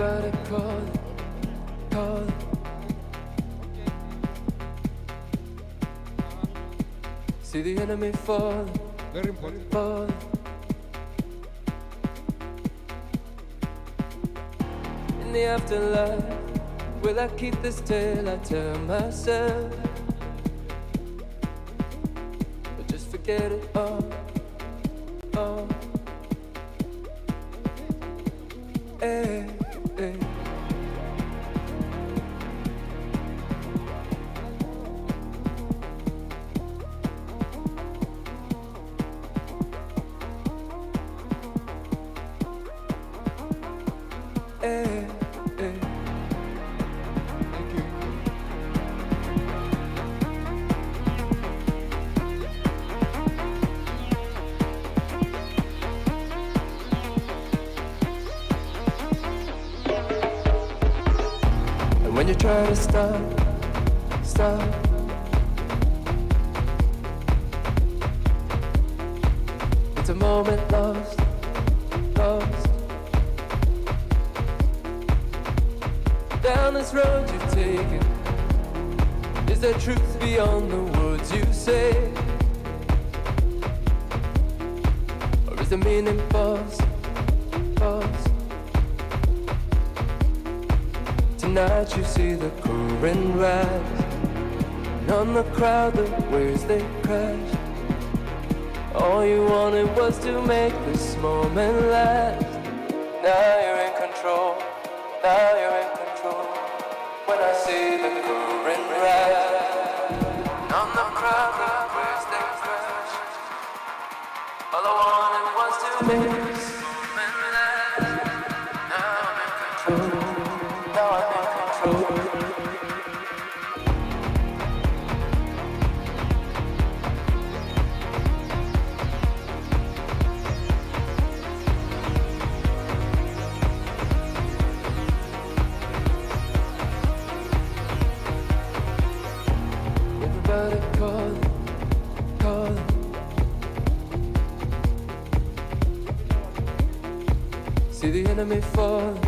Everybody call it. See the enemy falling, Very important. falling. In the afterlife, will I keep this tale I tell myself? Or just forget it all, all. Hey, hey. Hey, hey. Thank you. And when you try to stop, it's a moment lost. Down this road you've taken, is there truth beyond the words you say? Or is the meaning false? Tonight you see the current rise, and on the crowd the waves they crash. All you wanted was to make this moment last. Now you're in control, now you're in control. When I see the current rise, and on the crowd the waves they crash. All I wanted was to make this moment last. Now I'm in control. Now I'm in control. Everybody call it. See the enemy falling.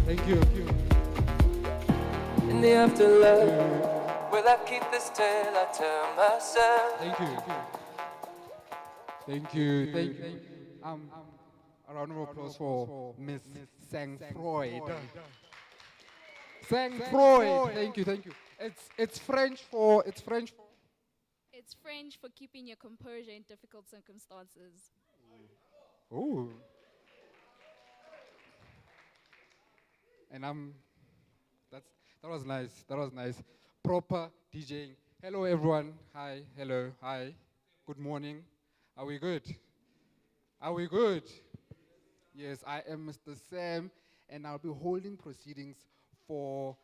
Thank you. In the afterlife, will I keep this tale I tell myself? Thank you. Thank you. Thank you. A round of applause for Miss Sang Freud. Sang Freud. Thank you. It's French for It's French for keeping your composure in difficult circumstances. Oh. And that was nice. Proper DJing. Hello everyone. Hi. Hello. Hi. Good morning. Are we good? Yes, I am Mr. Sam, and I'll be holding proceedings for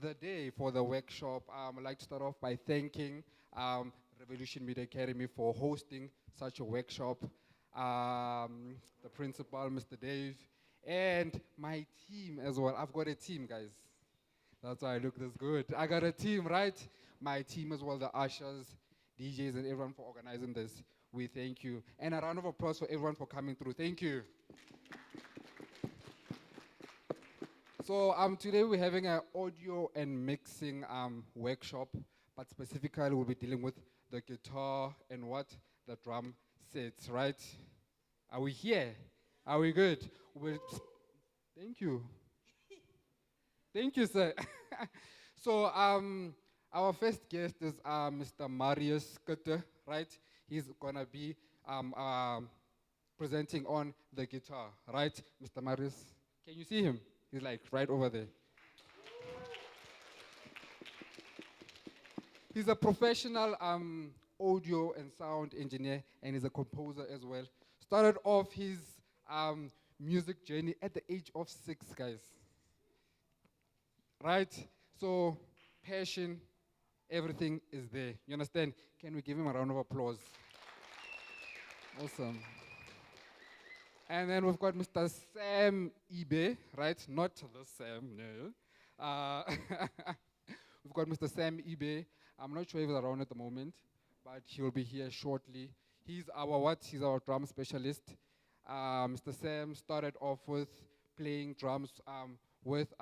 the day, for the workshop. I'd like to start off by thanking Revolution Media Academy for hosting such a workshop. The principal, Mr. Dave, and my team as well. I've got a team, guys. That's why I look this good. I got a team, right? My team as well, the ushers, DJs, and everyone for organizing this. We thank you. And a round of applause for everyone for coming through. Thank you. So today we're having an audio and mixing workshop, but specifically we'll be dealing with the guitar and what? The drum sets, right? Are we here? Are we good? Thank you. Thank you, sir. So our first guest is Mr. Marius Kutte, right? He's gonna be presenting on the guitar, right? Mr. Marius, can you see him? He's like right over there. He's a professional audio and sound engineer, and he's a composer as well. Started off his music journey at the age of 6, guys. Right? So, passion, everything is there. You understand? Can we give him a round of applause? Awesome. And then we've got Mr. Sam Ibe, right? Not the Sam, no. We've got Mr. Sam Ibe. I'm not sure if he's around at the moment, but he'll be here shortly. He's our what? He's our drum specialist. Mr. Sam started off with playing drums with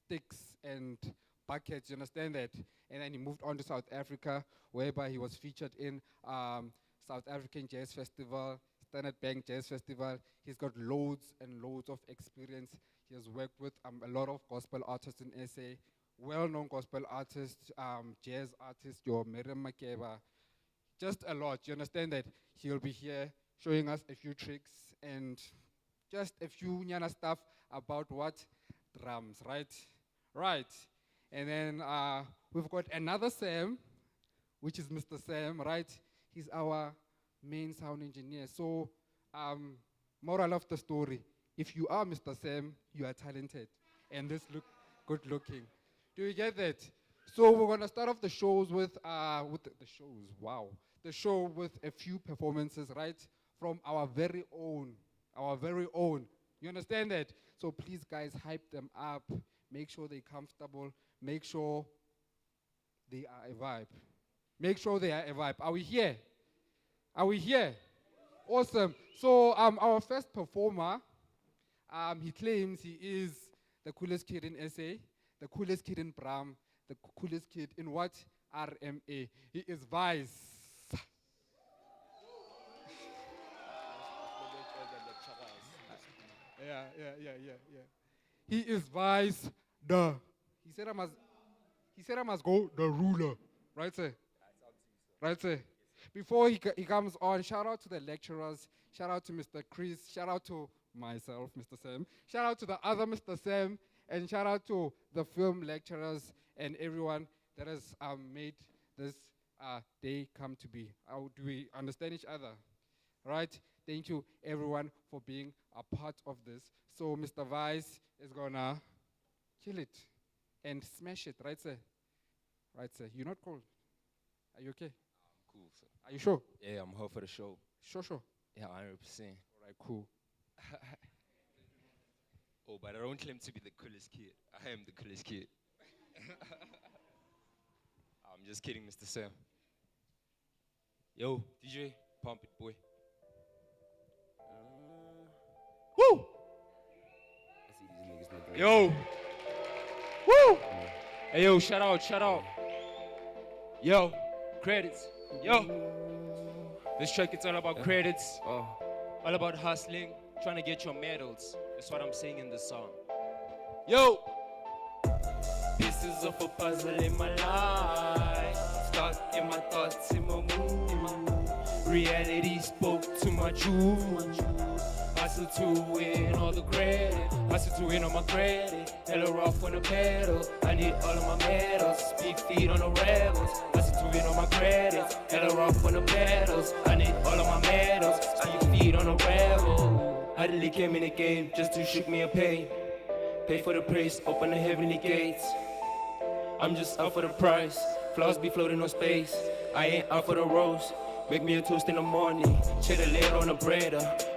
sticks and buckets, you understand that? And then he moved on to South Africa, whereby he was featured in South African Jazz Festival, Standard Bank Jazz Festival. He's got loads and loads of experience. He has worked with a lot of gospel artists in SA, well-known gospel artists, jazz artists, your Miriam Makeba, just a lot. You understand that? He'll be here showing us a few tricks and just a few nyana stuff about what? Drums, right? Right. And then we've got another Sam, which is Mr. Sam, right? He's our main sound engineer. So, moral of the story, if you are Mr. Sam, you are talented. And this look good looking. Do you get that? So we're gonna start off the shows with the show with a few performances, right? From our very own. You understand that? So please guys, hype them up. Make sure they're comfortable. Make sure they are a vibe. Make sure they are a vibe. Are we here? Are we here? Awesome. So our first performer, he claims he is the coolest kid in SA, the coolest kid in Bram, the coolest kid in what? RMA. He is Vice. Yeah. He is Vice the. He said I must go the ruler. Right, sir? Right, sir? Before he comes on, shout out to the lecturers, shout out to Mr. Chris, shout out to myself, Mr. Sam, shout out to the other Mr. Sam, and shout out to the film lecturers and everyone that has made this day come to be. How do we understand each other? Right? Thank you, everyone, for being a part of this. So Mr. Vice is gonna kill it and smash it, right, sir? Right, sir. You're not cold. Are you okay? I'm cool, sir. Are you sure? Yeah, I'm here for the show. Sure. Yeah, 100%. All right, cool. Oh, but I don't claim to be the coolest kid. I am the coolest kid. I'm just kidding, Mr. Sam. Yo, DJ, pump it, boy. Woo! I see these niggas looking. Yo! Woo! Hey, yo, shout out. Yo, credits. Yo! This track, it's all about credits. All about hustling, trying to get your medals. That's what I'm saying in the song. Yo! Pieces of a puzzle in my life, stuck in my thoughts, in my mood. Reality spoke to my truth. Hustle to win all the credit, hustle to win all my credit. Hella rough on the pedal, I need all of my medals. Speed feet on the rebels, hustle to win all my credits. Hella rough on the pedals, I need all of my medals. Speed feet on the rebel. I really came in the game just to shoot me a pay. Pay for the praise, open the heavenly gates. I'm just out for the price, flowers be floating on space. I ain't out for the rose. Make me a toast in the morning, cheddar layer on the bread.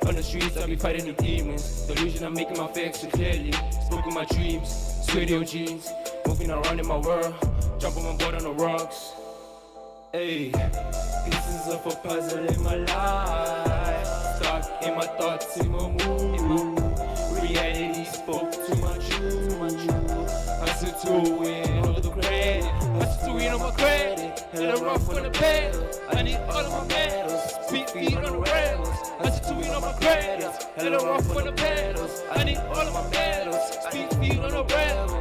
On the streets, I be fighting the demons. Delusion, I'm making my facts so clearly. Smoking my dreams, studio jeans. Moving around in my world, jumping on board on the rocks. Hey, pieces of a puzzle in my life. Stuck in my thoughts, in my mood. Reality spoke to my truth. Hustle to win all the credit. Hustle to win all my credit. Hella rough on the pedal. I need all of my medals. Speed feet on the rails. Hustle to win all my credits. Hella rough on the pedals. I need all of my medals. Speed feet on the rails.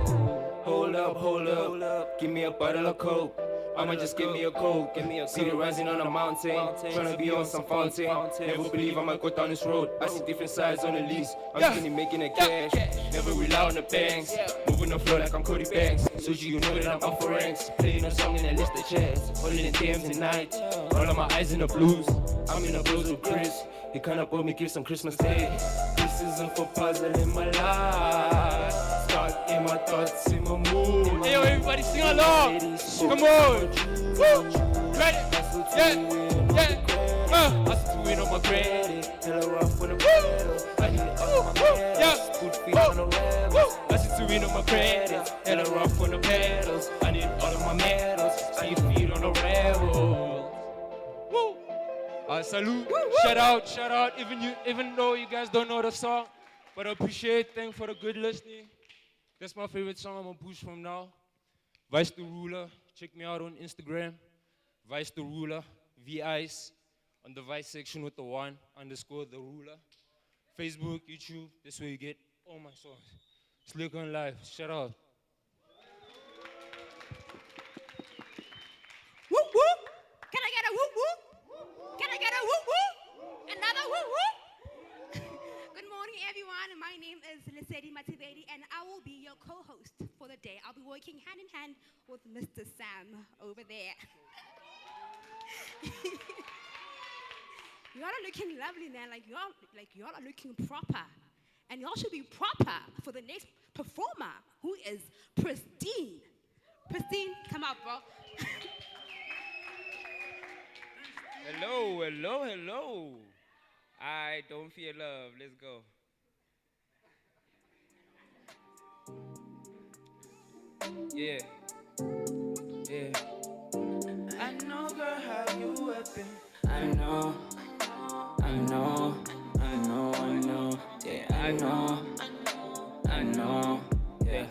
Hold up. Give me a bottle of coke. I'ma just give me a coke, see the rising on a mountain, tryna be on some fountain. Never believe I might go down this road. I see different sides on the lease. I'm skinny making a cash. Never rely on the banks. Moving the floor like I'm Cody Banks. So you know that I'm up for ranks. Playing a song in a list of chairs. Holding the DMs at night. All of my eyes in the blues. I'm in the blues with Chris. He kinda bought me gifts on Christmas Day. Pieces of a puzzle in my life. Stuck in my thoughts, in my mood. Hey yo, everybody sing along. Come on. Woo. Ready? Yeah. Hustle to win on my credit. Hella rough on the pedal. I need all of my medals. Good feet on the rebels. Hustle to win on my credit. Hella rough on the pedals. I need all of my medals. Speed feet on the rebels. Woo. salute. Shout out. Even though you guys don't know the song, but I appreciate. Thank for the good listening. That's my favorite song. I'm gonna push from now. Vice the Ruler. Check me out on Instagram. Vice the Ruler. VICE on the Vice section with the 1 underscore the Ruler. Facebook, YouTube. That's where you get all my songs. Slick on live. Shout out. Whoop whoop. Can I get a whoop whoop? Can I get a whoop whoop? Another whoop whoop? Good morning, everyone. My name is Lesedi Matibedi, and I will be your co-host for the day. I'll be working hand in hand with Mr. Sam over there. Y'all are looking lovely, man. Y'all are looking proper, and y'all should be proper for the next performer, who is Pristine. Pristine, come up, bro. Hello. I don't fear love. Let's go. Yeah. I know, girl, how you have been. I know. Yeah, I know. Yeah.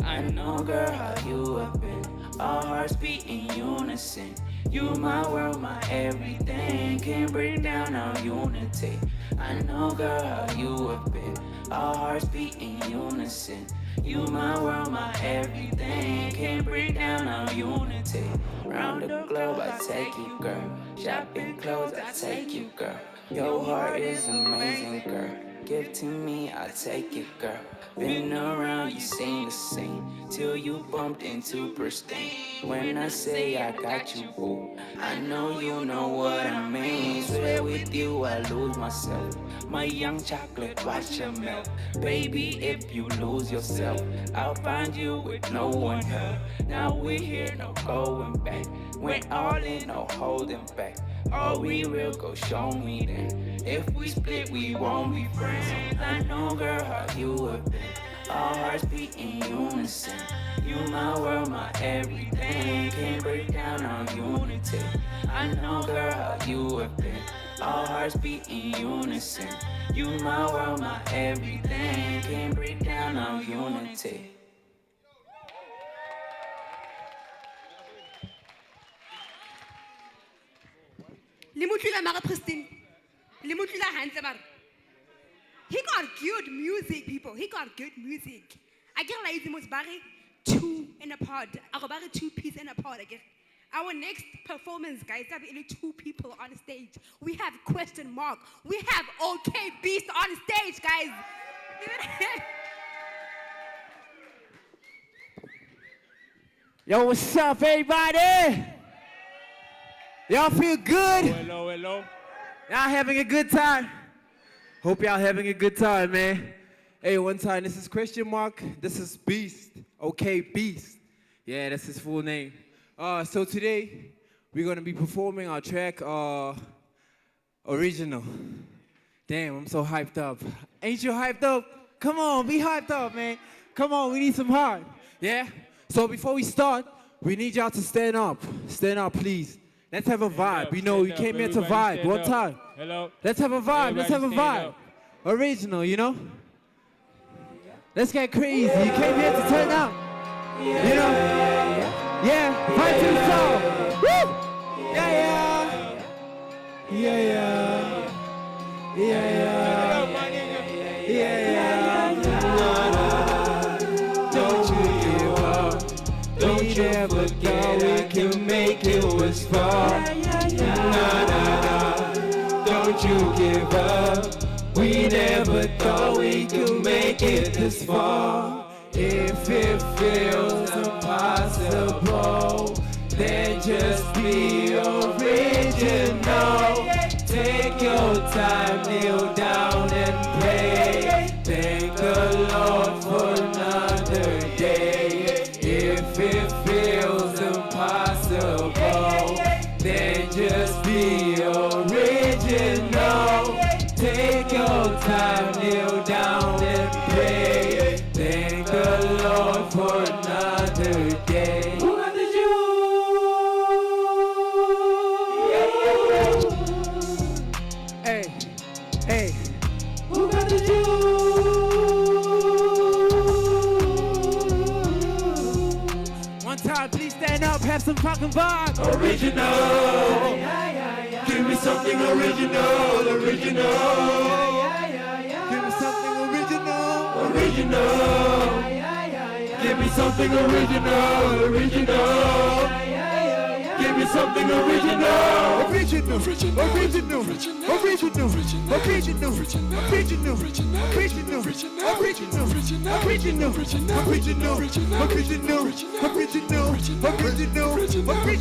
I know, girl, how you have been. Our hearts beat in unison. You my world, my everything. Can't break down our unity. I know, girl, how you have been. Our hearts beat in unison. You my world, my everything. Can't break down our unity. Round the globe, I take you, girl. Shopping clothes, I take you, girl. Your heart is amazing, girl. Give to me, I take it, girl. Been around, you seen the same till you bumped into Pristine. When I say I got you, ooh, I know you know what I mean. Swear with you, I lose myself. My young chocolate, watch your melt. Baby, if you lose yourself, I'll find you with no one help. Now we're here, no going back. Went all in, no holding back. All we real, go show me then. If we split, we won't be friends. I know, girl, how you have been. Our hearts beat in unison. You my world, my everything. Can't break down our unity. I know, girl, how you have been. Our hearts beat in unison. You my world, my everything. Can't break down our unity. Limutula Mara Pristine. Limutula Hansabar. He got good music, people. He got good music. I get like the most bari 2 in a pod. I got bari 2 pieces in a pod again. Our next performance, guys, there'll be only 2 people on stage. We have question mark. We have OK Beast on stage, guys. Yo, what's up, everybody? Y'all feel good? Hello. Y'all having a good time? Hope y'all having a good time, man. Hey, one time, this is question mark. This is Beast. OK Beast. Yeah, that's his full name. So today, we're gonna be performing our track, Original. Damn, I'm so hyped up. Ain't you hyped up? Come on, be hyped up, man. Come on, we need some heart. Yeah? So before we start, we need y'all to stand up. Stand up, please. Let's have a vibe. You know, we came here to vibe. One time. Hello. Let's have a vibe. Let's have a Everybody vibe. Original, you know? Let's get crazy. You came here to turn up. You know? Yeah. Vibe to the song. Woo! Yeah. Don't you give up. Don't you forget we can make it was far. Don't you give up. We never thought we could make it this far. If it feels impossible, then just be original. Take your time, kneel down and pray. Thank the Lord for another day. If it feels impossible, then just be original. Take your time, kneel down and pray. Thank the Lord for another day. Who got the juice? Hey. Who got the juice? One time, please stand up, have some fucking vibe. Original. Give me something original, original. Give me something original. Original. Give me something original, original. Give me something original. Original, original, original, original, original, original, original,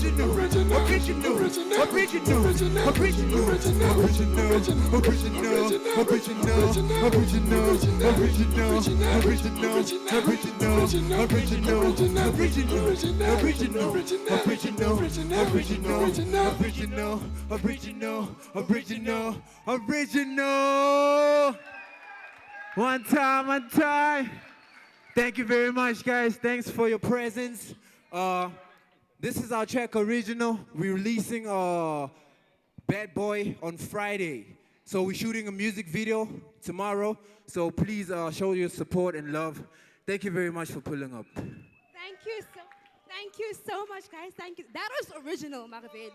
original, original, original, original, original, original, original, original, original. One time, one time. Thank you very much, guys. Thanks for your presence. This is our track Original. We're releasing Bad Boy on Friday. So we're shooting a music video tomorrow. So please show your support and love. Thank you very much for pulling up. Thank you so much, guys. Thank you. That was original, Marveli.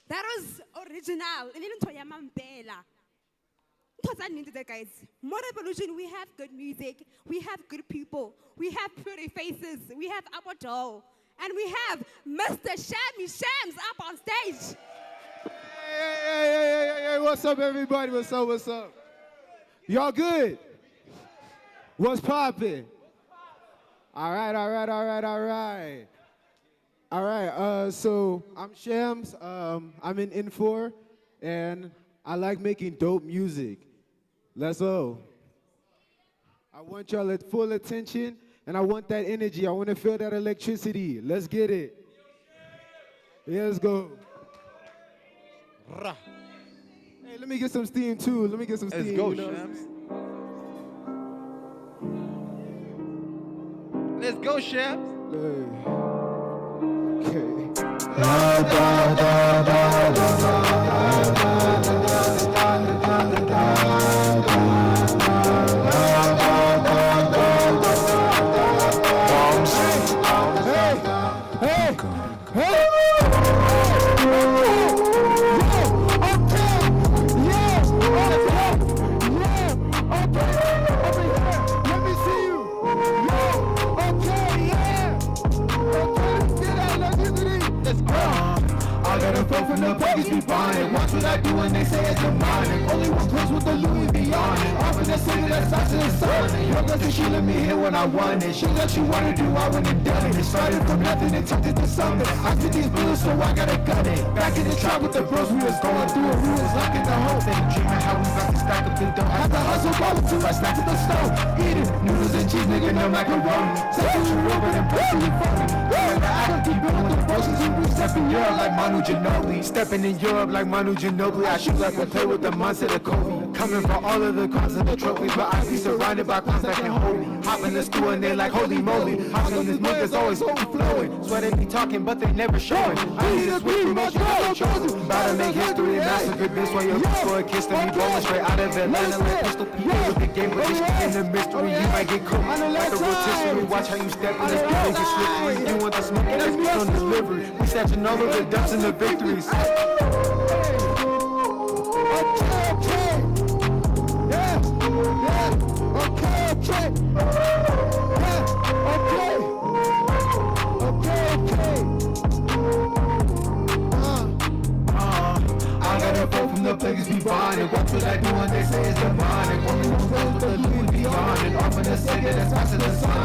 That was original. Guys, more revolution. We have good music. We have good people. We have pretty faces. We have Abodol. And we have Mr. Shammy Shams up on stage. Hey, what's up, everybody? What's up, what's up? Y'all good? What's poppin'? All right. So I'm Shams. I'm in Infor, and I like making dope music. Let's go. I want y'all at full attention, and I want that energy. I want to feel that electricity. Let's get it. Yeah, let's go. Hey, let me get some steam too. Let's go, Shams. Let's go, Shams. Okay. From the pockets be buying. Watch what I do when they say it's demonic. Only one close with the Louis V on it. Off in the city that's out to the sun. Your girl said she let me hit when I want it. She let you wanna do, I went and done it. It started from nothing and turned into something. I took these bullets so I gotta gun it. Back in the trap with the bros, we was going through it. We was locking the whole thing. Dreaming how we about to stack up the dough. Had to hustle ball till I snack to the stove. Eating noodles and cheese, nigga, no macaroni. Second you rubber and pressing you phony. I don't keep building with the potions and we stepping Europe like Manu Ginobili. Stepping in Europe like Manu Ginobili. I shoot like a play with the monster, the Kobe. Coming for all of the crowns and the trophies, but I be surrounded by clowns that can hold me. Hop in the school and they like, holy moly. Hops on this niggas always overflowing. Swear they be talking, but they never showing. I need a switch promotion, I'm chosen. About to make history, massacre this way. You're for a kiss to me, blowing straight out of Atlanta. Like pistol people with the game, but this in the mystery. You might get cooked like a rotisserie. Watch how you step in this big nigga slippery. You want the smoke, that's me on delivery. We snatching all of the dubs and the victories. I got a phone from the plagues be buying it. Watch what I do when they say it's demonic. Only one goes with the Louis V on it. Off in the city that's out to the sun.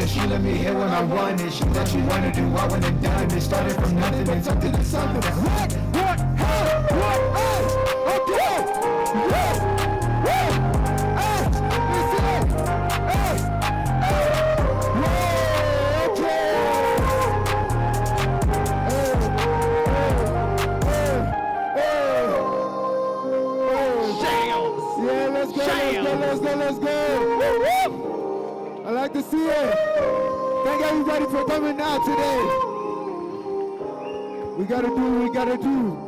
She let me hit when I want it. She let you wanna do, I went and done it. Started from nothing and turned into something. What? Hey, okay. Let's go. I like to see it. Thank everybody for coming out today. We gotta do what we gotta do.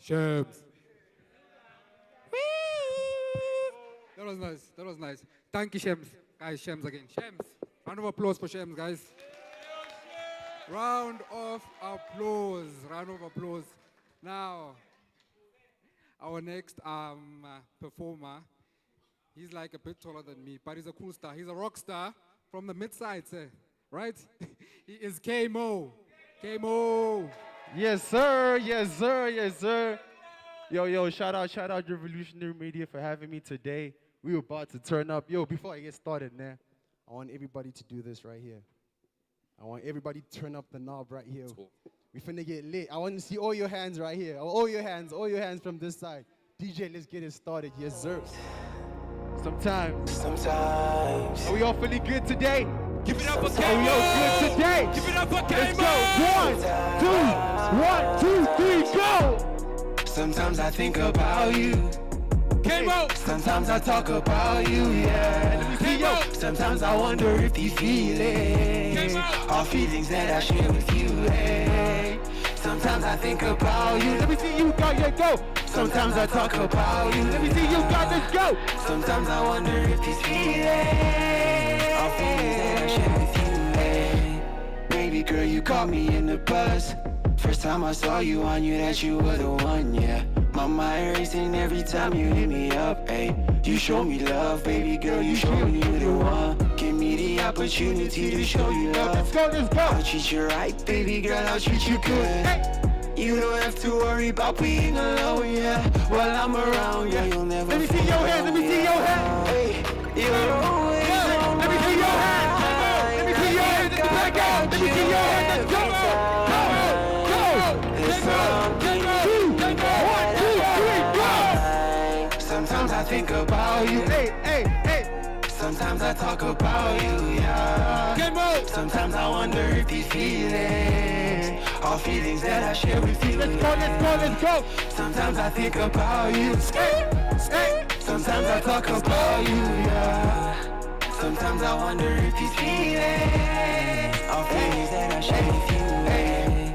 Shams. That was nice. That was nice. Thank you, Shams. Guys, Shams again. Shams. Round of applause for Shams, guys. Round of applause. Round of applause. Now, our next performer, he's like a bit taller than me, but he's a cool star. He's a rock star from the mid-sides, right? He is K-Mo. K-Mo. Yes, sir. Yes, sir. Yes, sir. Yo, shout out Revolutionary Media for having me today. We were about to turn up. Yo, before I get started, man, I want everybody to do this right here. I want everybody to turn up the knob right here. We finna get lit. I want to see all your hands right here. All your hands from this side. DJ, let's get it started. Yes, sir. Sometimes. Are we all feeling good today? Give it up for Are we all good today? Give it up for Let's K-Mo. go. 1, 2, 1, 2, 3, go. Sometimes I think about you. K-Mo. Sometimes I talk about you, yeah. K-Mo. Sometimes I wonder if these feelings are feelings that I share with you, hey. Sometimes I think about you. Let me see you go, yeah, go. Sometimes I talk about you. Let me see you go, let's go. Sometimes I wonder if these feelings are feelings that I share with you, hey. Baby girl, you caught me in the bus. First time I saw you, I knew that you were the one, yeah. My mind racing every time you hit me up, ayy. You show me love, baby girl, you show me you're the one. Give me the opportunity to show you love. Let's go. I'll treat you right, baby girl, I'll treat you good. You don't have to worry about being alone, yeah. While I'm around, yeah, you'll never Let me see your hands, let me see your hands. Hey, you're always on Let me see your hands. Let me see your hands in the back out. Let me see your hands, let's go. Sometimes I think about you. Hey. Sometimes I talk about you, yeah. Sometimes I wonder if these feelings are feelings that I share with you. Let's go. Sometimes I think about you. Sometimes I talk about you, yeah. Sometimes I wonder if these feelings are feelings that I share with you, hey.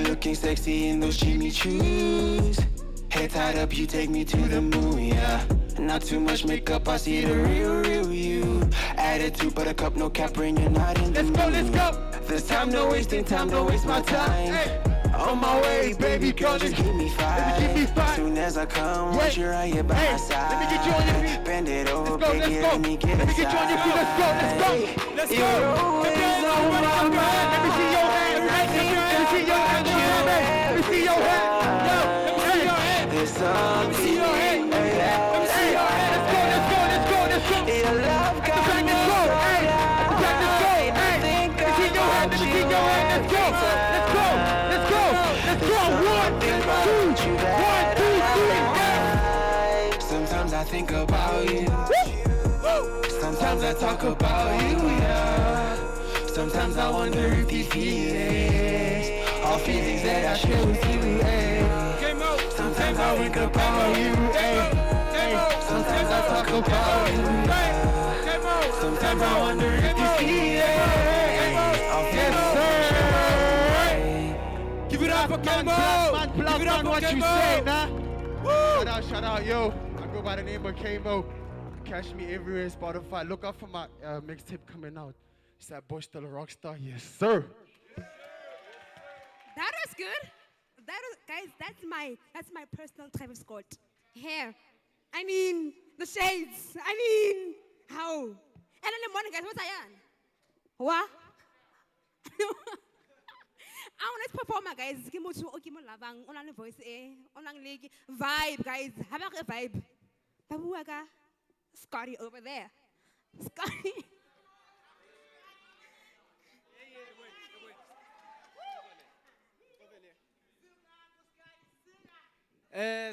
Looking sexy in those Jimmy Choos. Head tied up, you take me to the moon, yeah. Not too much makeup, I see the real you. Attitude, but a cup, no cap, when you're not in the mood. Let's go. There's time, no wasting time, don't waste my time. On my way, baby girl, just give me five. Soon as I come, want you right here by my side. Let me get you on your feet. Bend it over, Let's go, baby, let's go. let me get Let me get you on your feet. Let's go. Let's go. You're always on my mind. Let me see your hands. Let me see your hands. Let me see your hands. Let me see your head. There's something. Let me see your head. Let me see your head. Let's go. Your love got me Let's go. Hey. I think Let me see your hands. Let me see your hands. Let's go. Let's go. 1, 2, 1, 2, 3, go. Sometimes I think about you. Sometimes I talk about you, yeah. Sometimes I wonder if these feelings are feelings that I share with you, yeah. Sometimes I think about you, yeah. Sometimes I talk about you, yeah. Sometimes I wonder if these feelings are feelings that I share with you. Give it up for K-Mo. Give it up for what you K-Mo. say, nah. Shout out, yo. I go by the name of K-Mo. Catch me everywhere, Spotify. Look out for my mixtape coming out. Is that boy still a rock star? Yes, sir. That was good. Guys, that's my personal Travis Scott. Hair. I mean, the shades. I mean, how? And in the morning, guys, what's I on? What? Let's perform, guys. Give me lavang. On voice, on vibe, guys. Have a vibe. Babuaga. Scotty over there. Scotty.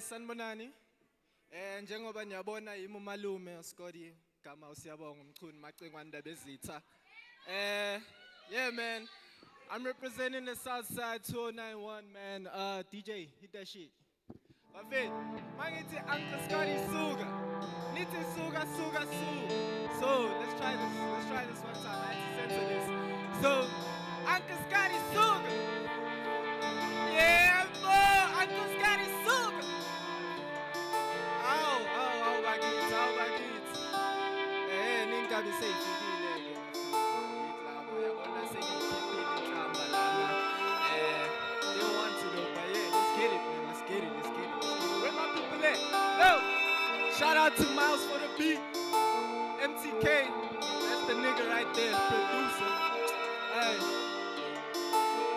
Sanibonani. Njengoba niyabona yimi umalume uScotty gama usiyabonga umchuni macengwane ndabezitha. Yeah man. I'm representing the South Side 2091 man. DJ hit that shit. Bafet, mangithi Uncle Scotty suga. Nithi suga. So, let's try this one time. I had to censor this. So, Uncle Scotty suga. Yeah, boy, Uncle Scotty suga. Shout out to Miles for the beat. MTK, that's the nigga right there, producer. Hey,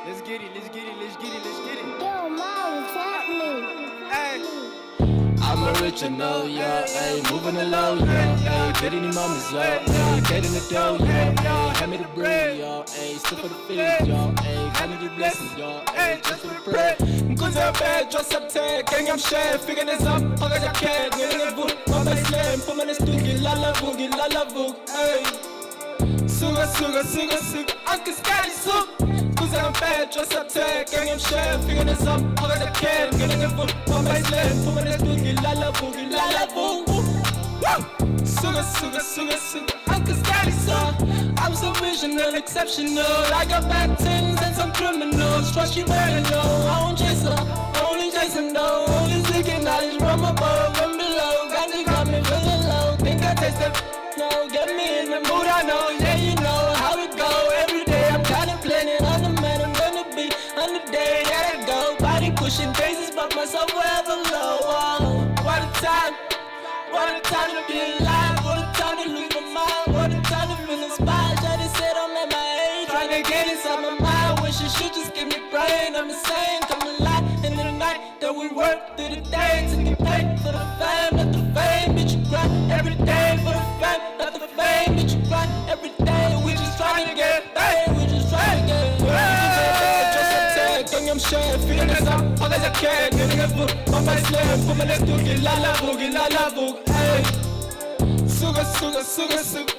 let's get it, let's get it, let's get it, let's get it. Yo, Mom, what's happening? Hey. I'm original, yeah, ayy, moving along, yeah, ayy, getting the moments, yeah, ayy, getting the dough, yeah, ayy, hand me the bread, yeah, ayy, still for the feelings, yeah, ayy, hand me the blessings, yeah, ayy, just for the bread. Cause I'm bad, just up tech, gang I'm share, figuring this up, hug as I can, getting a book, my best slam, put my nest to get la la book, ayy. Suga, I can sky soup. Cause I'm bad, just up tech, gang I'm share, figuring this up, hug as I can, getting a book, my best slam, put my nest to get la la book. Suga, I can sky soup. I'm so visional, exceptional, I got bad things and some criminals, trust you better know, I won't chase her, only chasing no, only seeking knowledge from above and below, got me feeling low, think I taste it. No, get me in the mood, I know, yeah, you know how it go. Every day I'm contemplating on the man I'm gonna be, on the day that I go. Body pushing daisies, but myself forever low. Oh, what a time to be alive. What a time to lose my mind. What a time to feel inspired. Shawty said I'm at my age, trying to get inside my mind. Wish you should just give me brain. I'm insane, come alive in the night that we work through the day to get paid for the fame, not the fame, bitch you grind every day for the fame, not the fame, bitch you grind every day. We just trying to get paid, we just trying to get paid. Just a tag, gang I'm share, feeling this up, all as I can, getting a book, on my slam, put my next to get la la book, hey. Suga,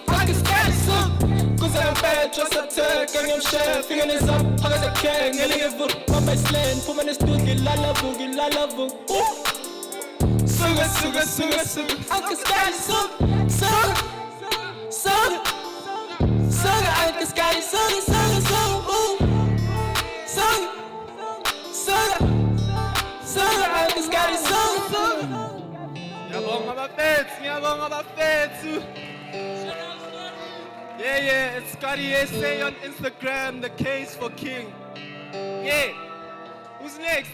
I can stand soup. Cause I'm bad, just a tag, gang I'm share, feeling this up, all as I can, getting a book, on my slam, put my next to get la la book. Suga, I can stand soup. Suga, I can stand suga, Suga, I can stand suga. Ngiyabonga bafethu. Yeah, it's Scotty SA on Instagram, the case for King. Yeah. Who's next?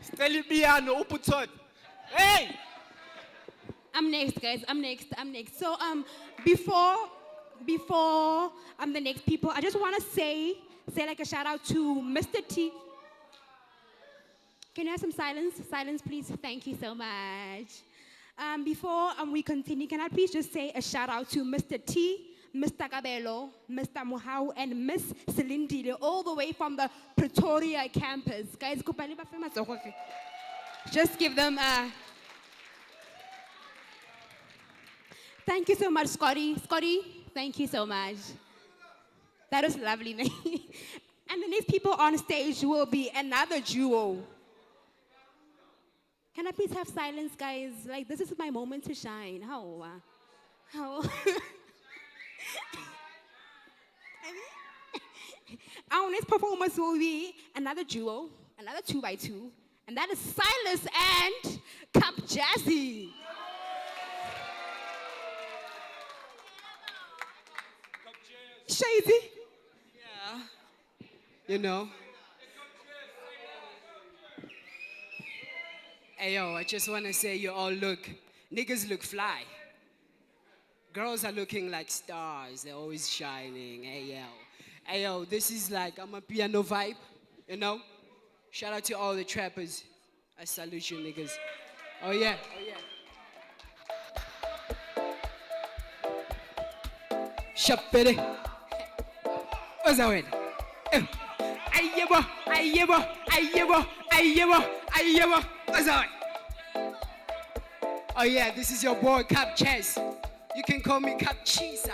Steli Piano, Uputot. Hey! I'm next, guys. I'm next. So, before the next people, I just want to say like a shout out to Mr. T. Can you have some silence? Silence, please. Thank you so much. Before we continue, can I please just say a shout out to Mr. T, Mr. Kabelo, Mr. Muhau, and Miss Celine, all the way from the Pretoria campus. Guys, just give them a... Thank you so much, Scotty. Scotty, thank you so much. That was lovely. And the next people on stage will be another duo. Can I please have silence, guys? Like, this is my moment to shine. How? Our next performance will be another duo, another 2x2, and that is Silas and Cup Jazzy. Shady. Yeah. You know. Hey, yo, I just want to say you all niggas look fly. Girls are looking like stars. They're always shining. Hey, yo, this is like, I'm a piano vibe, you know? Shout out to all the trappers. I salute you, niggas. Oh, yeah. Shapere. What's that word? Ayyeba. What's that word? Oh, yeah, this is your boy, Cap Chess. You can call me Cap Chisa.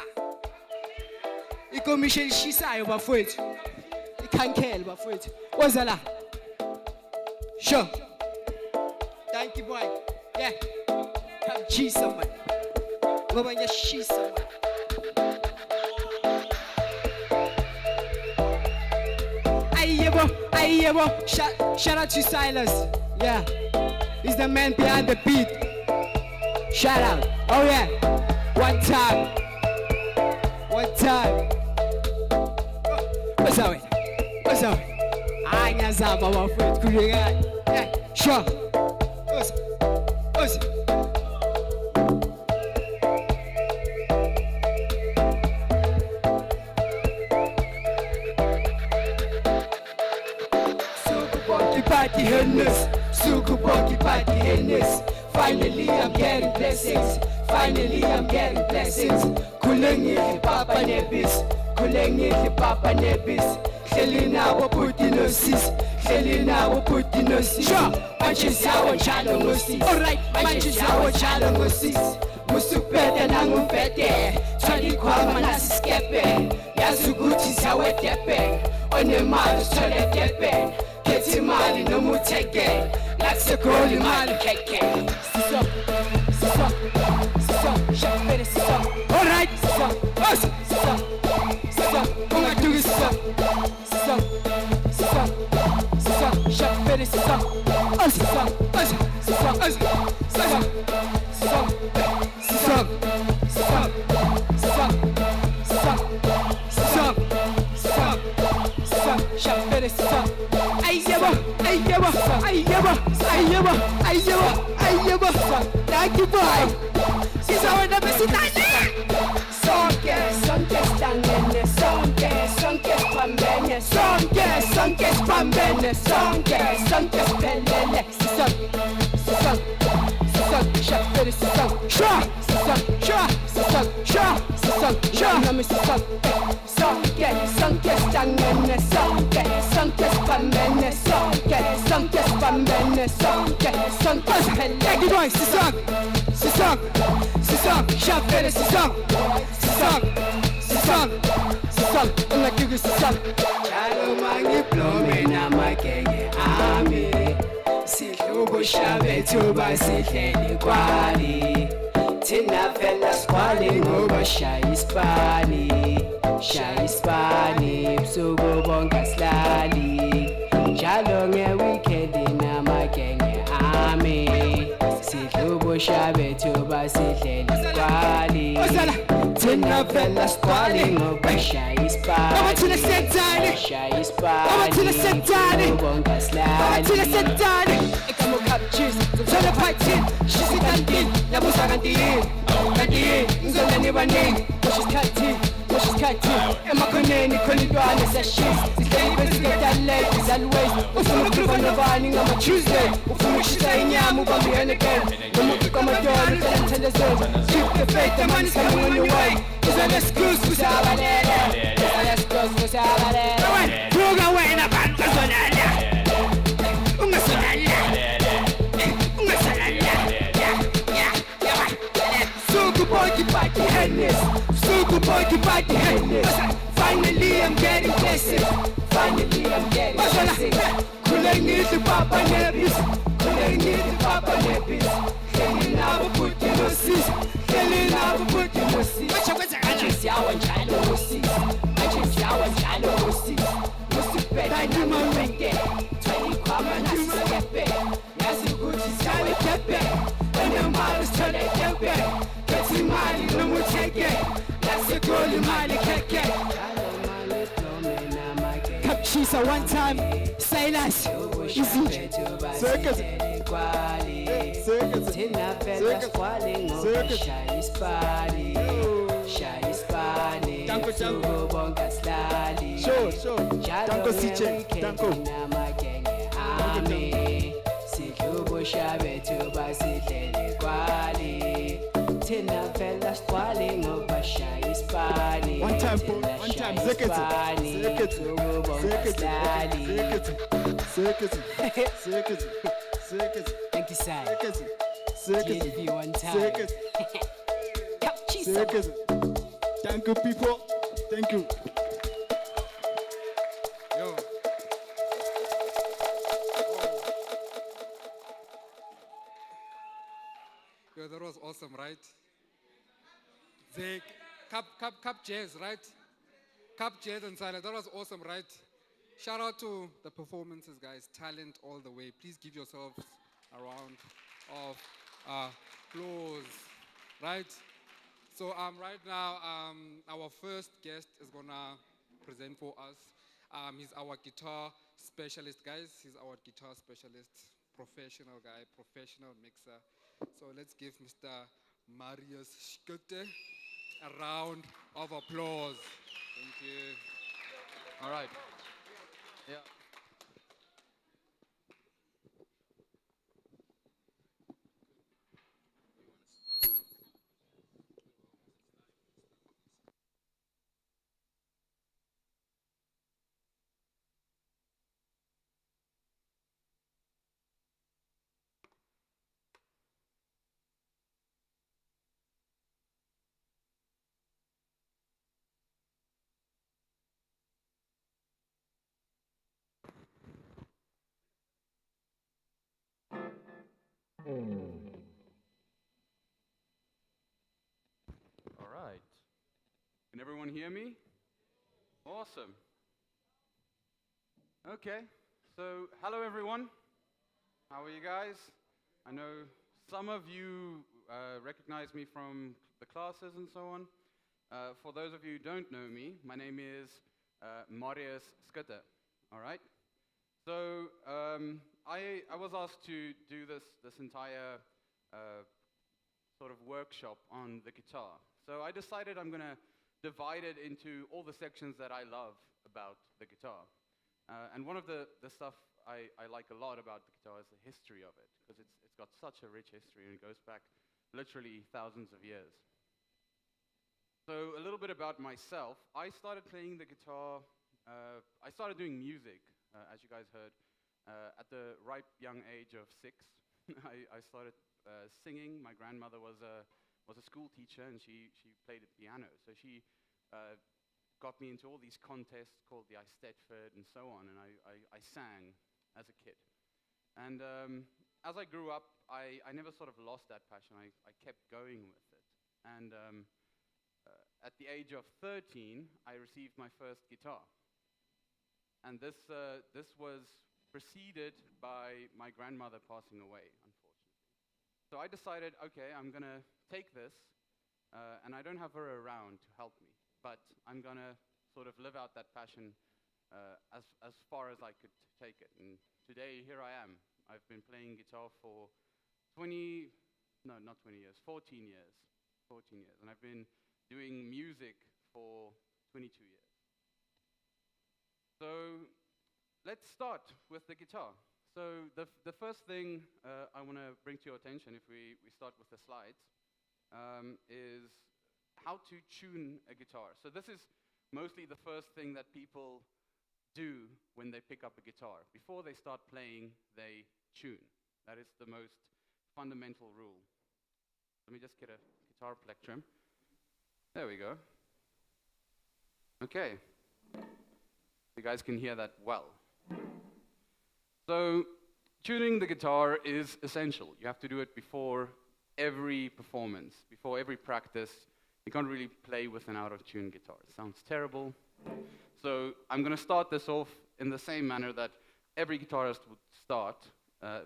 You call me Shel Shisa, you're bafwet. You can't care, bafwet. What's that? Sure. Thank you, boy. Yeah. Cap Chisa, man. Go on your Shisa, man. Ayyebo. Shout out to Silas. Yeah. He's the man behind the beat. Shout out. Oh yeah. One time. What's up? Ngiyazama bafowethu kuyenga. Yeah. Sure. Party Hennes, Suku Party Hennes. Finally I'm getting blessings. Finally I'm getting blessings. Kulengi Papa Nebis, Kulengi Papa Nebis. Helena will put in no sis. Helena will put in no sis. Sure, manches our child no sis. Alright, manches our child no sis. Musupete nangupete. Tali kwama nasiskepe. Yazuguti sawe tepe. Onemali tole tepe. Get mali no more take it. Let's go mali keke. Siso, siso, siso, shapere siso. Alright, siso, siso, siso. Unga do siso, siso, siso, siso, shapere siso. Siso, siso, siso, siso, siso, siso, siso, siso, siso, shapere siso. Ayaba, thank you, boy. She's our number 6. Sonke stangene, sonke spambene, sonke spambene, sonke spelele. Sisong, shapere sisong, sisong, nami sisong. Sonke stangene, sonke spambene, sonke spambene, sonke spelele. Thank you, boy. Sisong, shapere sisong, unga tugu sisong. Chalo mangi plome na makenge ami. Sihlubo shabe tuba sihleli kwali. Thina vela squali ngoba shaya ispani, busuku bonke silali. Njalo nge-weekend namakenge ami. Sihlubo shabe tuba sihleli kwali. Thina vela squali ngoba shaya ispani. Busuku bonke silali. Ikamo cup cheese, zomthole phathini. Shisi kanti, yabusa kanti. Ngizonda nibaningi, Moshis emakhoneni khona intwana siyashisa. Sihleli besikadalate, always. Ufuna ukukhuluma nobani ngama-Tuesday. Ufuna ukushisa inyama ubambe i-Heineken. Noma uqhuqa amadolo ucela ngithandazele. Keep the faith, the money's coming on your way. Uzale excuse kusabalele. Buka wena bantu bazolala. Ungasolala. Suku boy party Hennes. Finally I'm getting blessings. Kulengi Papa Nebis. Helena will put in no sis. Manches yawa njalo no sis. Musipete nangupete. Tali kwama nasiskepe. Yazuguti sawe tepe. Onemali tole tepe. Get mali no more take it. Let's go mali keke. Capchisa one time. Silas. Easy. Circus. Sure. Danko CJ. Danko. Shabe tuba sihleli kwali. Thina vela squali ngoba shaya ispani. One time, Zeketi. Thank you, sir. GDP one time. Thank you, people. Thank you. Yo, that was awesome, right? The cup jazz, right? Cup jazz and silence. That was awesome, right? Shout out to the performances, guys. Talent all the way. Please give yourselves a round of applause, right? So right now, our first guest is gonna present for us. He's our guitar specialist, guys. He's our guitar specialist, professional guy, professional mixer. So let's give Mr. Marius Schkutte a round of applause. Thank you. All right. Yeah. All right. Can everyone hear me? Awesome. Okay. So, hello everyone. How are you guys? I know some of you recognize me from the classes and so on. For those of you who don't know me, my name is Marius Schkutte. All right. So I was asked to do this entire sort of workshop on the guitar. So I decided I'm going to divide it into all the sections that I love about the guitar. And one of the stuff I like a lot about the guitar is the history of it, because it's got such a rich history and it goes back literally thousands of years. So a little bit about myself. I started playing the guitar, I started doing music, as you guys heard, at the ripe young age of 6. I started singing. My grandmother was a school teacher and she played the piano. So she got me into all these contests called the Eisteddfod and so on, and I sang as a kid. And as I grew up, I never sort of lost that passion. I kept going with it. And at the age of 13, I received my first guitar. And this was preceded by my grandmother passing away, unfortunately. So I decided, okay, I'm going to take this, and I don't have her around to help me, but I'm going to sort of live out that passion as far as I could take it. And today, here I am. I've been playing guitar for 14 years. 14 years. And I've been doing music for 22 years. So let's start with the guitar. So the first thing I want to bring to your attention, if we start with the slides, is how to tune a guitar. So this is mostly the first thing that people do when they pick up a guitar. Before they start playing, they tune. That is the most fundamental rule. Let me just get a guitar plectrum. There we go. Okay. You guys can hear that well. So tuning the guitar is essential. You have to do it before every performance, before every practice. You can't really play with an out-of-tune guitar. It sounds terrible. So I'm going to start this off in the same manner that every guitarist would start,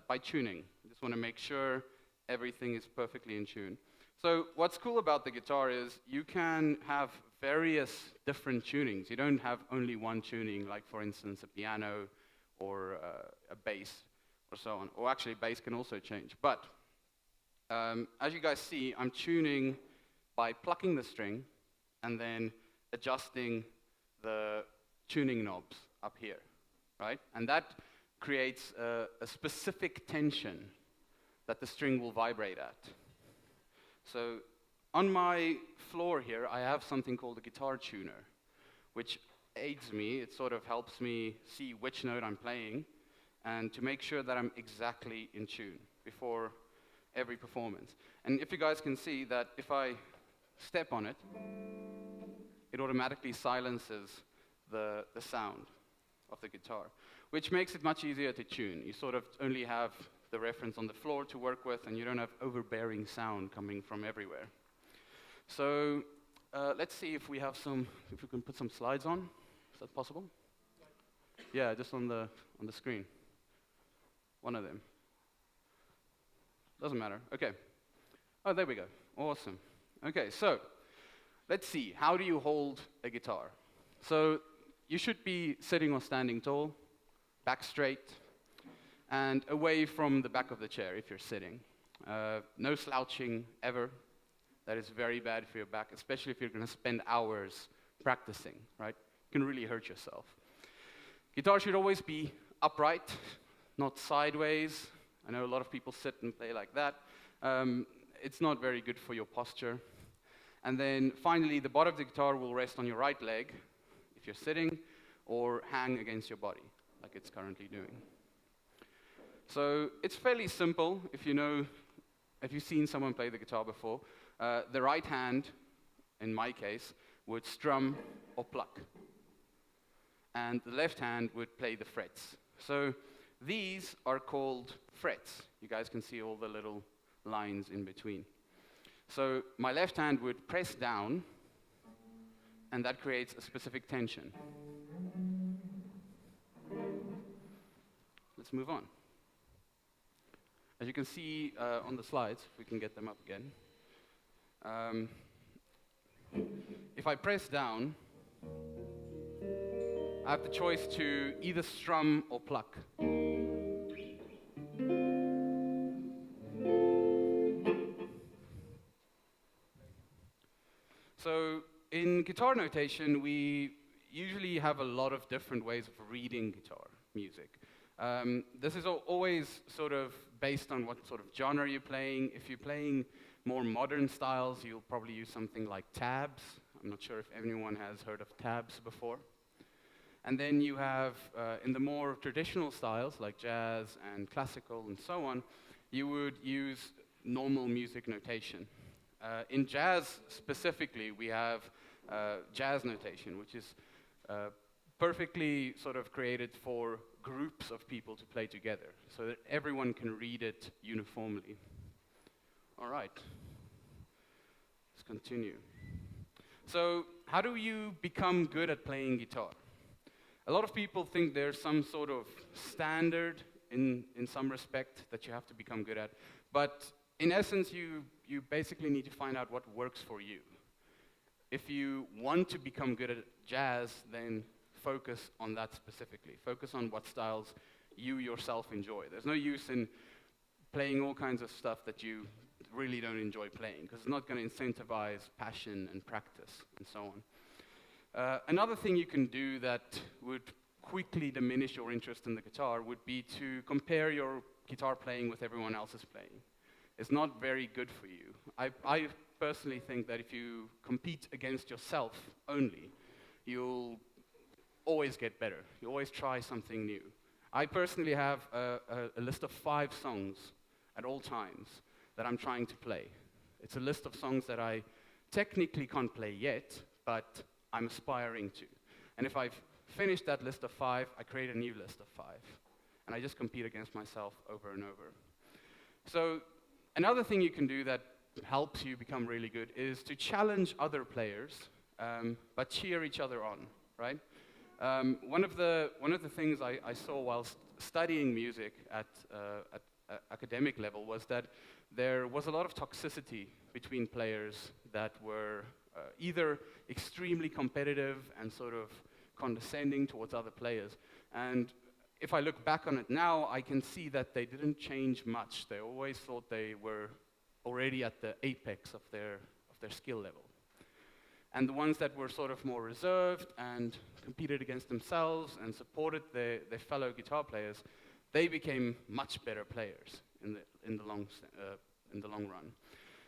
by tuning. I just want to make sure everything is perfectly in tune. So what's cool about the guitar is you can have various different tunings. You don't have only one tuning, like for instance a piano or a bass or so on. Or actually bass can also change. But as you guys see, I'm tuning by plucking the string and then adjusting the tuning knobs up here, right? And that creates a specific tension that the string will vibrate at. So on my floor here, I have something called a guitar tuner, which aids me. It sort of helps me see which note I'm playing and to make sure that I'm exactly in tune before every performance. And if you guys can see that if I step on it, it automatically silences the sound of the guitar, which makes it much easier to tune. You sort of only have the reference on the floor to work with, and you don't have overbearing sound coming from everywhere. So let's see if we can put some slides on. Is that possible? Yeah, just on the screen. One of them. Doesn't matter. Okay. Oh, there we go. Awesome. Okay, so let's see. How do you hold a guitar? So you should be sitting or standing tall, back straight, and away from the back of the chair if you're sitting. No slouching ever. That is very bad for your back, especially if you're going to spend hours practicing, right? You can really hurt yourself. Guitar should always be upright, not sideways. I know a lot of people sit and play like that. It's not very good for your posture. And then finally, the bottom of the guitar will rest on your right leg if you're sitting, or hang against your body, like it's currently doing. So it's fairly simple if you've seen someone play the guitar before. The right hand, in my case, would strum or pluck. And the left hand would play the frets. So these are called frets. You guys can see all the little lines in between. So my left hand would press down, and that creates a specific tension. Let's move on. As you can see on the slides, if we can get them up again, if I press down, I have the choice to either strum or pluck. So in guitar notation, we usually have a lot of different ways of reading guitar music. This is always sort of based on what sort of genre you're playing. If you're playing more modern styles, you'll probably use something like tabs. I'm not sure if anyone has heard of tabs before. And then you have, in the more traditional styles, like jazz and classical and so on, you would use normal music notation. In jazz specifically, we have jazz notation, which is perfectly sort of created for groups of people to play together, so that everyone can read it uniformly. All right, let's continue. So how do you become good at playing guitar? A lot of people think there's some sort of standard in some respect that you have to become good at, but in essence, you basically need to find out what works for you. If you want to become good at jazz, then focus on that specifically. Focus on what styles you yourself enjoy. There's no use in playing all kinds of stuff that you really don't enjoy playing, because it's not going to incentivize passion and practice and so on. Another thing you can do that would quickly diminish your interest in the guitar would be to compare your guitar playing with everyone else's playing. It's not very good for you. I personally think that if you compete against yourself only, you'll always get better. You always try something new. I personally have a list of 5 songs at all times that I'm trying to play. It's a list of songs that I technically can't play yet, but I'm aspiring to. And if I've finished that list of 5, I create a new list of 5. And I just compete against myself over and over. So another thing you can do that helps you become really good is to challenge other players, but cheer each other on, right? One of the things I saw while studying music at academic level was that there was a lot of toxicity between players that were either extremely competitive and sort of condescending towards other players. And if I look back on it now, I can see that they didn't change much. They always thought they were already at the apex of their skill level. And the ones that were sort of more reserved and competed against themselves and supported their fellow guitar players, they became much better players in the long run.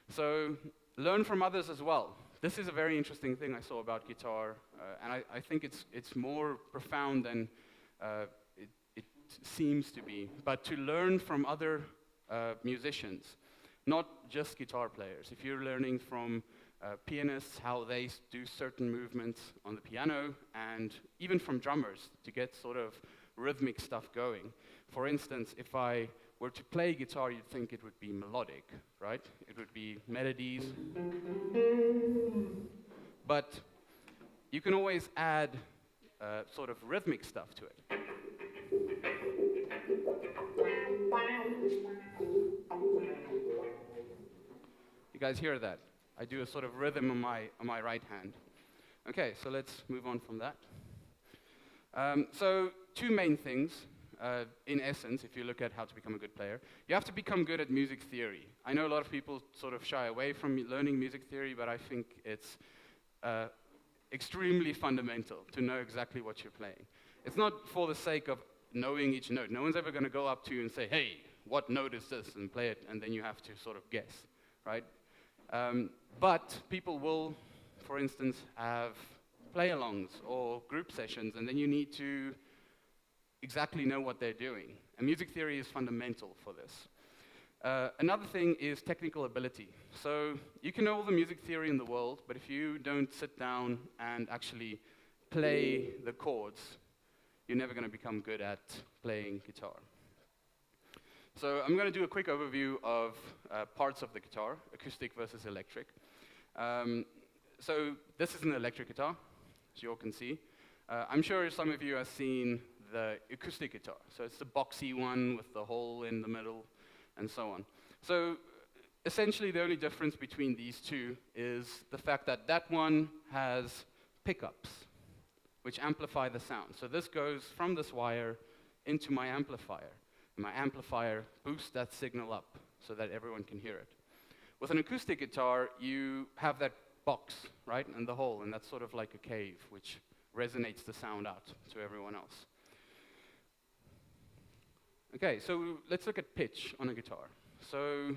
So learn from others as well. This is a very interesting thing I saw about guitar, and I think it's more profound than it seems to be. But to learn from other musicians, not just guitar players. If you're learning from pianists, how they do certain movements on the piano, and even from drummers to get sort of rhythmic stuff going. For instance, if I were to play guitar, you'd think it would be melodic, right? It would be melodies. But you can always add sort of rhythmic stuff to it. You guys hear that? I do a sort of rhythm on my right hand. Okay, so let's move on from that. So 2 main things. in essence, if you look at how to become a good player, you have to become good at music theory. I know a lot of people sort of shy away from learning music theory, but I think it's extremely fundamental to know exactly what you're playing. It's not for the sake of knowing each note. No one's ever going to go up to you and say, hey, what note is this, and play it, and then you have to sort of guess, right? But people will, for instance, have play-alongs or group sessions, and then you need to exactly know what they're doing. And music theory is fundamental for this. Another thing is technical ability. So you can know all the music theory in the world, but if you don't sit down and actually play the chords, you're never going to become good at playing guitar. So I'm going to do a quick overview of parts of the guitar, acoustic versus electric. So this is an electric guitar, as you all can see. I'm sure some of you have seen the acoustic guitar. So it's the boxy one with the hole in the middle and so on. So essentially the only difference between these two is the fact that that one has pickups, which amplify the sound. So this goes from this wire into my amplifier. And my amplifier boosts that signal up so that everyone can hear it. With an acoustic guitar, you have that box, right, and the hole, and that's sort of like a cave, which resonates the sound out to everyone else. Okay, so let's look at pitch on a guitar. So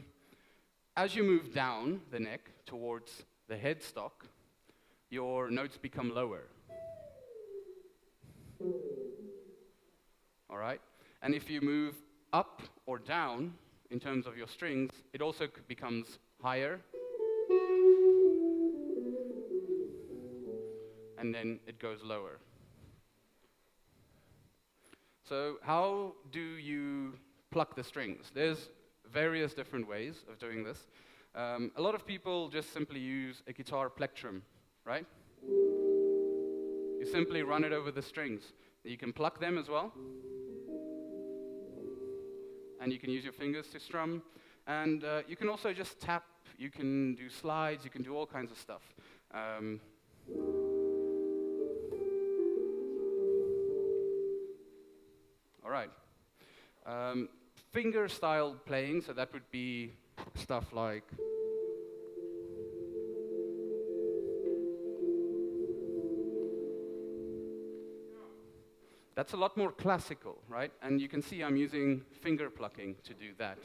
as you move down the neck towards the headstock, your notes become lower. All right? And if you move up or down in terms of your strings, it also becomes higher. And then it goes lower. So how do you pluck the strings? There's various different ways of doing this. A lot of people just simply use a guitar plectrum, right? You simply run it over the strings. You can pluck them as well. And you can use your fingers to strum. And you can also just tap. You can do slides. You can do all kinds of stuff. All right. Finger-style playing, so that would be stuff like that's a lot more classical, right? And you can see I'm using finger plucking to do that.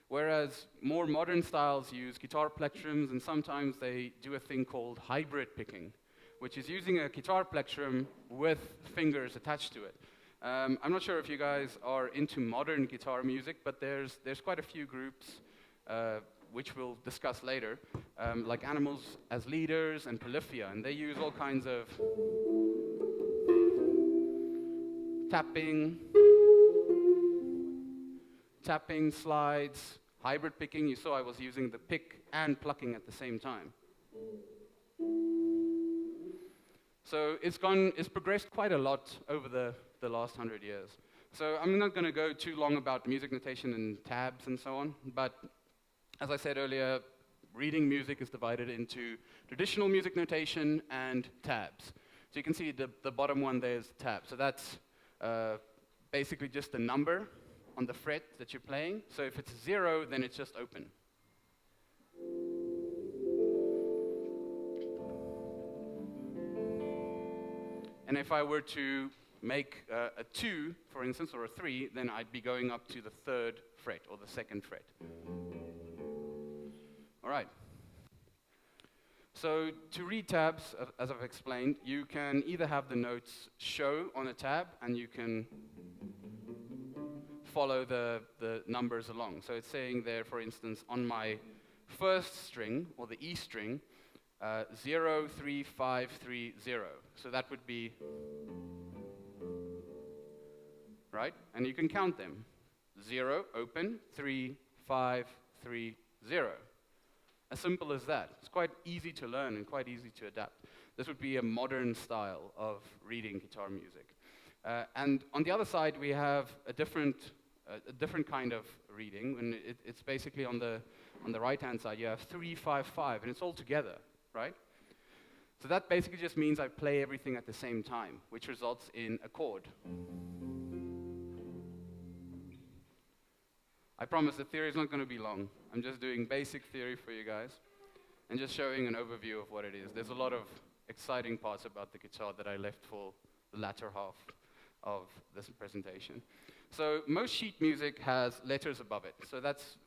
Whereas more modern styles use guitar plectrums, and sometimes they do a thing called hybrid picking, which is using a guitar plectrum with fingers attached to it. I'm not sure if you guys are into modern guitar music, but there's quite a few groups, which we'll discuss later, like Animals as Leaders and Polyphia, and they use all kinds of tapping, slides, hybrid picking. You saw I was using the pick and plucking at the same time. So it's progressed quite a lot over the last 100 years. So I'm not going to go too long about music notation and tabs and so on, but as I said earlier, reading music is divided into traditional music notation and tabs. So you can see the bottom one there is tab. So that's basically just the number on the fret that you're playing. So if it's 0, then it's just open. And if I were to make a 2, for instance, or a 3, then I'd be going up to the 3rd fret or the 2nd fret. All right. So to read tabs, as I've explained, you can either have the notes show on a tab, and you can follow the numbers along. So it's saying there, for instance, on my first string, or the E string, 0, 3, 5, 3, 0. So that would be, right? And you can count them. 0, open, 3, 5, 3, 0. As simple as that. It's quite easy to learn and quite easy to adapt. This would be a modern style of reading guitar music. And on the other side, we have a different kind of reading, and it's basically on the right-hand side. You have 3, 5, 5, and it's all together, right? So that basically just means I play everything at the same time, which results in a chord. I promise the theory is not going to be long. I'm just doing basic theory for you guys and just showing an overview of what it is. There's a lot of exciting parts about the guitar that I left for the latter half of this presentation. So most sheet music has letters above it. So that's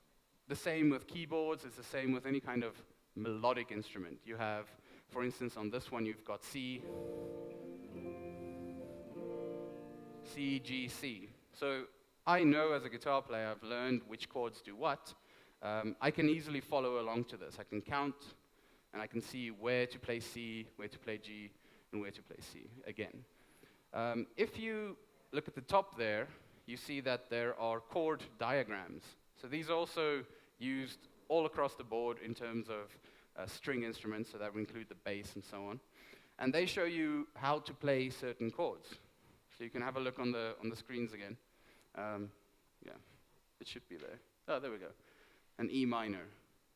the same with keyboards. It's the same with any kind of melodic instrument. You have, for instance, on this one, you've got C, C, G, C. So I know as a guitar player, I've learned which chords do what. I can easily follow along to this. I can count, and I can see where to play C, where to play G, and where to play C again. If you look at the top there, you see that there are chord diagrams. So these are also used all across the board in terms of string instruments, so that would include the bass and so on. And they show you how to play certain chords. So you can have a look on the screens again. Yeah, it should be there. Oh, there we go. An E minor.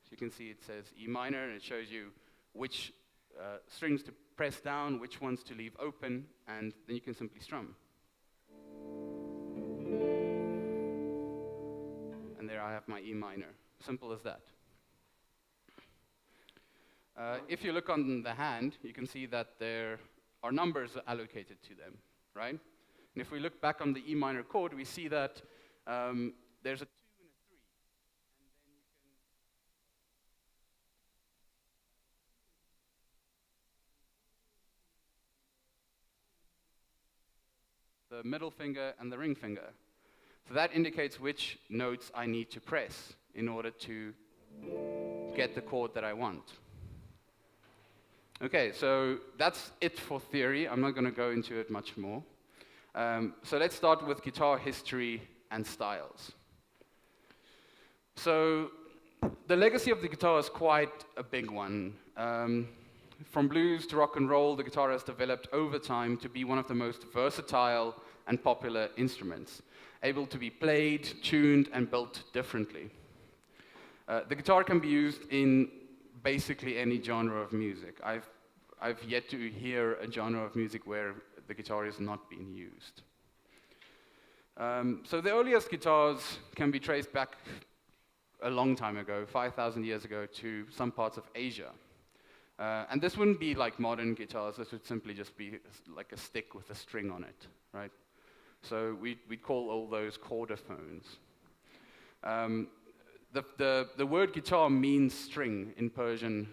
So you can see it says E minor, and it shows you which strings to press down, which ones to leave open, and then you can simply strum. And there I have my E minor. Simple as that. If you look on the hand, you can see that there are numbers allocated to them, right? And if we look back on the E minor chord, we see that there's a 2 and a 3. And then you can the middle finger and the ring finger. So that indicates which notes I need to press in order to get the chord that I want. Okay, so that's it for theory. I'm not going to go into it much more. So let's start with guitar history and styles. So the legacy of the guitar is quite a big one. From blues to rock and roll, the guitar has developed over time to be one of the most versatile and popular instruments, able to be played, tuned, and built differently. The guitar can be used in basically any genre of music. I've yet to hear a genre of music where the guitar is not being used. So the earliest guitars can be traced back a long time ago, 5,000 years ago, to some parts of Asia. And this wouldn't be like modern guitars. This would simply just be like a stick with a string on it, right? So we'd call all those chordophones. The word guitar means string in Persian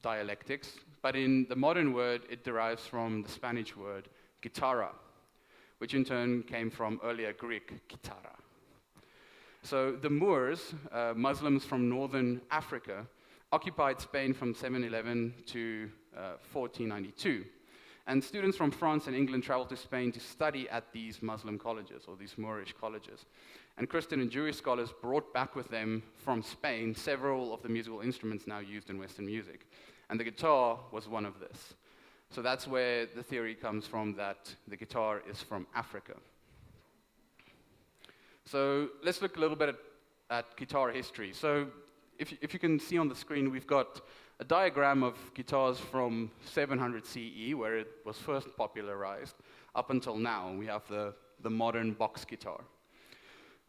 dialectics, but in the modern word, it derives from the Spanish word guitarra, which in turn came from earlier Greek guitarra. So the Moors, Muslims from northern Africa, occupied Spain from 711 to 1492. And students from France and England traveled to Spain to study at these Muslim colleges, or these Moorish colleges. And Christian and Jewish scholars brought back with them from Spain several of the musical instruments now used in Western music. And the guitar was one of this. So that's where the theory comes from that the guitar is from Africa. So let's look a little bit at guitar history. So if you can see on the screen, we've got a diagram of guitars from 700 CE, where it was first popularized, up until now. We have the modern box guitar.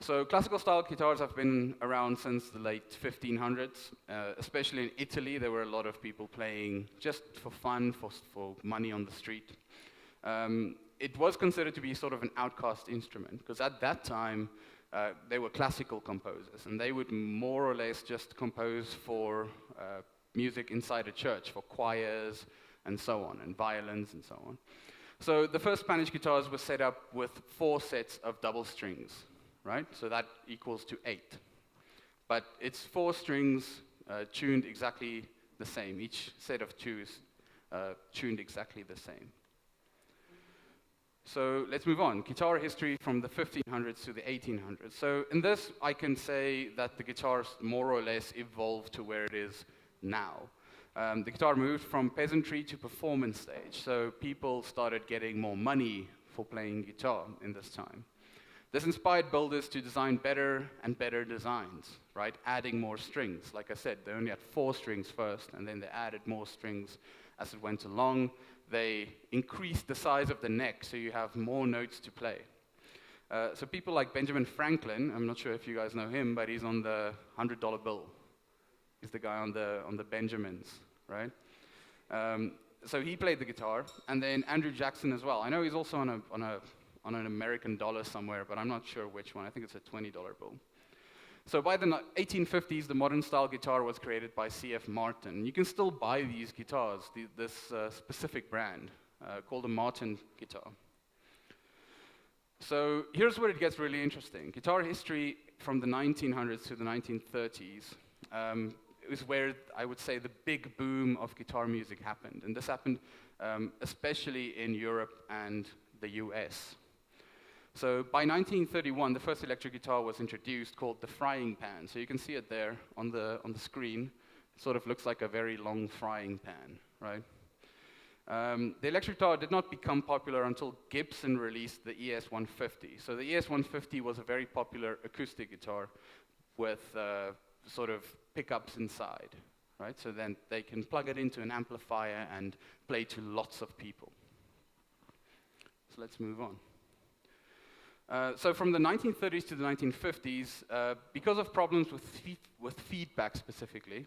So classical style guitars have been around since the late 1500s, especially in Italy. There were a lot of people playing just for fun, for money on the street. It was considered to be sort of an outcast instrument, because at that time, they were classical composers, and they would more or less just compose for music inside a church, for choirs and so on, and violins and so on. So the first Spanish guitars were set up with 4 sets of double strings, right? So that equals to 8. But it's 4 strings tuned exactly the same. Each set of 2 is tuned exactly the same. So let's move on. Guitar history from the 1500s to the 1800s. So in this, I can say that the guitars more or less evolved to where it is now. The guitar moved from peasantry to performance stage. So people started getting more money for playing guitar in this time. This inspired builders to design better and better designs, right? Adding more strings. Like I said, they only had 4 strings first, and then they added more strings as it went along. They increased the size of the neck, so you have more notes to play. So people like Benjamin Franklin, I'm not sure if you guys know him, but he's on the $100 bill. He's the guy on the Benjamins, right? So he played the guitar, and then Andrew Jackson as well. I know he's also on an American dollar somewhere, but I'm not sure which one. I think it's a $20 bill. So by the 1850s, the modern style guitar was created by C.F. Martin. You can still buy these guitars, this specific brand called a Martin guitar. So here's where it gets really interesting. Guitar history from the 1900s to the 1930s is where I would say the big boom of guitar music happened. And this happened especially in Europe and the US. So by 1931, the first electric guitar was introduced called the frying pan. So you can see it there on the screen. It sort of looks like a very long frying pan, right? The electric guitar did not become popular until Gibson released the ES-150. So the ES-150 was a very popular acoustic guitar with sort of pickups inside, right? So then they can plug it into an amplifier and play to lots of people. So let's move on. So from the 1930s to the 1950s, because of problems with feedback specifically,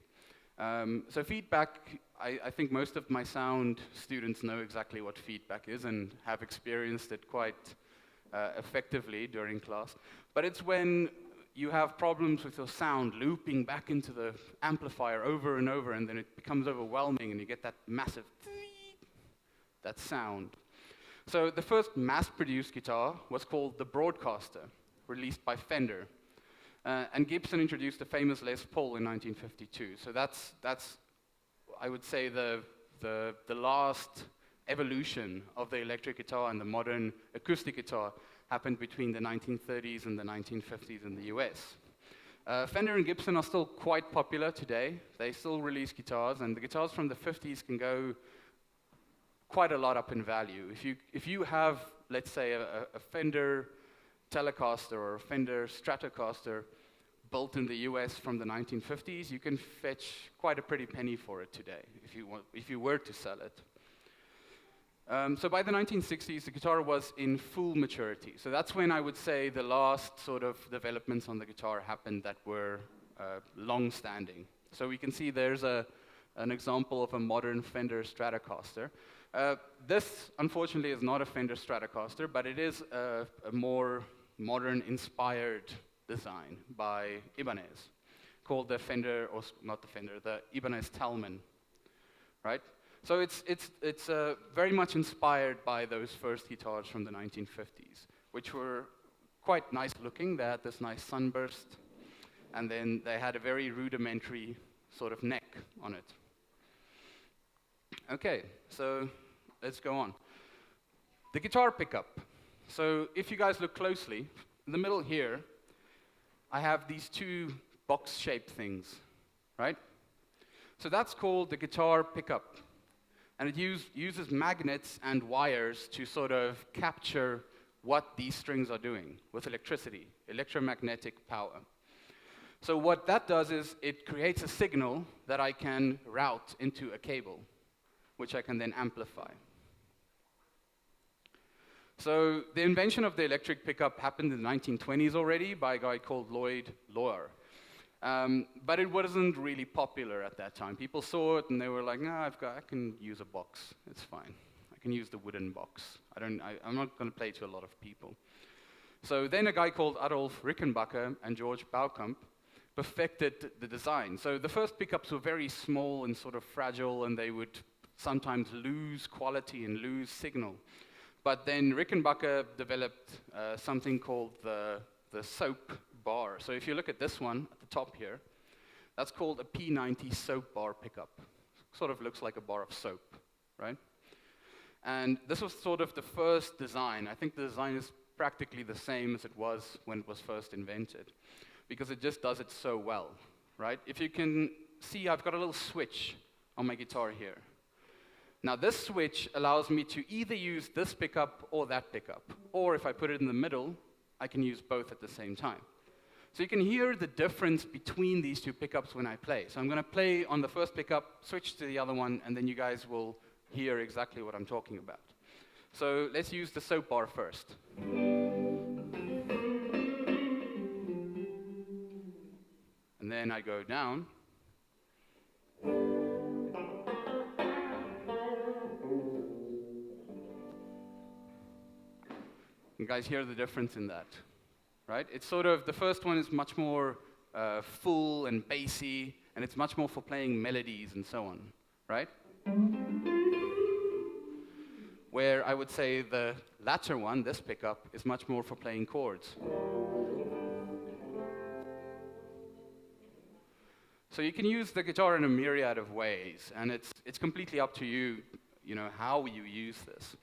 so feedback, I think most of my sound students know exactly what feedback is and have experienced it quite effectively during class. But it's when you have problems with your sound looping back into the amplifier over and over, and then it becomes overwhelming and you get that massive that sound. So the first mass-produced guitar was called the Broadcaster, released by Fender. And Gibson introduced the famous Les Paul in 1952. So that's I would say, the last evolution of the electric guitar and the modern acoustic guitar happened between the 1930s and the 1950s in the US. Fender and Gibson are still quite popular today. They still release guitars, and the guitars from the 50s can go quite a lot up in value. If you have, let's say, a Fender Telecaster or a Fender Stratocaster built in the US from the 1950s, you can fetch quite a pretty penny for it today, if you were to sell it. So by the 1960s, the guitar was in full maturity. So that's when I would say the last sort of developments on the guitar happened that were long-standing. So we can see there's an example of a modern Fender Stratocaster. This, unfortunately, is not a Fender Stratocaster, but it is a more modern-inspired design by Ibanez, called the Fender, or not the Fender, the Ibanez Talman, right? So it's very much inspired by those first guitars from the 1950s, which were quite nice looking. They had this nice sunburst, and then they had a very rudimentary sort of neck on it. Okay, so let's go on. The guitar pickup. So if you guys look closely, in the middle here, I have these two box-shaped things, right? So that's called the guitar pickup. And it uses magnets and wires to sort of capture what these strings are doing with electricity, electromagnetic power. So what that does is it creates a signal that I can route into a cable, which I can then amplify. So the invention of the electric pickup happened in the 1920s already by a guy called Lloyd Loar. But it wasn't really popular at that time. People saw it and they were like, nah, I can use a box, it's fine. I can use the wooden box. I'm not going to play to a lot of people. So then a guy called Adolf Rickenbacker and George Baukamp perfected the design. So the first pickups were very small and sort of fragile, and they would sometimes lose quality and lose signal. But then Rickenbacker developed something called the soap bar. So if you look at this one at the top here, that's called a P90 soap bar pickup. Sort of looks like a bar of soap, right? And this was sort of the first design. I think the design is practically the same as it was when it was first invented, because it just does it so well, right? If you can see, I've got a little switch on my guitar here. Now this switch allows me to either use this pickup or that pickup, or if I put it in the middle, I can use both at the same time. So you can hear the difference between these two pickups when I play. So I'm going to play on the first pickup, switch to the other one, and then you guys will hear exactly what I'm talking about. So let's use the soap bar first. and then I go down. You guys hear the difference in that, right? It's sort of, the first one is much more full and bassy, and it's much more for playing melodies and so on, right? Where I would say the latter one, this pickup, is much more for playing chords. So you can use the guitar in a myriad of ways, and it's completely up to you, you know, how you use this.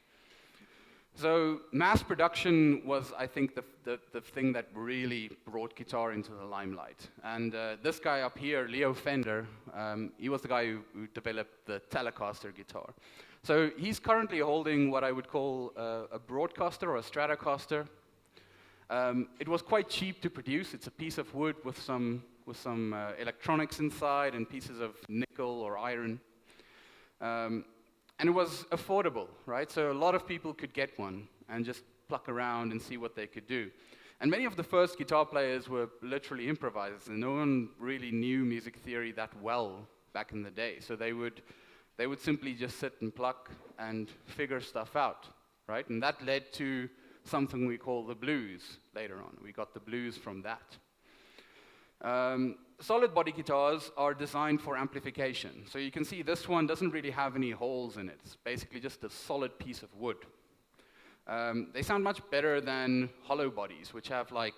So mass production was, I think, the thing that really brought guitar into the limelight. And this guy up here, Leo Fender, he was the guy who developed the Telecaster guitar. So he's currently holding what I would call a broadcaster or a Stratocaster. It was quite cheap to produce. It's a piece of wood with some electronics inside and pieces of nickel or iron. And it was affordable, right? So a lot of people could get one and just pluck around and see what they could do. And many of the first guitar players were literally improvisers, and no one really knew music theory that well back in the day. So they would simply just sit and pluck and figure stuff out, right? And that led to something we call the blues later on. We got the blues from that. Solid body guitars are designed for amplification. So you can see this one doesn't really have any holes in it. It's basically just a solid piece of wood. They sound much better than hollow bodies, which have like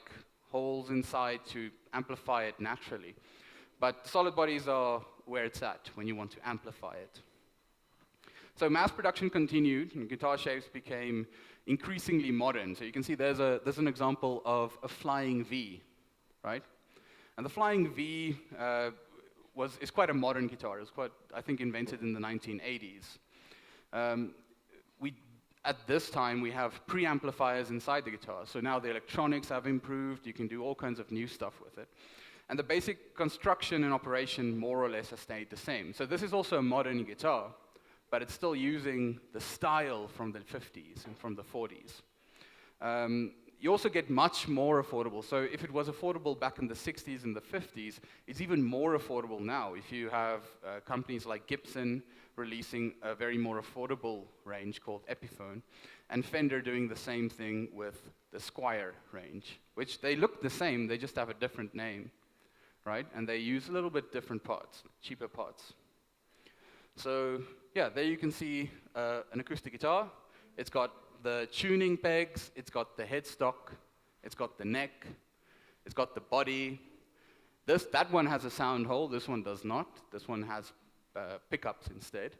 holes inside to amplify it naturally. But solid bodies are where it's at when you want to amplify it. So mass production continued, and guitar shapes became increasingly modern. So you can see there's an example of a flying V, right? And the flying V is quite a modern guitar. It was quite, I think, invented in the 1980s. At this time, we have preamplifiers inside the guitar. So now the electronics have improved. You can do all kinds of new stuff with it. And the basic construction and operation more or less has stayed the same. So this is also a modern guitar, but it's still using the style from the 50s and from the 40s. You also get much more affordable. So if it was affordable back in the 60s and the 50s, it's even more affordable now. If you have companies like Gibson releasing a very more affordable range called Epiphone, and Fender doing the same thing with the Squier range, which they look the same, they just have a different name, right? And they use a little bit different parts, cheaper parts. So yeah, there you can see an acoustic guitar. It's got the tuning pegs, it's got the headstock, it's got the neck, it's got the body. That one has a sound hole, this one does not. This one has pickups instead.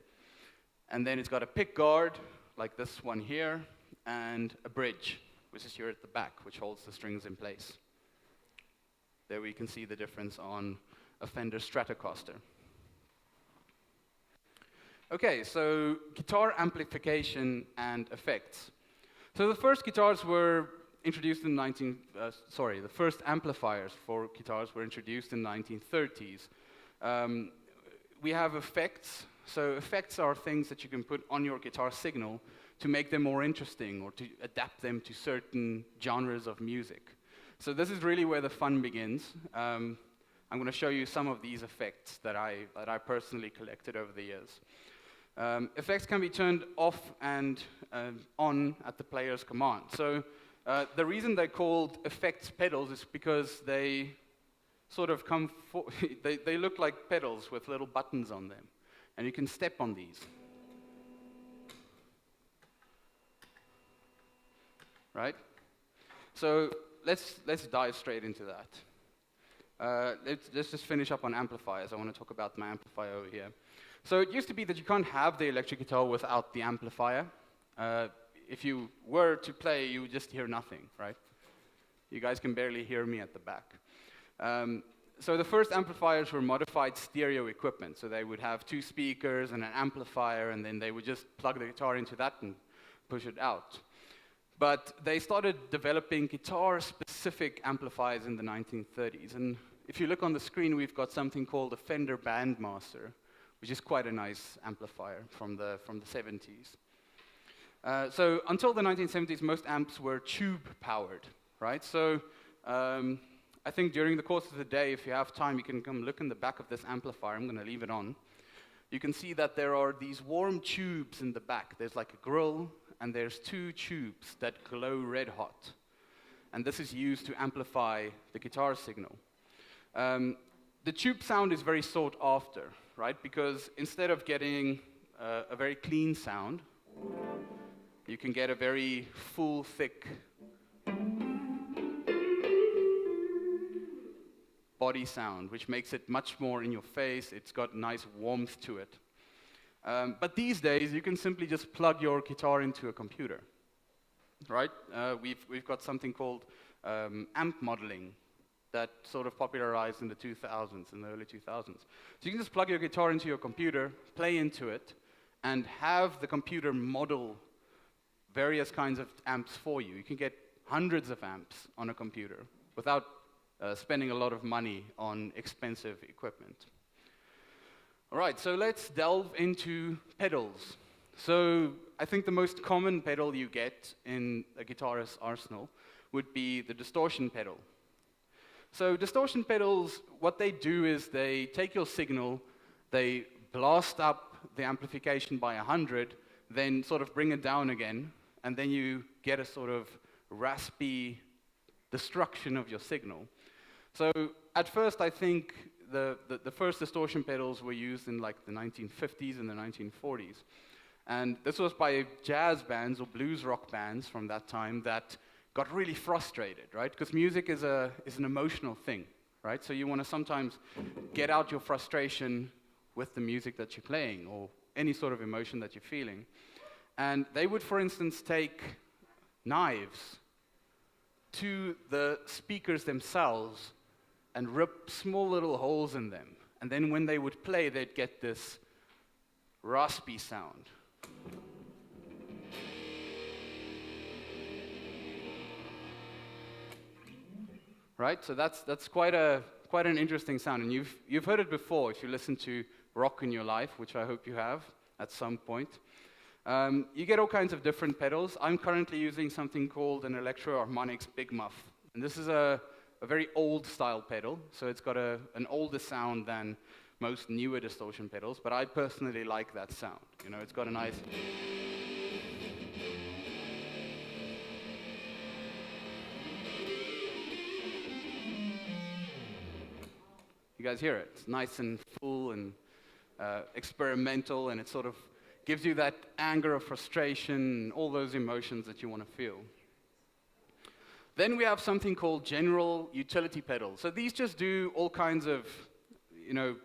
And then it's got a pick guard, like this one here, and a bridge, which is here at the back, which holds the strings in place. There we can see the difference on a Fender Stratocaster. Okay, so guitar amplification and effects. So the first guitars were introduced in the first amplifiers for guitars were introduced in the 1930s. We have effects. So effects are things that you can put on your guitar signal to make them more interesting or to adapt them to certain genres of music. So this is really where the fun begins. I'm going to show you some of these effects that I personally collected over the years. Effects can be turned off and on at the player's command. So the reason they're called effects pedals is because they sort of they look like pedals with little buttons on them. And you can step on these. Right? So let's dive straight into that. Let's just finish up on amplifiers. I want to talk about my amplifier over here. So it used to be that you can't have the electric guitar without the amplifier. If you were to play, you would just hear nothing, right? You guys can barely hear me at the back. So the first amplifiers were modified stereo equipment. So they would have 2 speakers and an amplifier, and then they would just plug the guitar into that and push it out. But they started developing guitar-specific amplifiers in the 1930s. And if you look on the screen, we've got something called a Fender Bandmaster, which is quite a nice amplifier from the 70s. So until the 1970s, most amps were tube-powered, right? So I think during the course of the day, if you have time, you can come look in the back of this amplifier. I'm going to leave it on. You can see that there are these warm tubes in the back. There's like a grill, and there's 2 tubes that glow red hot. And this is used to amplify the guitar signal. The tube sound is very sought after, right? Because instead of getting a very clean sound, you can get a very full, thick body sound, which makes it much more in your face. It's got nice warmth to it. But these days, you can simply just plug your guitar into a computer, right? We've got something called amp modeling that sort of popularized in the 2000s, in the early 2000s. So you can just plug your guitar into your computer, play into it, and have the computer model various kinds of amps for you. You can get hundreds of amps on a computer without spending a lot of money on expensive equipment. All right, so let's delve into pedals. So I think the most common pedal you get in a guitarist's arsenal would be the distortion pedal. So distortion pedals, what they do is they take your signal, they blast up the amplification by 100, then sort of bring it down again, and then you get a sort of raspy destruction of your signal. So at first, I think the first distortion pedals were used in like the 1950s and the 1940s. And this was by jazz bands or blues rock bands from that time that got really frustrated, right? Because music is an emotional thing, right? So you want to sometimes get out your frustration with the music that you're playing or any sort of emotion that you're feeling. And they would, for instance, take knives to the speakers themselves and rip small little holes in them. And then when they would play, they'd get this raspy sound. Right? So that's quite an interesting sound. And you've heard it before if you listen to rock in your life, which I hope you have at some point. You get all kinds of different pedals. I'm currently using something called an Electro Harmonix Big Muff. And this is a very old style pedal, so it's got an older sound than most newer distortion pedals, but I personally like that sound. You know, it's got a nice... You guys hear it? It's nice and full and experimental, and it sort of gives you that anger or frustration, all those emotions that you want to feel. Then we have something called general utility pedals. So these just do all kinds of, you know,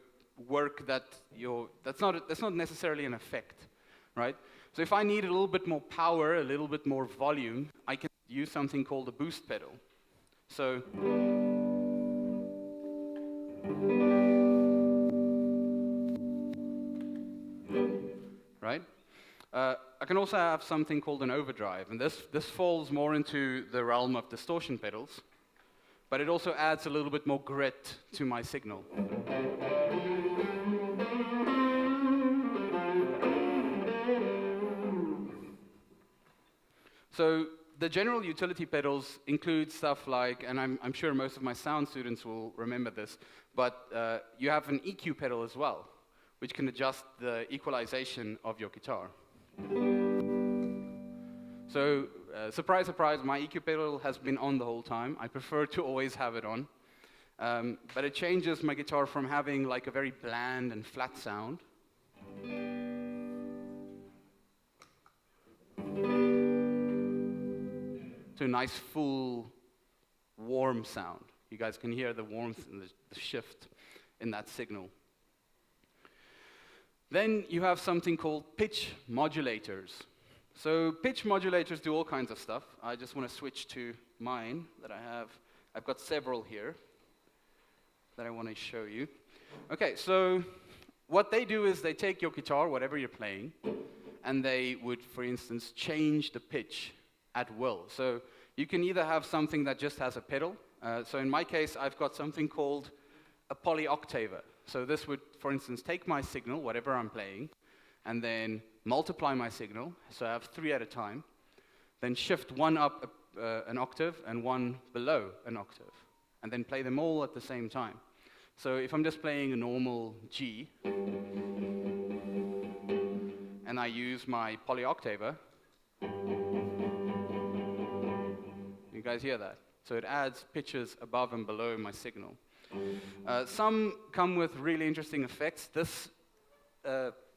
work that's not necessarily an effect, right? So if I need a little bit more power, a little bit more volume, I can use something called a boost pedal. So right? I can also have something called an overdrive, and this falls more into the realm of distortion pedals, but it also adds a little bit more grit to my signal. So the general utility pedals include stuff like, and I'm sure most of my sound students will remember this, but you have an EQ pedal as well, which can adjust the equalization of your guitar. So, surprise, surprise, my EQ pedal has been on the whole time. I prefer to always have it on. But it changes my guitar from having like a very bland and flat sound to a nice, full, warm sound. You guys can hear the warmth and the shift in that signal. Then you have something called pitch modulators. So pitch modulators do all kinds of stuff. I just want to switch to mine that I have. I've got several here that I want to show you. Okay, so what they do is they take your guitar, whatever you're playing, and they would, for instance, change the pitch at will. So you can either have something that just has a pedal. So in my case, I've got something called a polyoctaver. So this would, for instance, take my signal, whatever I'm playing, and then multiply my signal, so I have 3 at a time, then shift one up an octave and one below an octave. and then play them all at the same time. So if I'm just playing a normal G, and I use my polyoctaver, you guys hear that? So it adds pitches above and below my signal. Some come with really interesting effects. This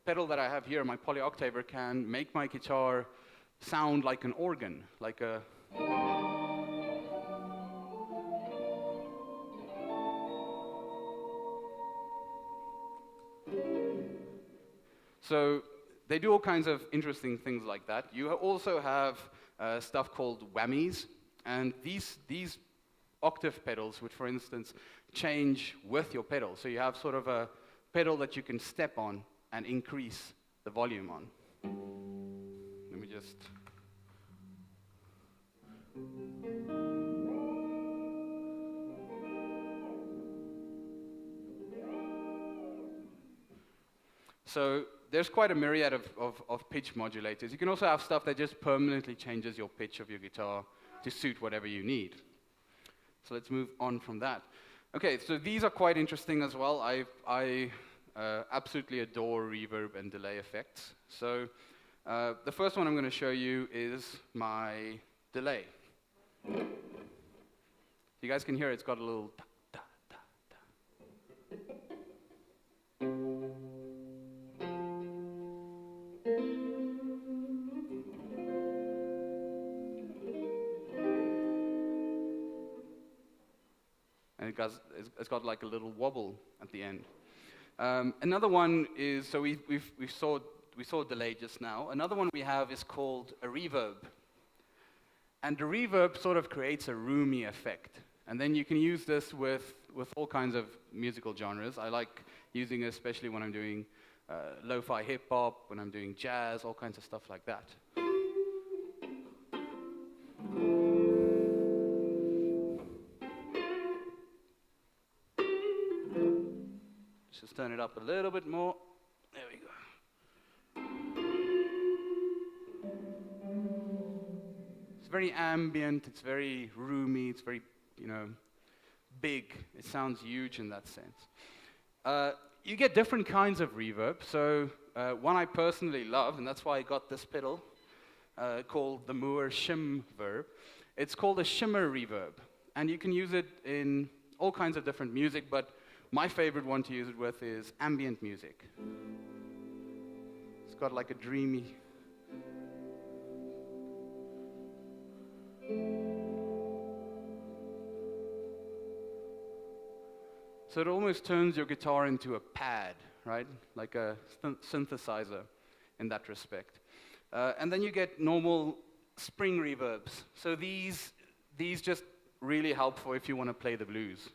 pedal that I have here, my polyoctaver, can make my guitar sound like an organ, like a... So they do all kinds of interesting things like that. You also have stuff called whammies, and these octave pedals would, for instance, change with your pedal. So you have sort of a pedal that you can step on and increase the volume on. Let me just... So there's quite a myriad of pitch modulators. You can also have stuff that just permanently changes your pitch of your guitar to suit whatever you need. So let's move on from that. Okay, so these are quite interesting as well. I absolutely adore reverb and delay effects. So the first one I'm going to show you is my delay. You guys can hear it's got a little ta, ta, ta, ta. And it's got like a little wobble at the end. Another one is, so we saw a delay just now. Another one we have is called a reverb. And the reverb sort of creates a roomy effect. And then you can use this with all kinds of musical genres. I like using it especially when I'm doing lo-fi hip-hop, when I'm doing jazz, all kinds of stuff like that. Just turn it up a little bit more. There we go. It's very ambient, it's very roomy, it's very, big. It sounds huge in that sense. You get different kinds of reverb. So one I personally love, and that's why I got this pedal, called the Moore Shimverb. It's called a shimmer reverb. And you can use it in all kinds of different music, but my favorite one to use it with is ambient music. It's got like a dreamy... So it almost turns your guitar into a pad, right? Like a synthesizer in that respect. And then you get normal spring reverbs. So these just really helpful if you want to play the blues.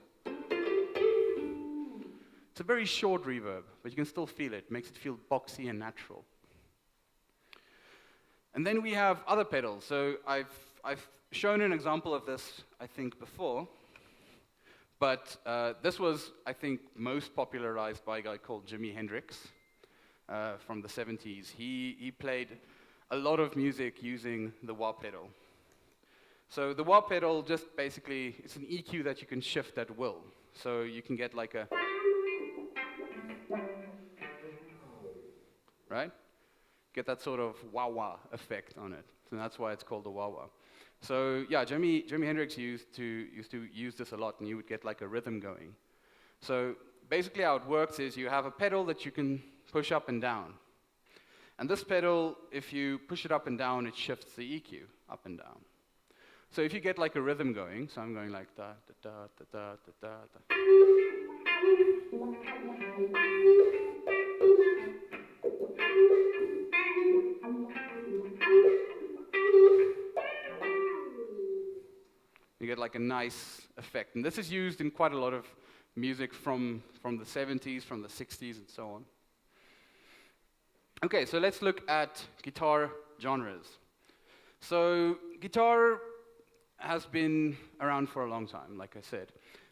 It's a very short reverb, but you can still feel it. It makes it feel boxy and natural. And then we have other pedals. So I've shown an example of this, I think, before. But this was, I think, most popularized by a guy called Jimi Hendrix from the 70s. He played a lot of music using the wah pedal. So the wah pedal just basically, it's an EQ that you can shift at will. So you can get like a... right? Get that sort of wah-wah effect on it. So that's why it's called a wah-wah. So yeah, Jimi Hendrix used to use this a lot, and you would get like a rhythm going. So basically how it works is you have a pedal that you can push up and down. And this pedal, if you push it up and down, it shifts the EQ up and down. So if you get like a rhythm going, so I'm going like da da da da da da da. You get like a nice effect. And this is used in quite a lot of music from the 70s, from the 60s, and so on. Okay, so let's look at guitar genres. So guitar has been around for a long time, like I said.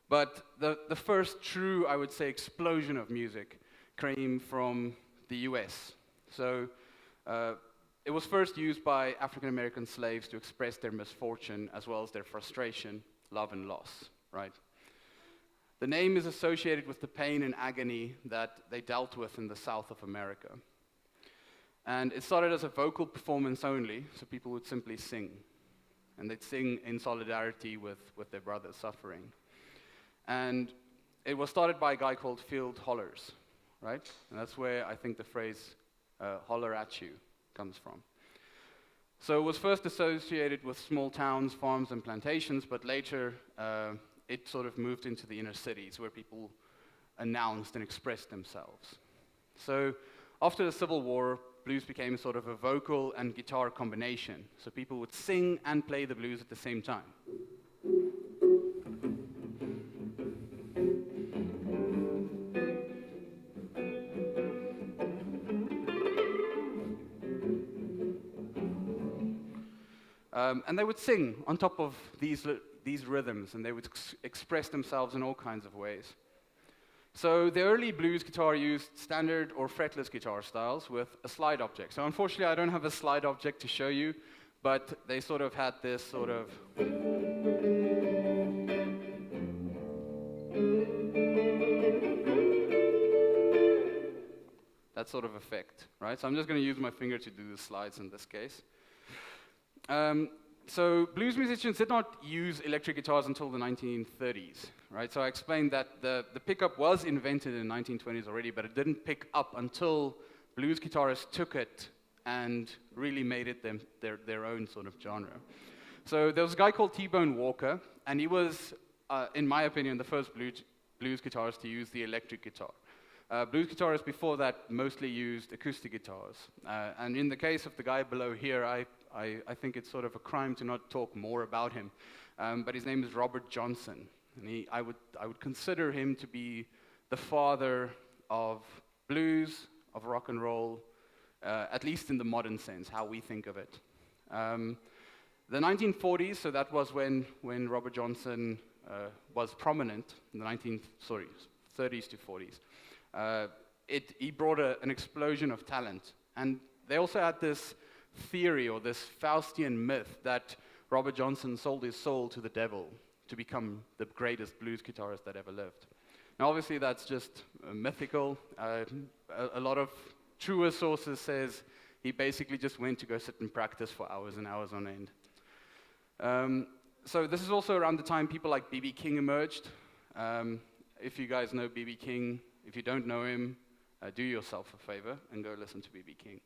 But the first true, I would say, explosion of music came from the US. So it was first used by African American slaves to express their misfortune as well as their frustration, love and loss, right? The name is associated with the pain and agony that they dealt with in the south of America. And it started as a vocal performance only, so people would simply sing. And they'd sing in solidarity with their brothers suffering. And it was started by a guy called Field Hollers, right? And that's where I think the phrase holler at you comes from. So it was first associated with small towns, farms, and plantations, but later it sort of moved into the inner cities where people announced and expressed themselves. So after the Civil War, blues became sort of a vocal and guitar combination. So people would sing and play the blues at the same time. And they would sing on top of these rhythms, and they would express themselves in all kinds of ways. So the early blues guitar used standard or fretless guitar styles with a slide object. So unfortunately, I don't have a slide object to show you, but they sort of had this sort of... that sort of effect, right? So I'm just going to use my finger to do the slides in this case. So blues musicians did not use electric guitars until the 1930s, right? So I explained that the pickup was invented in the 1920s already, but it didn't pick up until blues guitarists took it and really made it their own sort of genre. So there was a guy called T-Bone Walker, and he was, in my opinion, the first blues guitarist to use the electric guitar. Blues guitarists before that mostly used acoustic guitars. And in the case of the guy below here, I think it's sort of a crime to not talk more about him. But his name is Robert Johnson. And I would consider him to be the father of blues, of rock and roll, at least in the modern sense, how we think of it. The 1940s, so that was when Robert Johnson was prominent, in the 30s to 40s. He brought an explosion of talent. And they also had this theory or this Faustian myth that Robert Johnson sold his soul to the devil to become the greatest blues guitarist that ever lived. Now obviously that's just mythical. A lot of truer sources says he basically just went to go sit and practice for hours and hours on end. So this is also around the time people like B.B. King emerged. If you guys know B.B. King, if you don't know him, do yourself a favor and go listen to B.B. King.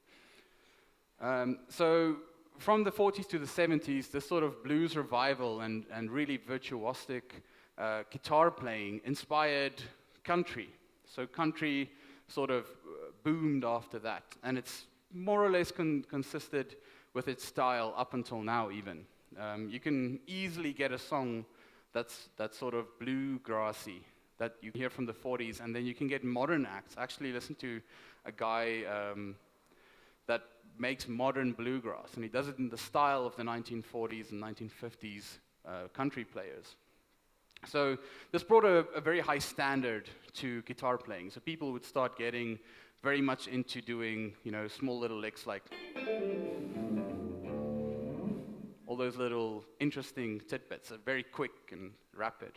So from the 40s to the 70s, this sort of blues revival and really virtuosic guitar playing inspired country. So country sort of boomed after that. And it's more or less consisted with its style up until now even. You can easily get a song that's sort of bluegrassy that you hear from the 40s, and then you can get modern acts. Actually listen to a guy that makes modern bluegrass, and he does it in the style of the 1940s and 1950s country players. So this brought a very high standard to guitar playing. So people would start getting very much into doing, small little licks like all those little interesting tidbits, very quick and rapid.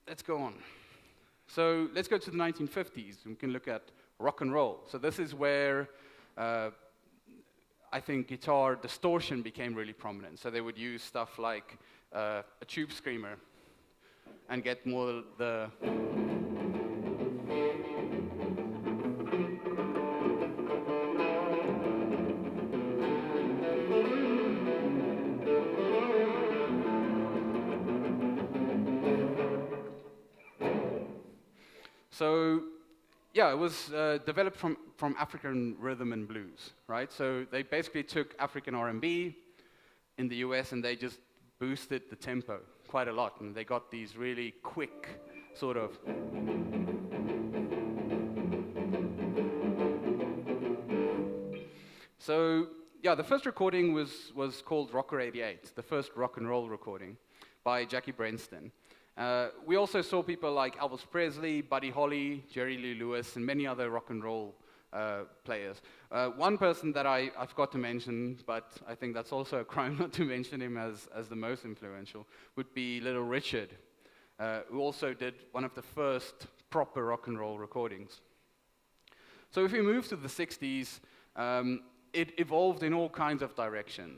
Let's go on. So let's go to the 1950s. We can look at rock and roll. So this is where I think guitar distortion became really prominent. So they would use stuff like a tube screamer and get more the... So, yeah, it was developed from African rhythm and blues, right? So they basically took African R&B in the US and they just boosted the tempo quite a lot, and they got these really quick sort of... So, yeah, the first recording was called Rocker 88, the first rock and roll recording by Jackie Brenston. We also saw people like Elvis Presley, Buddy Holly, Jerry Lee Lewis, and many other rock and roll players. One person that I forgot to mention, but I think that's also a crime not to mention him as the most influential, would be Little Richard. who also did one of the first proper rock and roll recordings. So if we move to the 60s, it evolved in all kinds of direction.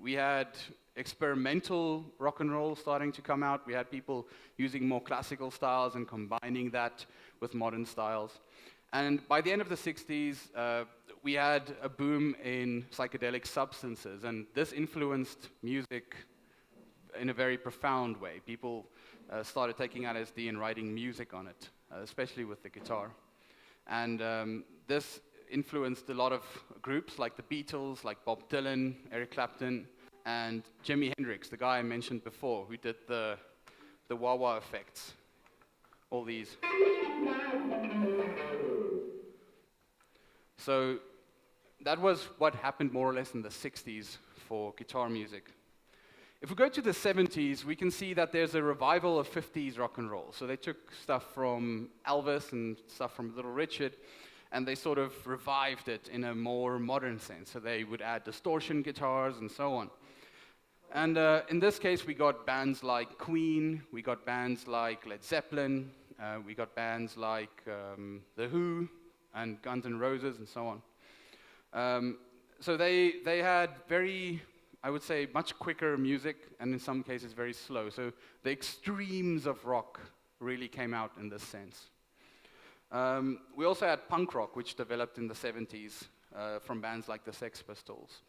We had experimental rock and roll starting to come out. We had people using more classical styles and combining that with modern styles. And by the end of the 60s, we had a boom in psychedelic substances, and this influenced music in a very profound way. People started taking LSD and writing music on it, especially with the guitar. And this influenced a lot of groups like the Beatles, like Bob Dylan, Eric Clapton, and Jimi Hendrix, the guy I mentioned before, who did the wah-wah effects, all these. So that was what happened more or less in the 60s for guitar music. If we go to the 70s, we can see that there's a revival of 50s rock and roll. So they took stuff from Elvis and stuff from Little Richard, and they sort of revived it in a more modern sense. So they would add distortion guitars and so on. And in this case, we got bands like Queen, we got bands like Led Zeppelin, we got bands like The Who and Guns N' Roses and so on. So they had very, I would say, much quicker music, and in some cases very slow. So the extremes of rock really came out in this sense. We also had punk rock, which developed in the 70s from bands like the Sex Pistols.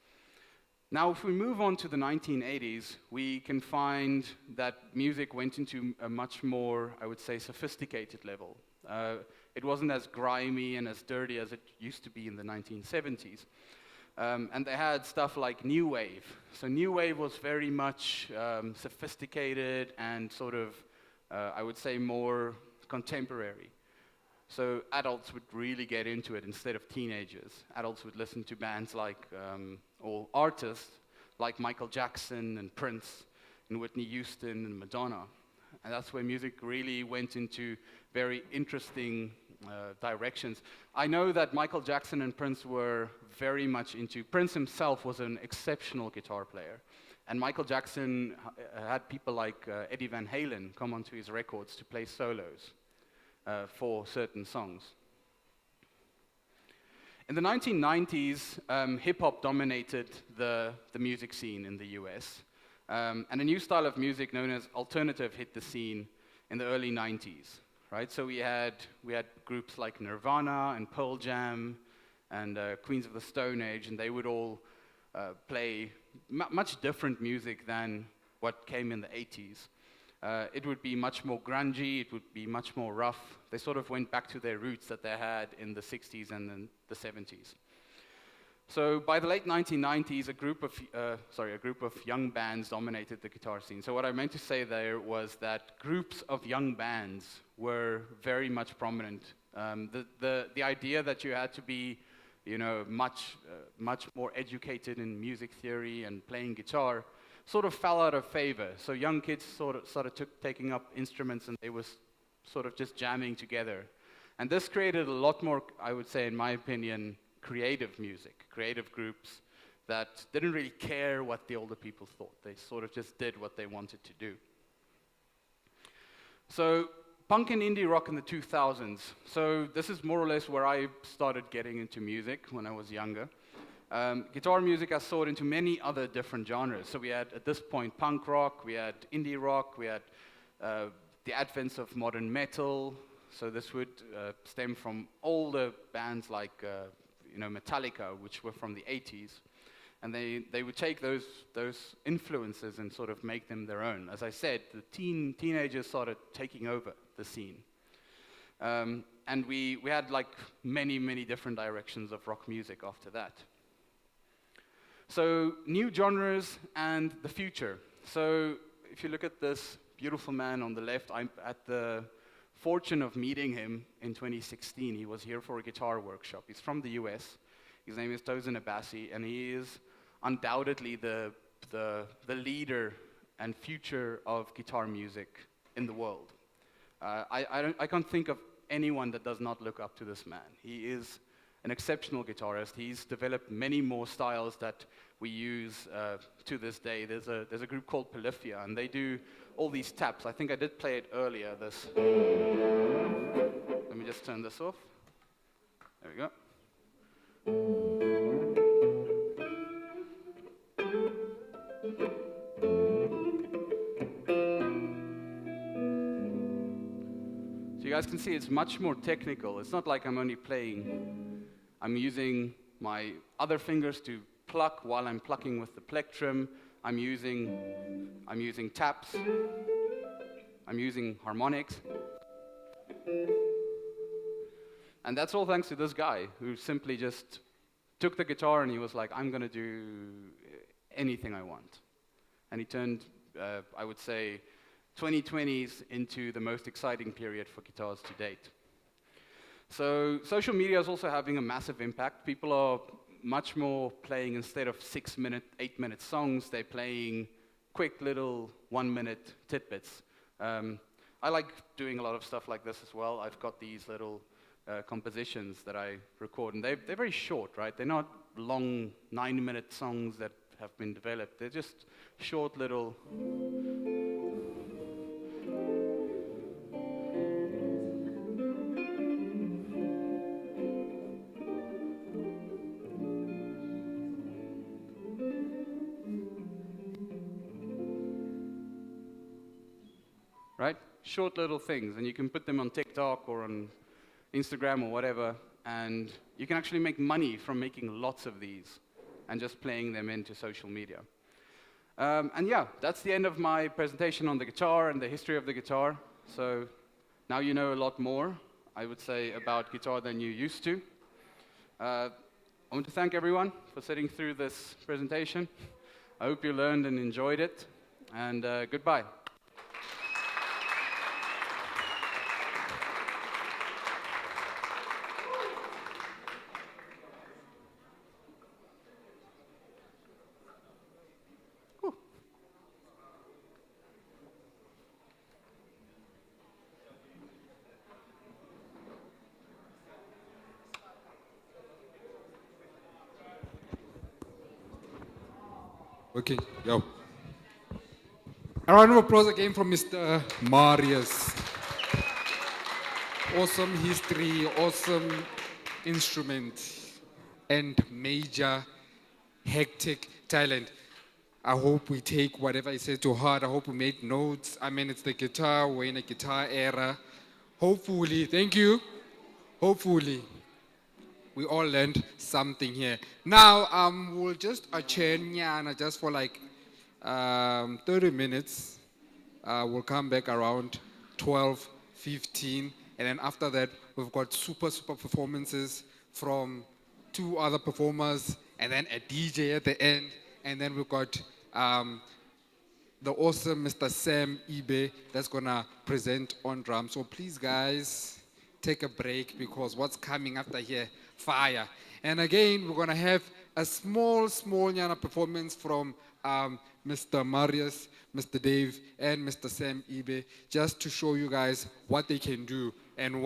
Now, if we move on to the 1980s, we can find that music went into a much more, I would say, sophisticated level. It wasn't as grimy and as dirty as it used to be in the 1970s. And they had stuff like New Wave. So New Wave was very much sophisticated and sort of, I would say, more contemporary. So adults would really get into it instead of teenagers. Adults would listen to bands like, or artists like Michael Jackson and Prince and Whitney Houston and Madonna. And that's where music really went into very interesting directions. I know that Michael Jackson and Prince were very much into, Prince himself was an exceptional guitar player. And Michael Jackson had people like Eddie Van Halen come onto his records to play solos for certain songs. In the 1990s, hip-hop dominated the music scene in the US. And a new style of music known as alternative hit the scene in the early 90s. Right, so we had groups like Nirvana and Pearl Jam and Queens of the Stone Age, and they would all play much different music than what came in the 80s. It would be much more grungy, it would be much more rough. They sort of went back to their roots that they had in the 60s and then the 70s. So by the late 1990s, a group of young bands dominated the guitar scene. So what I meant to say there was that groups of young bands were very much prominent. The idea that you had to be, much more educated in music theory and playing guitar sort of fell out of favor. So young kids sort of taking up instruments, and they was sort of just jamming together. And this created a lot more, I would say, in my opinion, creative music, creative groups that didn't really care what the older people thought. They sort of just did what they wanted to do. So punk and indie rock in the 2000s. So this is more or less where I started getting into music when I was younger. Guitar music has soared into many other different genres. So we had, at this point, punk rock, we had indie rock, we had the advent of modern metal. So this would stem from older bands like Metallica, which were from the 80s. And they would take those influences and sort of make them their own. As I said, the teenagers started taking over the scene. And we had like many, many different directions of rock music after that. So new genres and the future. So if you look at this beautiful man on the left, I'm at the fortune of meeting him in 2016. He was here for a guitar workshop. He's from the US. His name is Tosin Abassi, and he is undoubtedly the leader and future of guitar music in the world. I can't think of anyone that does not look up to this man. He is an exceptional guitarist. He's developed many more styles that we use to this day. There's a group called Polyphia, and they do all these taps. I think I did play it earlier. This. Let me just turn this off. There we go. So you guys can see it's much more technical. It's not like I'm only playing. I'm using my other fingers to pluck while I'm plucking with the plectrum. I'm using taps. I'm using harmonics. And that's all thanks to this guy who simply just took the guitar and he was like, I'm going to do anything I want. And he turned, I would say, 2020s into the most exciting period for guitars to date. So social media is also having a massive impact. People are much more playing, instead of 6-minute, 8-minute songs, they're playing quick little 1-minute tidbits. I like doing a lot of stuff like this as well. I've got these little compositions that I record, and they're very short, right? They're not long 9-minute songs that have been developed. They're just short little... right? Short little things, and you can put them on TikTok or on Instagram or whatever, and you can actually make money from making lots of these and just playing them into social media. And yeah, that's the end of my presentation on the guitar and the history of the guitar. So now you know a lot more, I would say, about guitar than you used to. I want to thank everyone for sitting through this presentation. I hope you learned and enjoyed it, and goodbye. Okay, yo. A round of applause again from Mr. Marius. Awesome history, awesome instrument, and major hectic talent. I hope we take whatever he said to heart. I hope we made notes. I mean, it's the guitar, we're in a guitar era. Hopefully, thank you. Hopefully, we all learned something here. Now, we'll just adjourn Nyana just for like 30 minutes. We'll come back around 12:15, and then after that, we've got super performances from 2 other performers, and then a DJ at the end, and then we've got the awesome Mr. Sam Ibe that's gonna present on drums. So please, guys, take a break, because what's coming after here, fire. And again, we're gonna have a small Nyana performance from Mr. Marius, Mr. Dave, and Mr. Sam Ibe, just to show you guys what they can do and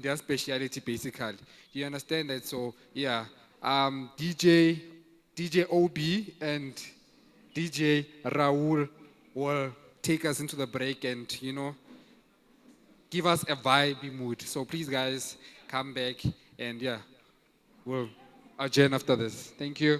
their speciality, basically. You understand that? So yeah, DJ OB and DJ Raul will take us into the break and, you know, give us a vibey mood. So please, guys, come back, and yeah, we'll adjourn after this. Thank you.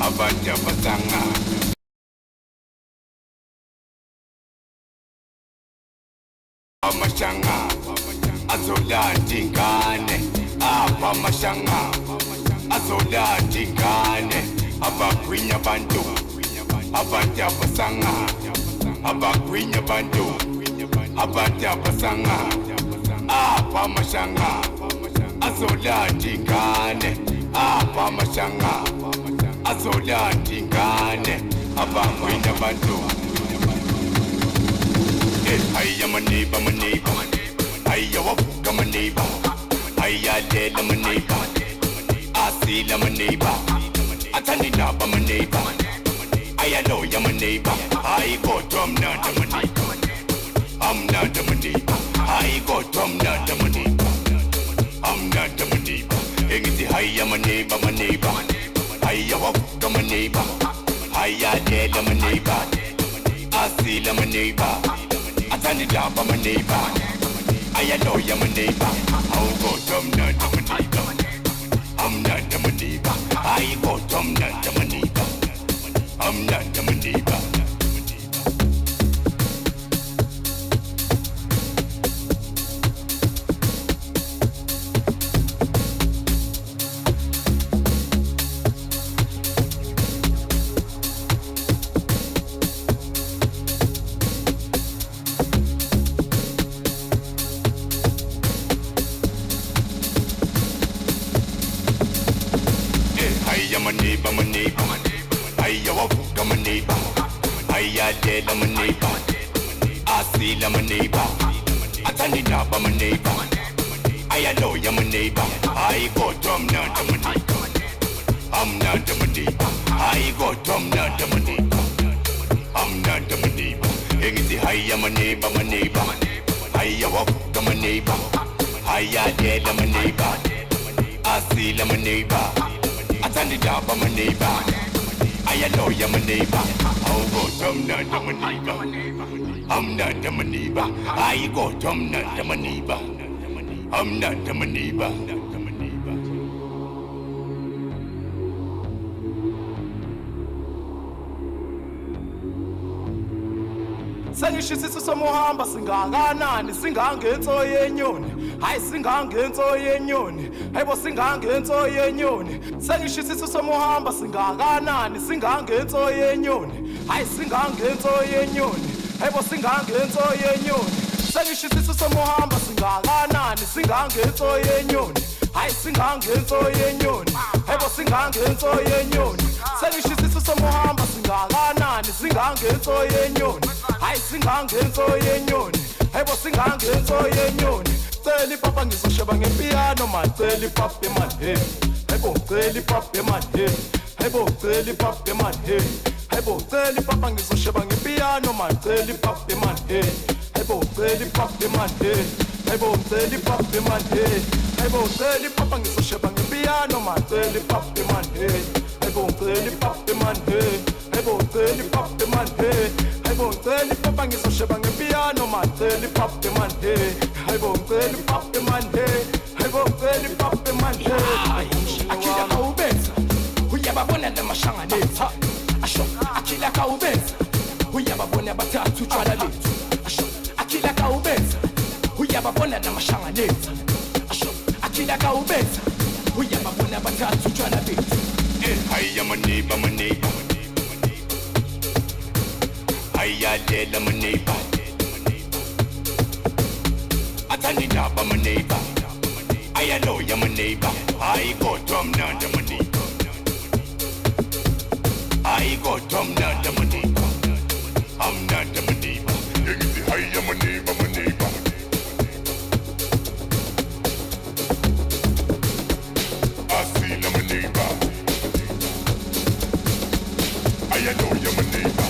abantu abasanga amashanga azolanda ingane apha amashanga azolanda ingane abagwinya abantu abasanga abagwinya abantu abasanga apha amashanga azolanda ingane apha amashanga azolanda ingane abagwinya abantu. Hiya my neighbor, hiya wabuka my neighbor, hiya lela my neighbor, asila my neighbor, atanilaba my neighbor, hiya loya my neighbor, I go to I'm not my neighbor, I'm not my neighbor, I go to I'm not my neighbor, I'm not my neighbor, engiti hiya my neighbor, hiya wabuka my neighbor, hiya lela my neighbor, asila my neighbor. I turn it up, I'm a neighbor. I know you're my neighbor. I'll go to I'm not my neighbor. I'm not my neighbor. I go to I'm not my neighbor. I'm not my neighbor. My neighbor, hiya wabuka my neighbor, hiya lela my neighbor, asila my neighbor, atanilaba my neighbor, hiya loya my neighbor, I go to I'm not my neighbor, I'm not my neighbor, I go to I'm not my neighbor, I'm not my neighbor, engiti hiya my neighbor, hiya wabuka my neighbor, hiya lela my neighbor, asila my neighbor. I turn it up, I'm a neighbor. I know you're my neighbor. I'll go to I'm not my neighbor. I'm not my neighbor. I go to I'm not my neighbor. I'm not my neighbor. Sengishisiso somuhamba singakanani singangenso yenyoni hayi singangenso yenyoni hayibo singangenso yenyoni sengishisiso somuhamba singakanani singangenso yenyoni hayi singangenso yenyoni hayibo singangenso yenyoni sengishisiso somuhamba singakanani singangenso yenyoni hayi singangenso yenyoni hayibo singangenso yenyoni sengishisiso somuhamba singakanani singangenso yenyoni hayi singangenso yenyoni hayibo singangenso yenyoni celi papa ngizosheba ngepiano man celi papa man hey hayibo celi papa man hey hayibo celi papa man hey hayibo celi papa ngizosheba ngepiano man celi papa man hey hayibo celi papa man hey hayibo celi papa man hey hayibo celi papa ngizosheba ngepiano man celi papa man hey hayibo celi papa man hey hayibo celi papa man hey hayibo celi papa ngizosheba ngepiano man celi papa man hey hayibo celi papa man hey hayibo celi papa man hey akila kaubenza uyababona namashanganetha asho akila kaubenza uyababona bathathu tshwala lethu asho akila kaubenza uyababona namashanganetha asho akila kaubenza uyababona bathathu tshwala lethu hiya my neighbor, hiya lela my neighbor, atanilaba my neighbor, hiya loya my neighbor, I go to I'm not my neighbor, I go to I'm not my neighbor, I'm not my neighbor, hiya my neighbor, asila my neighbor, I know you're my neighbor.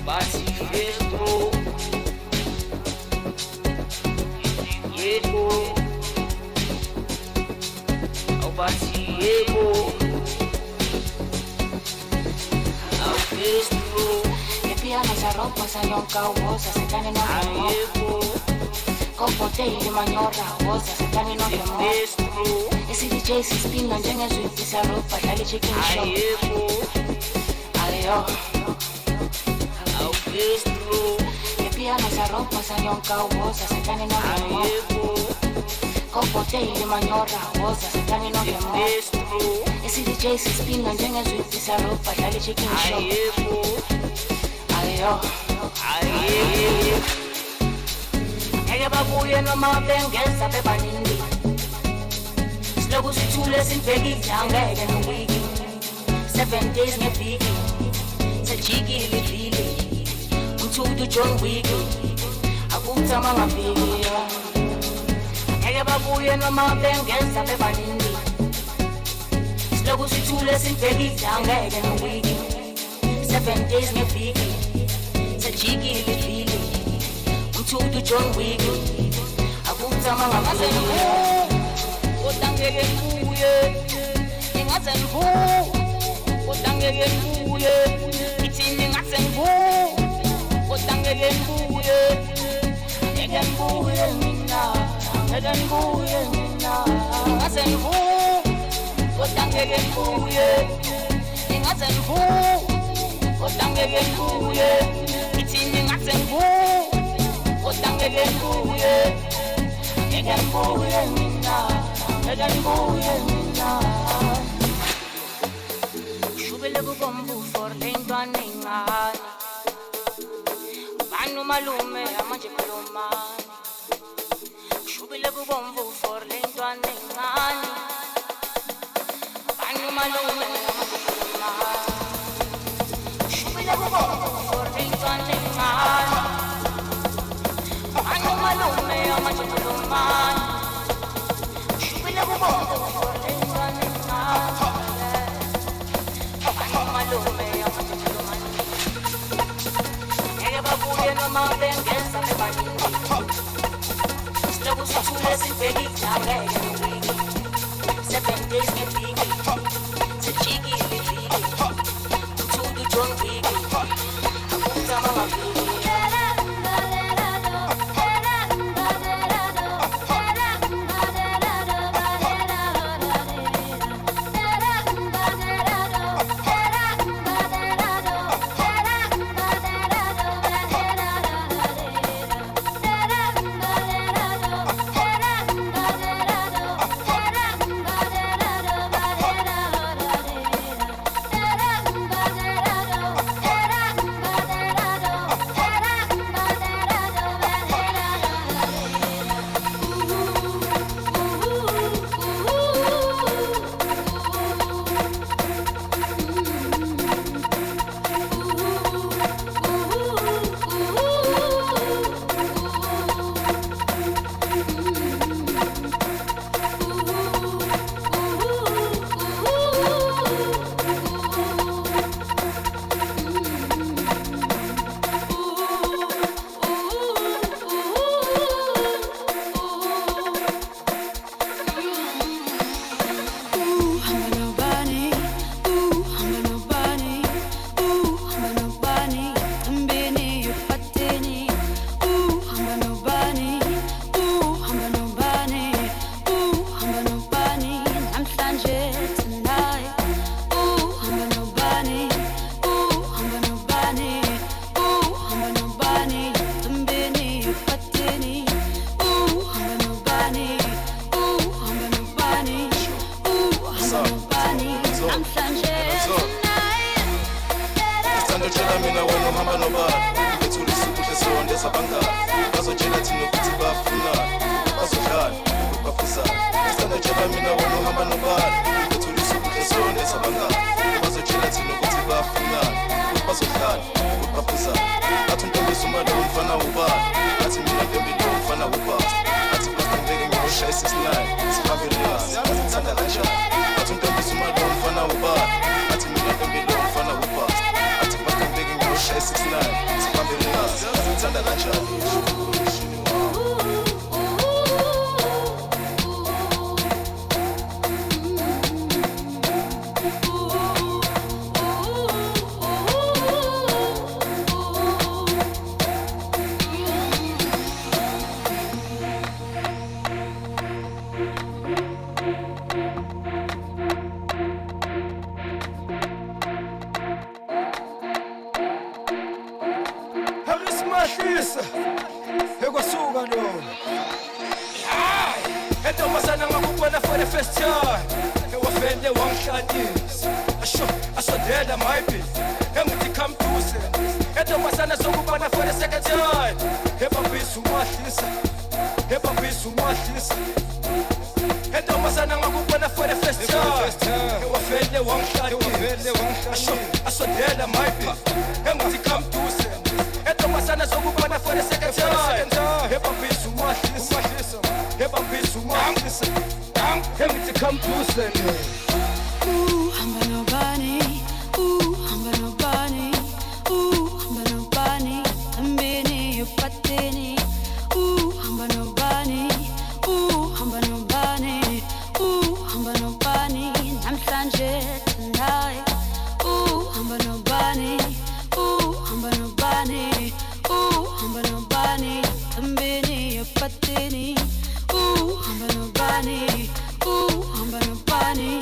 Awubathi yebo. Yebo. Awubathi yebo. Piano sa ropa sa yung kaubosa sa kanin ng ayebo. Kompote manyora wosa sa kanin ng mo. Esi DJ spin na jenga sweet sa ropa dali chicken shop. Ayebo. Ayo. Au bistro. Piano sa ropa sa yung kaubosa sa kanin ng ayebo. Kompote manyora wosa sa kanin ng mo. Esi DJ spin na jenga sweet sa ropa dali chicken shop. Ayebo. Ayo, ayo. Ege babuye noma bengeza bebaningi. Slogu sithule sibheki ngeke nowiki. 7 days ngeviki. Sajikile vili. Umthudu John Wick. Akutama ngaviki. Ege babuye noma bengeza bebaningi. Slogu sithule sibheki ngeke nowiki. 7 days ngeviki. Sajikile vili. Umthudu John Wick. Akutama ngaviki. Kodangeke ngibuye. Ingaze ngibu. Kodangeke ngibuye. Ithini ingaze ngibu. Kodangeke ngibuye. Ngeke ngibuye mina. Ngeke ngibuye mina. Ingaze ngibu. Kodangeke ngibuye. Ingaze ngibu. Kodangeke ngibuye. Ithini ingaze ngibu. Kodangeke ngibuye. Ngeke ngibuye mina. Ngeke ngibuye mina. Shubele kubomvu for lentwana ingane. Banu malume amanje kulomani. Shubele kubomvu for lentwana ingane. Banu malume amanje kulomani. Shubele kubomvu for lentwana ingane. Banu malume amanje kulomani. Shubele kubomvu for lentwana ingane. Babuye noma bengeza bebaningi. Slogu sithule sibheki ngeke nowiki. 7 days ngeviki. Sajikile vili. Umthudu John Wick. Akutama ngaviki. Ngicela kanjani Harisimahlisa ekwasuka lo hayi entombazana ngakubona for the first time ewafende wangihlalisa asondela maybe engithi come closer entombazana sokubona for the second time ebambisa umahlisa entombazana ngakubona for the first time ewafende wangihlalisa asondela maybe engithi come closer entombazana sokubona for the second time ebambisa umahlisa engithi come closer hamba nobani hamba nobani hamba nobani ambeni upateni hamba nobani hamba nobani hamba nobani namhlanje tonight hamba nobani hamba nobani hamba nobani ambeni upateni hamba nobani hamba nobani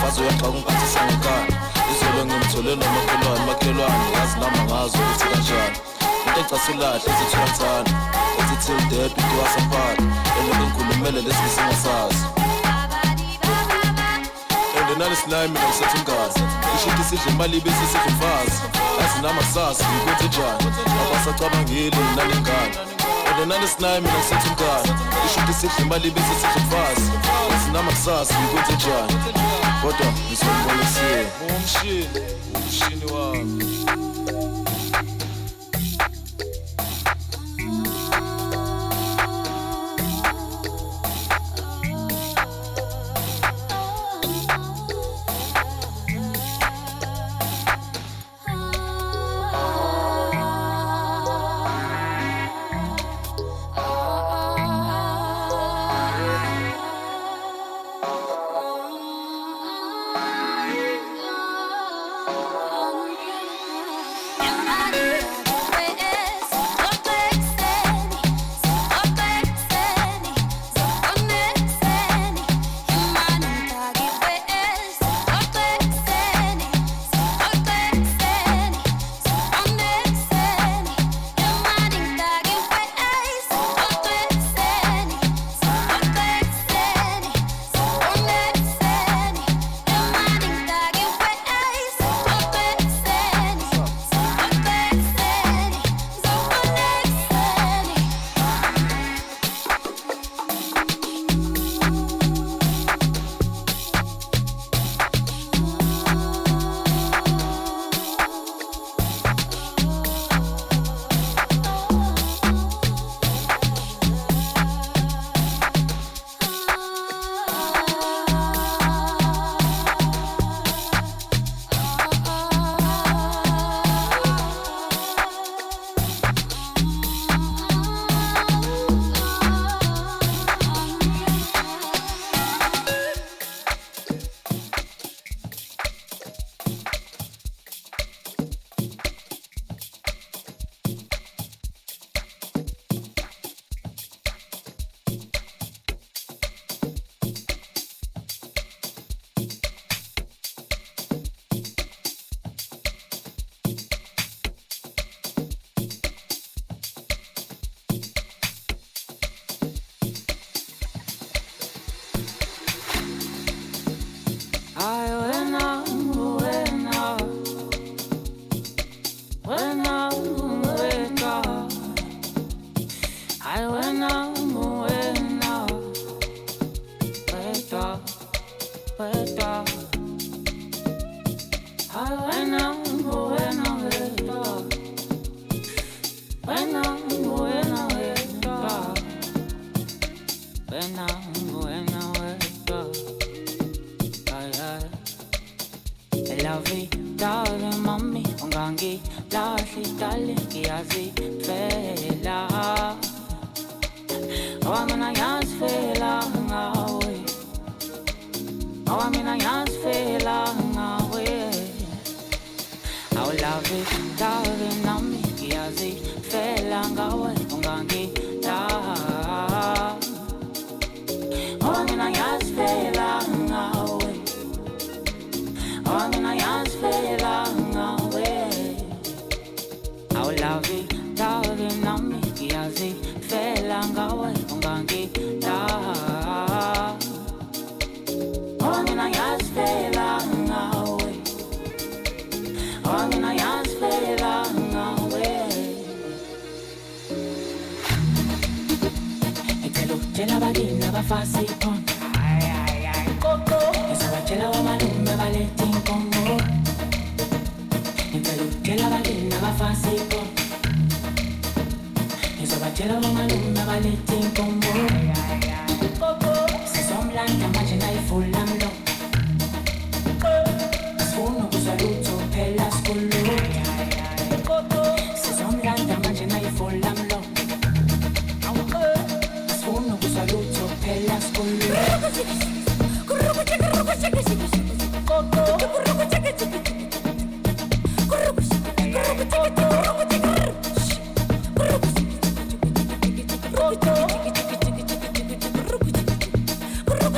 ngazo uyaqaka ungiphathisa ngekhaya izolo ngimthole nomakhelwane yazi nami ngazo ukuthi kanjani into ecasulahle ezithula nzana ethi till death do us apart elokhu ngikhulumele lesi singasazi nalisinami mina ngisethe umngane ishinto isidle imali bese sidle umfazi yazi nami akusasi ngikwenze njani abasacabangile nalengane nalisinami mina ngisethe umngane ishinto isidle imali bese sidle umfazi yazi nami akusasi ngikwenze njani kodwa ngizombona kusiye umshini wami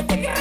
Take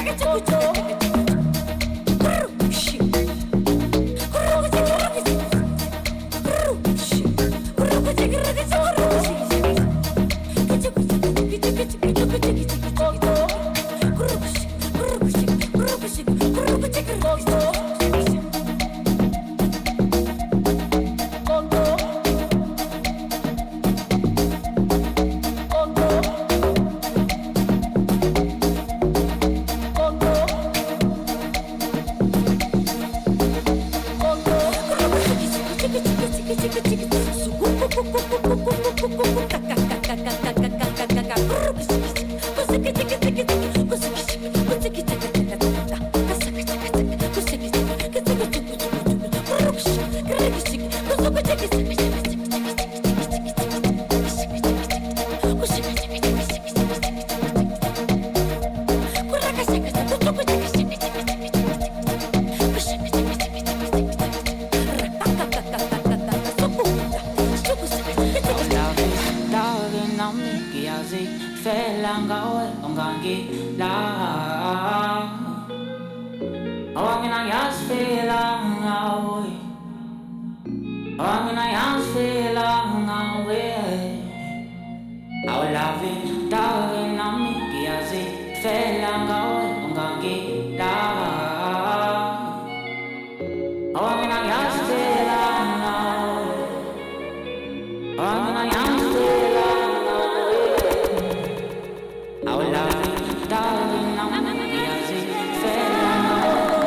Wangina yasfela ngawe. Wangina yasfela ngawe. Our love is darling nami kiasi fela ngawe ungangila. Wangina yasfela ngawe. Wangina yasfela ngawe. Our love is darling nami kiasi fela ngawe.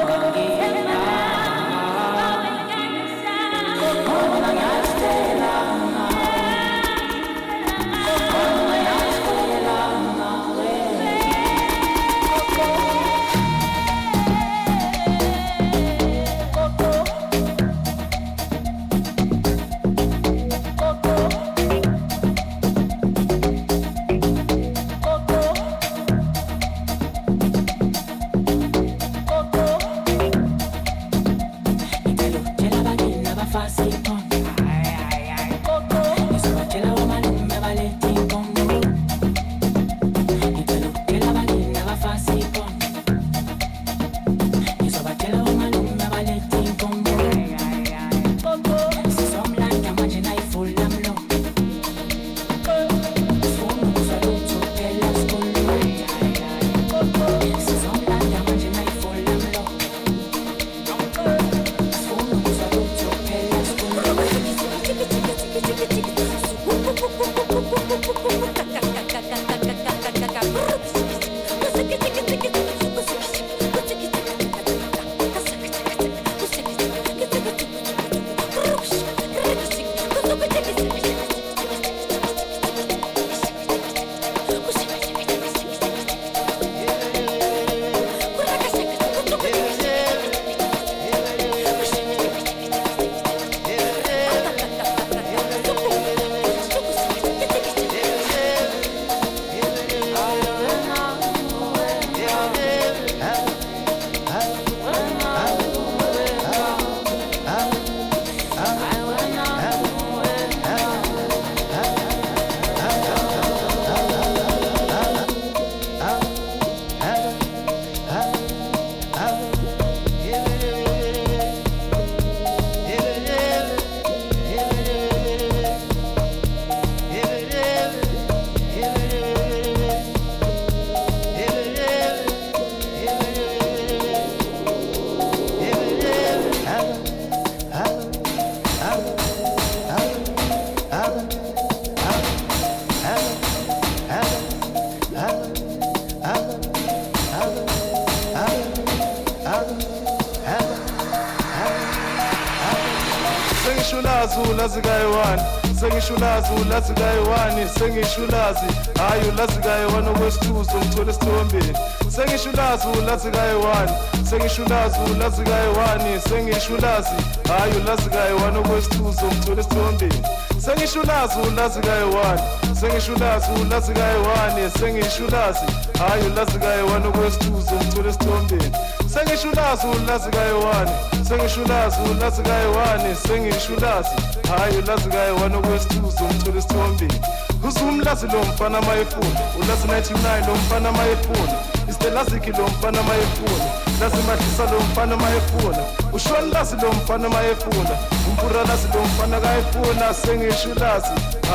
Sengishulazi hayi ulazikayo wani okwesithuzo ngithola esithombeni sengishulazi ulazikayo wani sengishulazi ulazikayo wani sengishulazi hayi ulazikayo wani okwesithuzo ngithola esithombeni sengishulazi ulazikayo wani sengishulazi ulazikayo wani sengishulazi hayi ulazikayo wani okwesithuzo ngithola esithombeni sengishulazi ulazikayo wani sengishulazi ulazikayo wani sengishulazi hayi ulazikayo wani okwesithuzo ngithola esithombeni Uzumlazi lo mfana mayefuna ulazi 99 lo mfana mayefuna istelaziki lo mfana mayefuna lazi madlisa lo mfana mayefuna ushoni lazi lo mfana mayefuna umpura lazi lo mfana kayefuna sengishulazi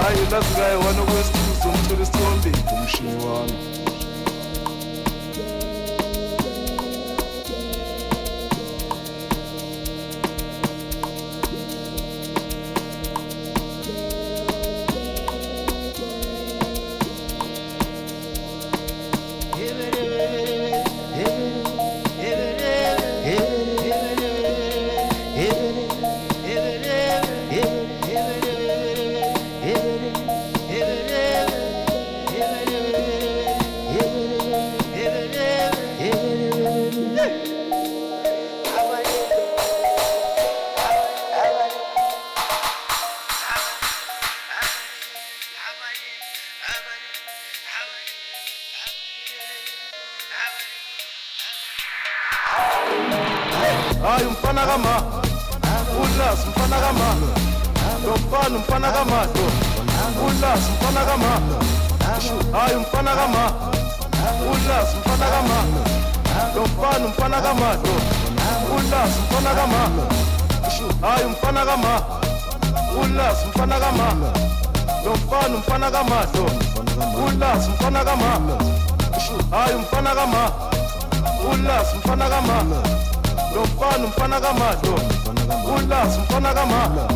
hayi ulazi kaye wani okwesithuzo ngithola esithombeni umshini wami Hayi umfana kama Ulas mfana kama Domfana mfana kama Ulas mfana kama Hayi umfana kama Ulas mfana kama Domfana mfana kama Ulazi mfana kama hayi umfana kama Ulazi mfana kama lo mfana umfana kama lo Ulazi mfana kama hayi umfana kama Ulazi mfana kama lo mfana umfana kama lo Ulazi mfana kama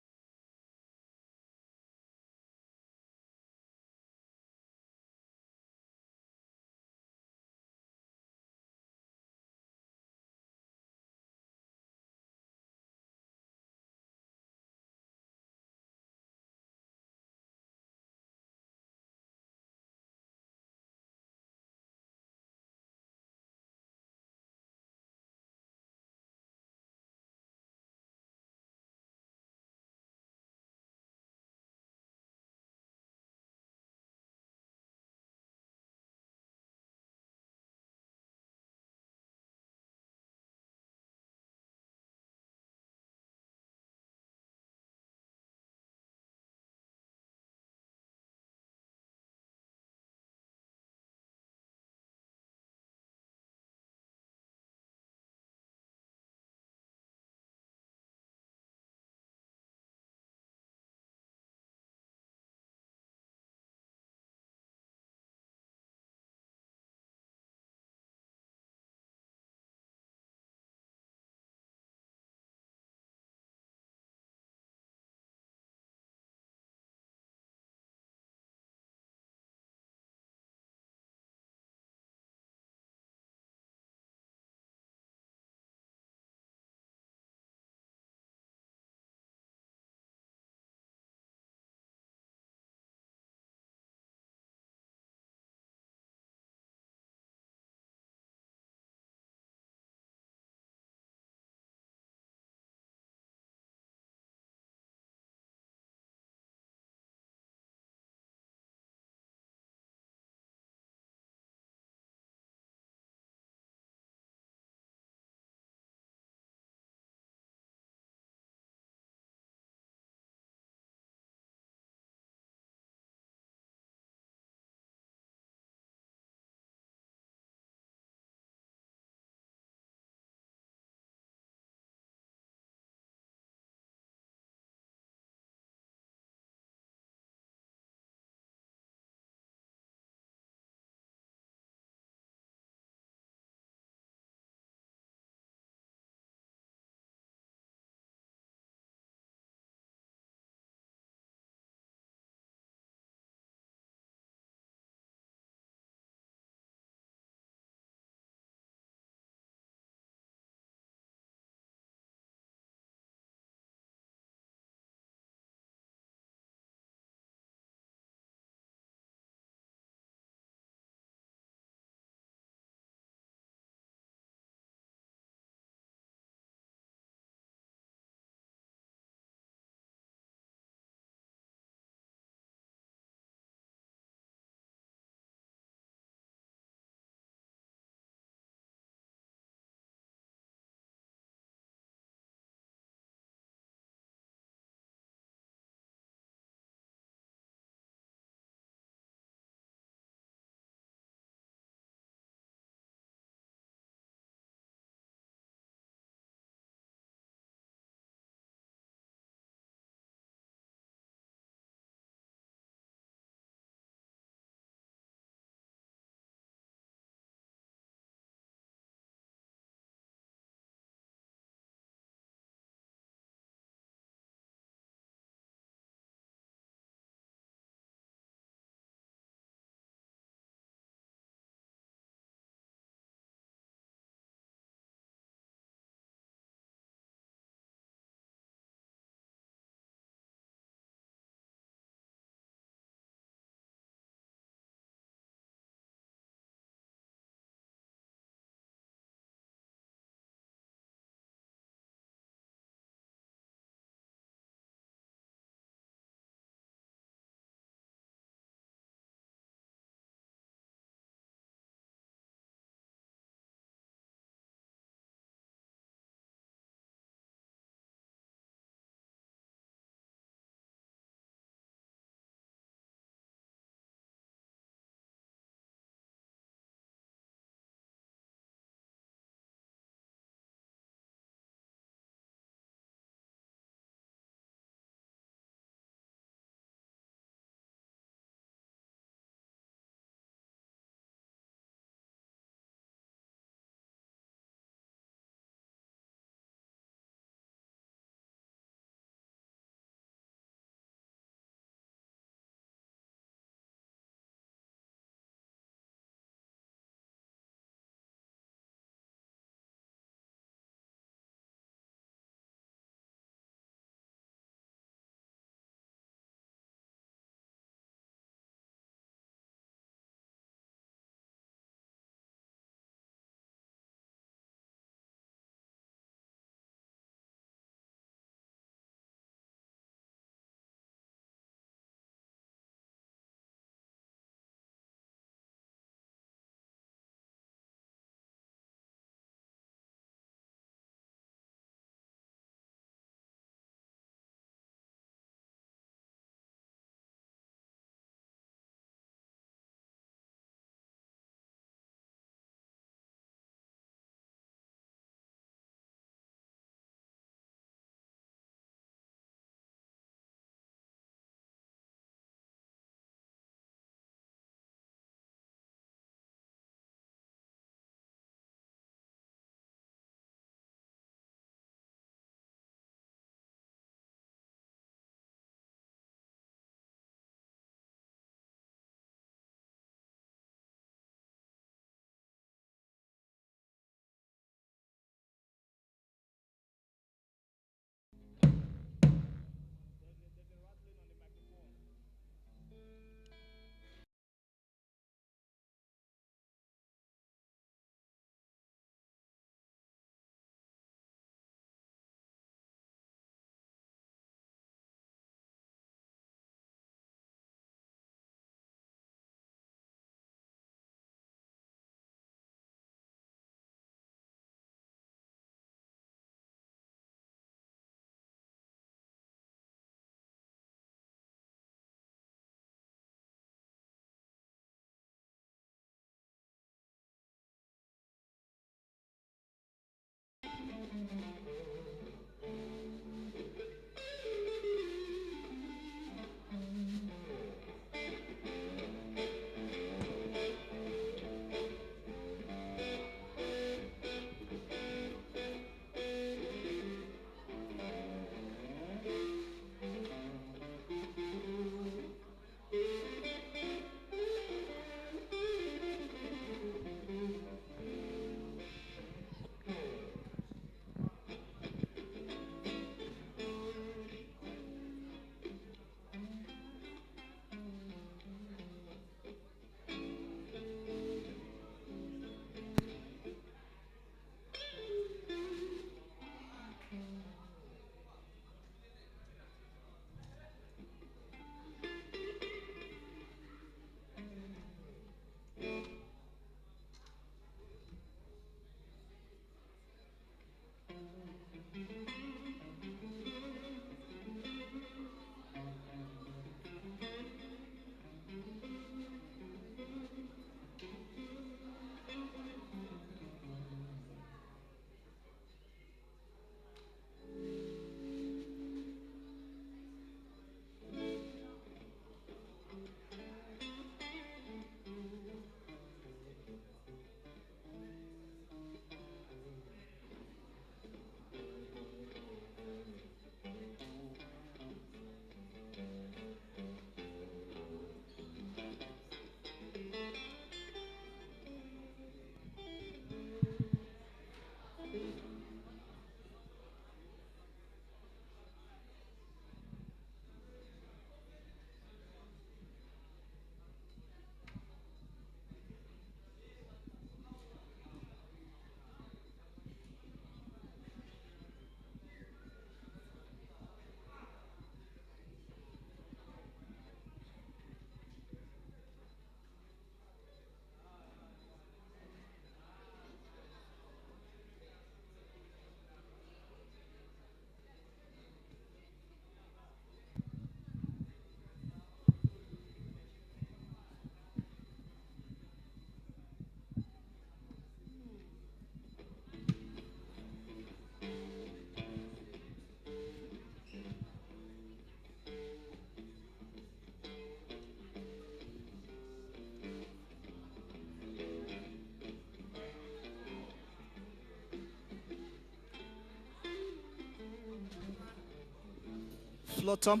Flotsam.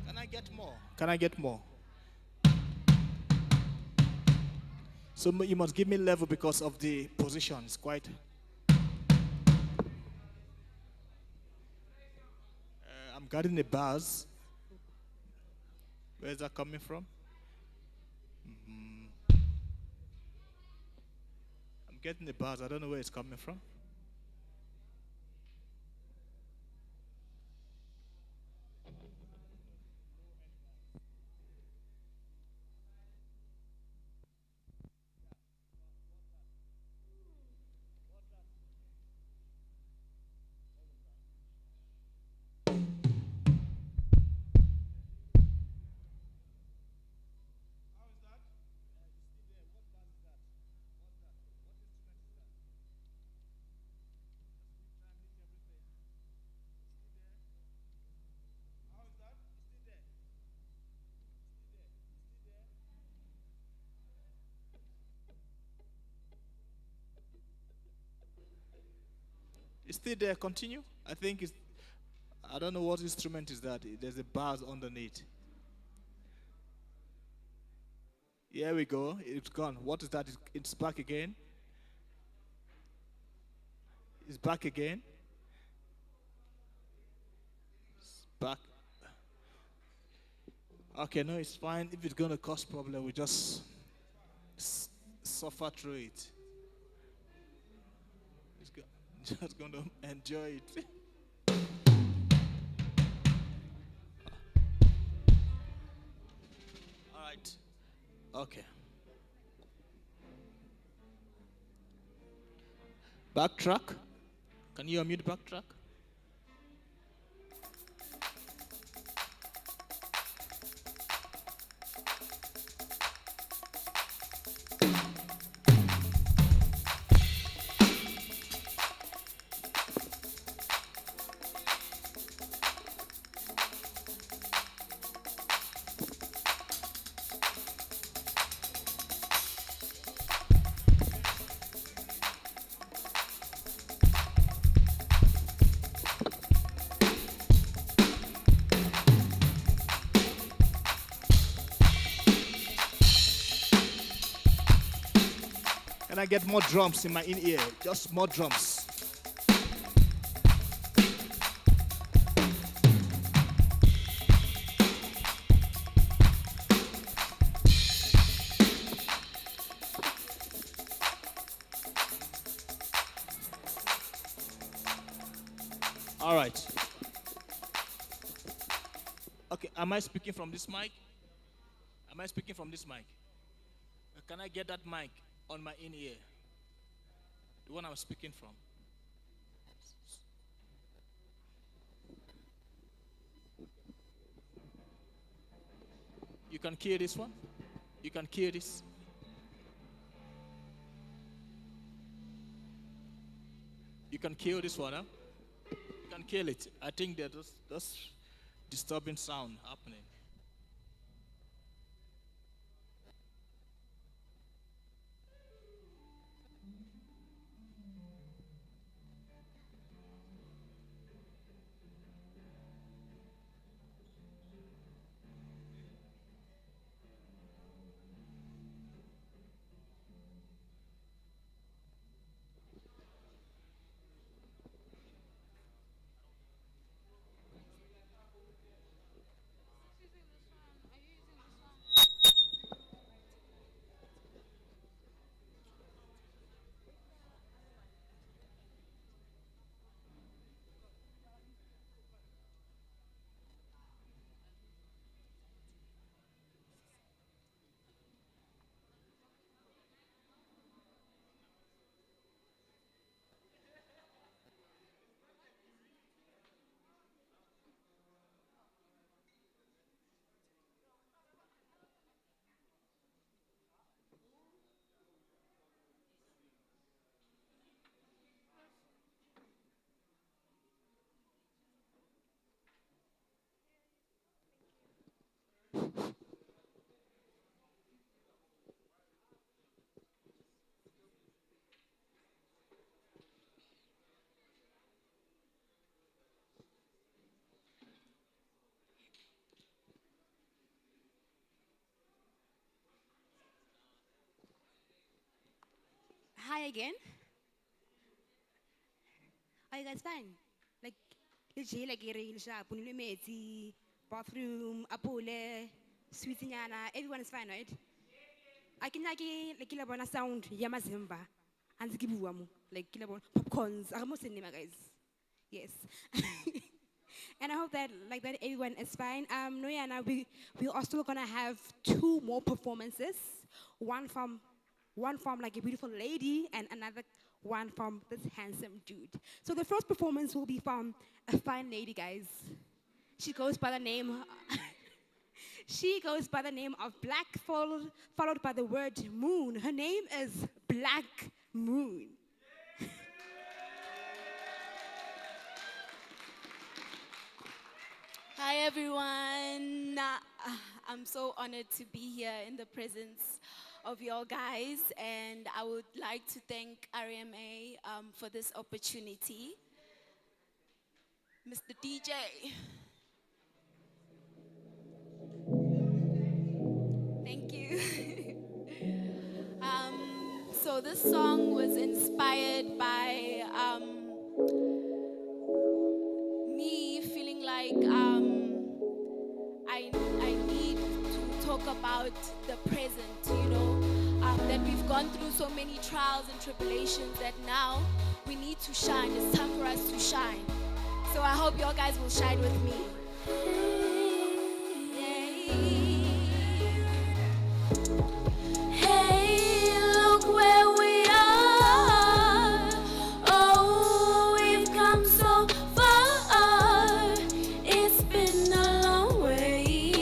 Can I get more? Can I get more? So you must give me level because of the position. It's quite. I'm getting the bars. Where is that coming from? I'm getting the bars. I don't know where it's coming from. It's still there. Continue. I think it's. I don't know what instrument is that. There's a bars underneath. Here we go. It's gone. What is that? It's back again. It's back again. It's back. Okay, no, it's fine. If it's going to cause problem, we just suffer through it. Just going to enjoy it. All right. Okay. Backtrack. Can you unmute backtrack? and I get more drums in my in-ear, just more drums. All right. Okay, am I speaking from this mic? Am I speaking from this mic? Can I get that mic on my in-ear? The one I was speaking from. You can hear this one? You can hear this? You can kill this one, huh? You can kill it. I think there's disturbing sound happening. Hi again. Are you guys fine? Like, legit, like, bathroom, apole, sweetinyana, everyone is fine, right? I can like a sound, Yamazimba, and Gibuamu, like popcorns, I'm most cinema guys. Yes. And I hope that like that everyone is fine. No, yeah, now we are still gonna have 2 more performances. One from like a beautiful lady and another one from this handsome dude. So the first performance will be from a fine lady, guys. She goes by the name of Black, followed by the word moon. Her name is Black Moon. Hi everyone. I'm so honored to be here in the presence of y'all guys, and I would like to thank RMA for this opportunity. Mr. DJ. Thank you. So this song was inspired by me feeling like I need to talk about the present, you know, that we've gone through so many trials and tribulations that now we need to shine. It's time for us to shine. So I hope y'all guys will shine with me. Hey, look where we are. Oh, we've come so far. It's been a long way.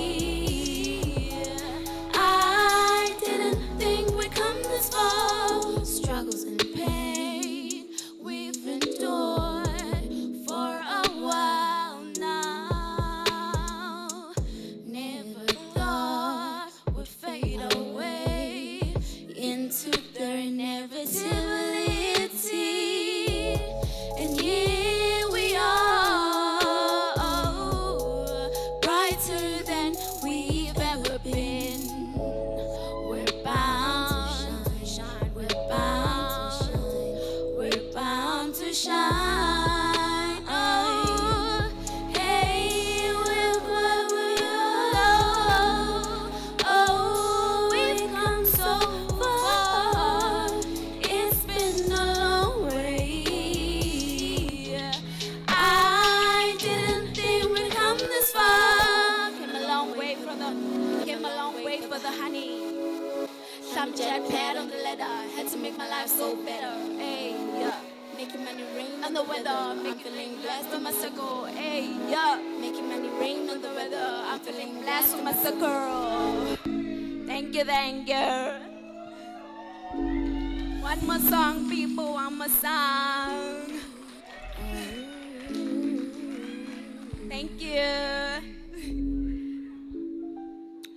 I didn't think we'd come this far. Struggles and pain we've endured for a while now. Never thought we'd fade away into the inevitability. And here we are, brighter than we've ever been. We're bound to shine, we're bound. that pad on the ladder. Had to make my life so better. Hey, yeah. Making money rain on the weather. I'm feeling blessed on my circle. Hey, yeah. Making money rain on the weather. I'm feeling blessed on my circle. Thank you, thank you. One more song, people, one more song. Thank you.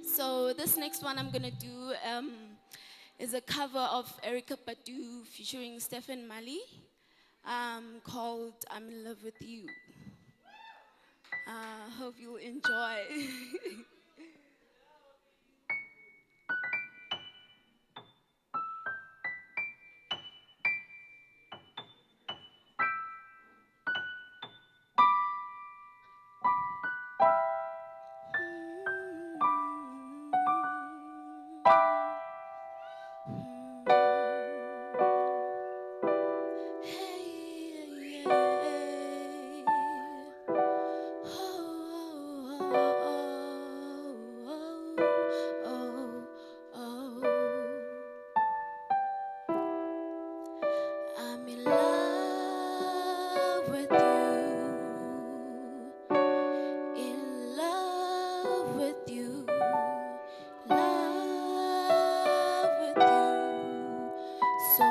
So this next one I'm gonna do is a cover of Erica Badu featuring Stephen Mali, called "I'm in Love with You." Hope you'll enjoy. I'm in love with you, in love with you, love with you, so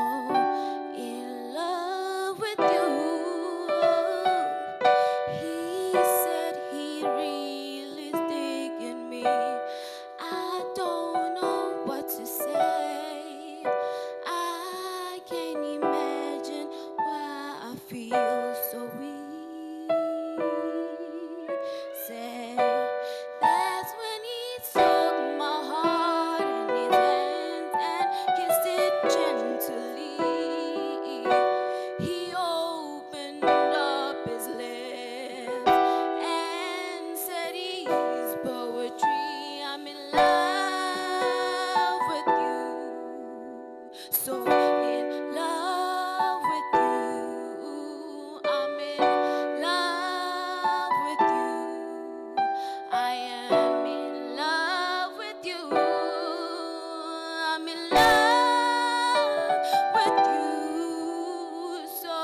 in love with you. He said he really is digging me. I don't know what to say. I can't imagine why I feel so weak. Say that's when he took my heart in his hands and kissed it gently. He opened up his lips and said he's poetry. I'm in love with you, so in love with you. I'm in love with you. I am in love with you. I'm in love with you, so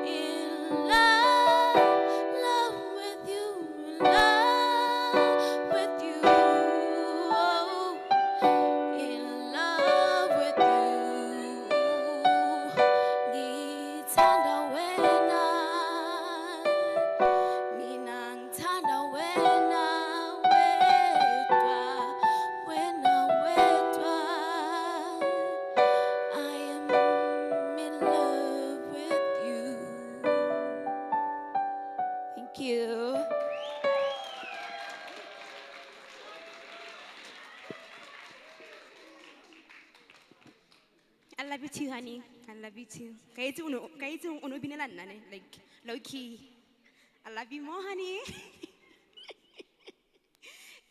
in love with you, love with you, in love with you. Ngithanda wena, mina ngithanda wena wedwa, wena wedwa. I am in love with you. Thank you. I love you too, honey. I love you too. Like low key. I love you more, honey.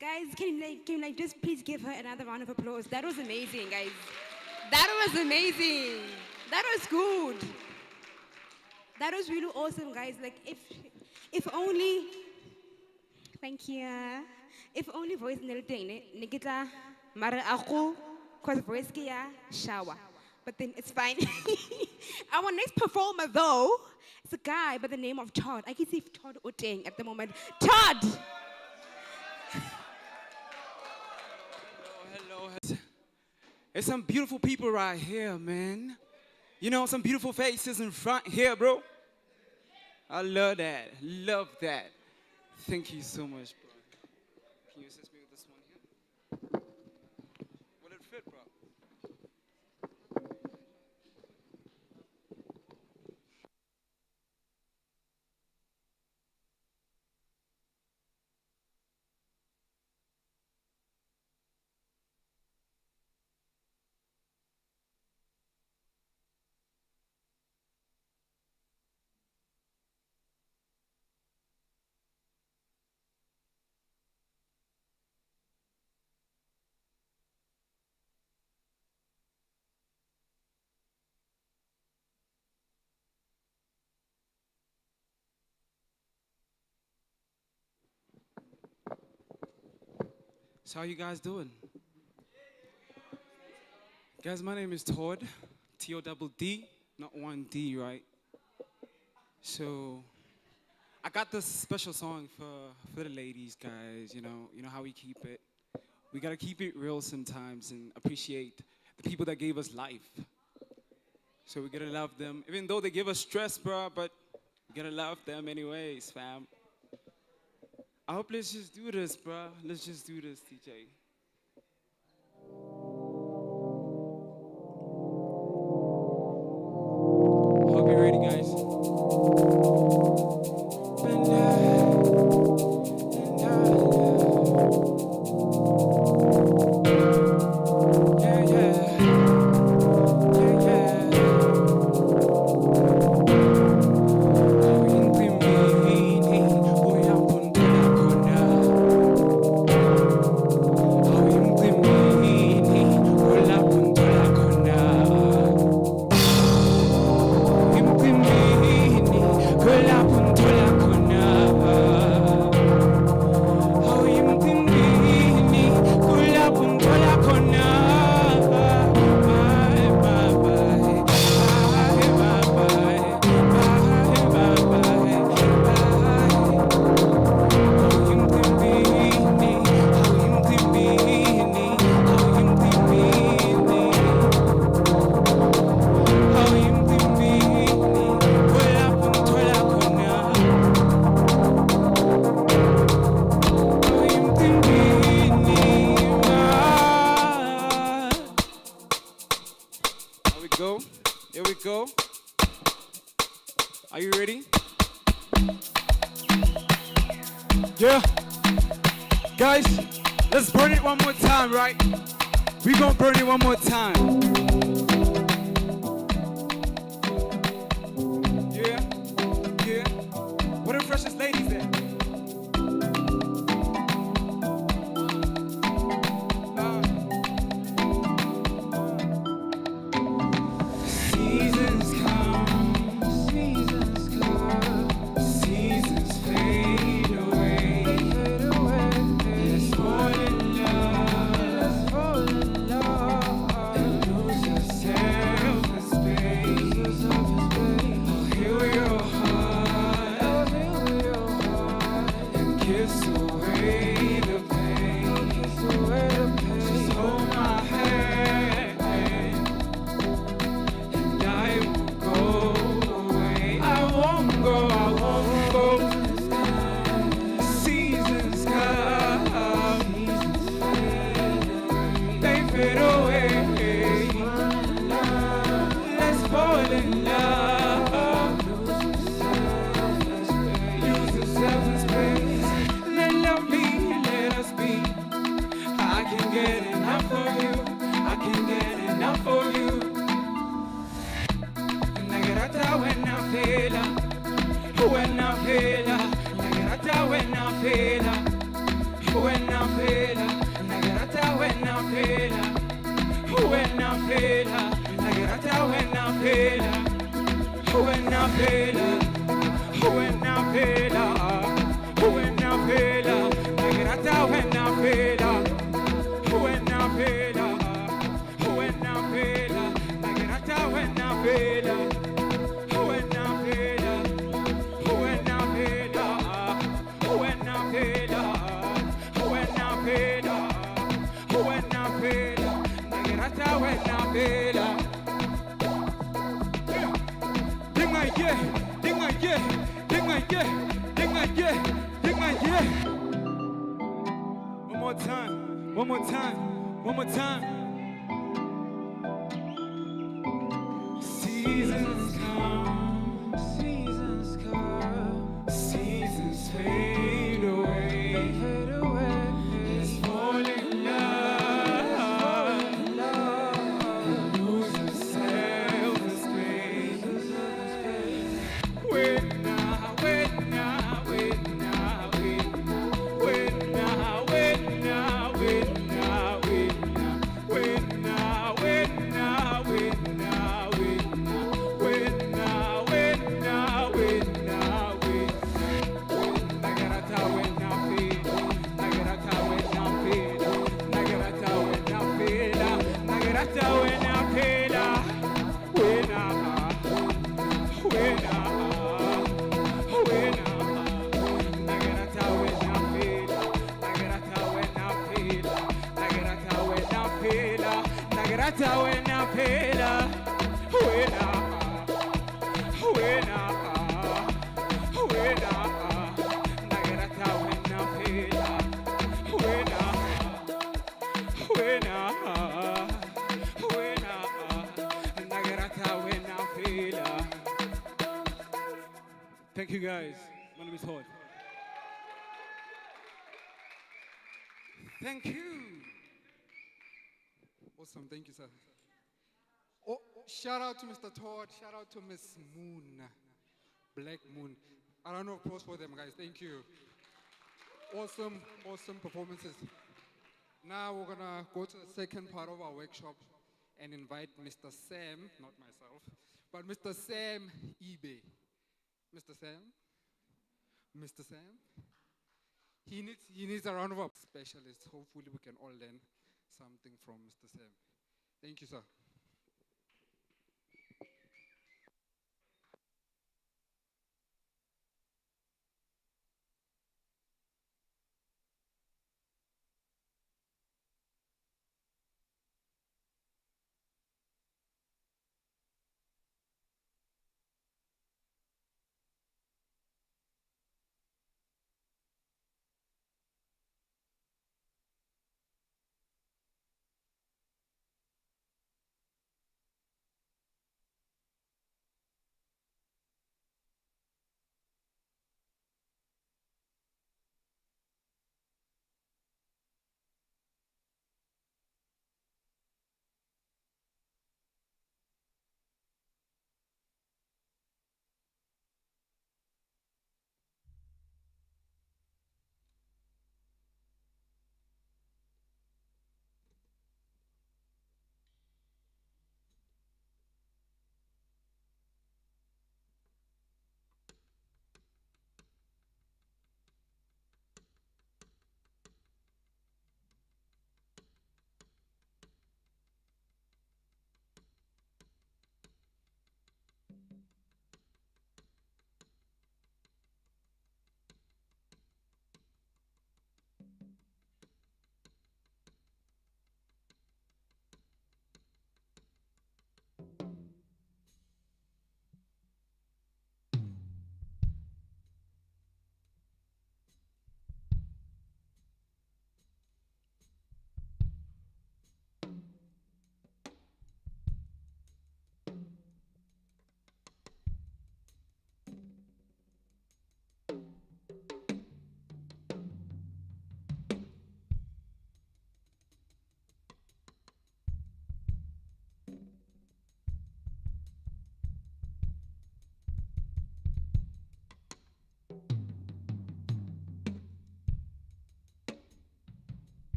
Guys, can you like just please give her another round of applause? That was amazing, guys. That was amazing. That was good. That was really awesome, guys. Like if only. Thank you. If only voice niliteng nikita mara ako cause voice kia shower. But then it's fine. Our next performer though is a guy by the name of Todd. I can see Todd Oteng at the moment. Todd! There's some beautiful people right here, man. You know, some beautiful faces in front here, bro. I love that. Love that. Thank you so much, bro. Can you assist me with this one here? Will it fit, bro? So how you guys doing? Guys, my name is Todd, T-O-double-D, not one D, right? So, I got this special song for the ladies, guys. You know how we keep it. We gotta keep it real sometimes and appreciate the people that gave us life. So we gotta love them, even though they give us stress, bro. But we gotta love them anyways, fam. I hope let's just do this, bro. Let's just do this, DJ. Hope you're ready, guys. Here we go. Are you ready? Yeah. Guys, let's burn it one more time, right? We gonna burn it one more time. Yeah, yeah. What are the freshest ladies there? Thank you guys. My name is Hod. Thank you. Awesome, thank you, sir. Oh, shout out to Mr. Todd, shout out to Miss Moon, Black Moon. I don't know applause for them, guys. Thank you. Awesome, awesome performances. Now we're gonna go to the second part of our workshop and invite Mr. Sam, not myself, but Mr. Sam eBay. Mr. Sam? Mr. Sam? He needs a round of applause. Specialist. Hopefully we can all learn something from Mr. Sam. Thank you, sir.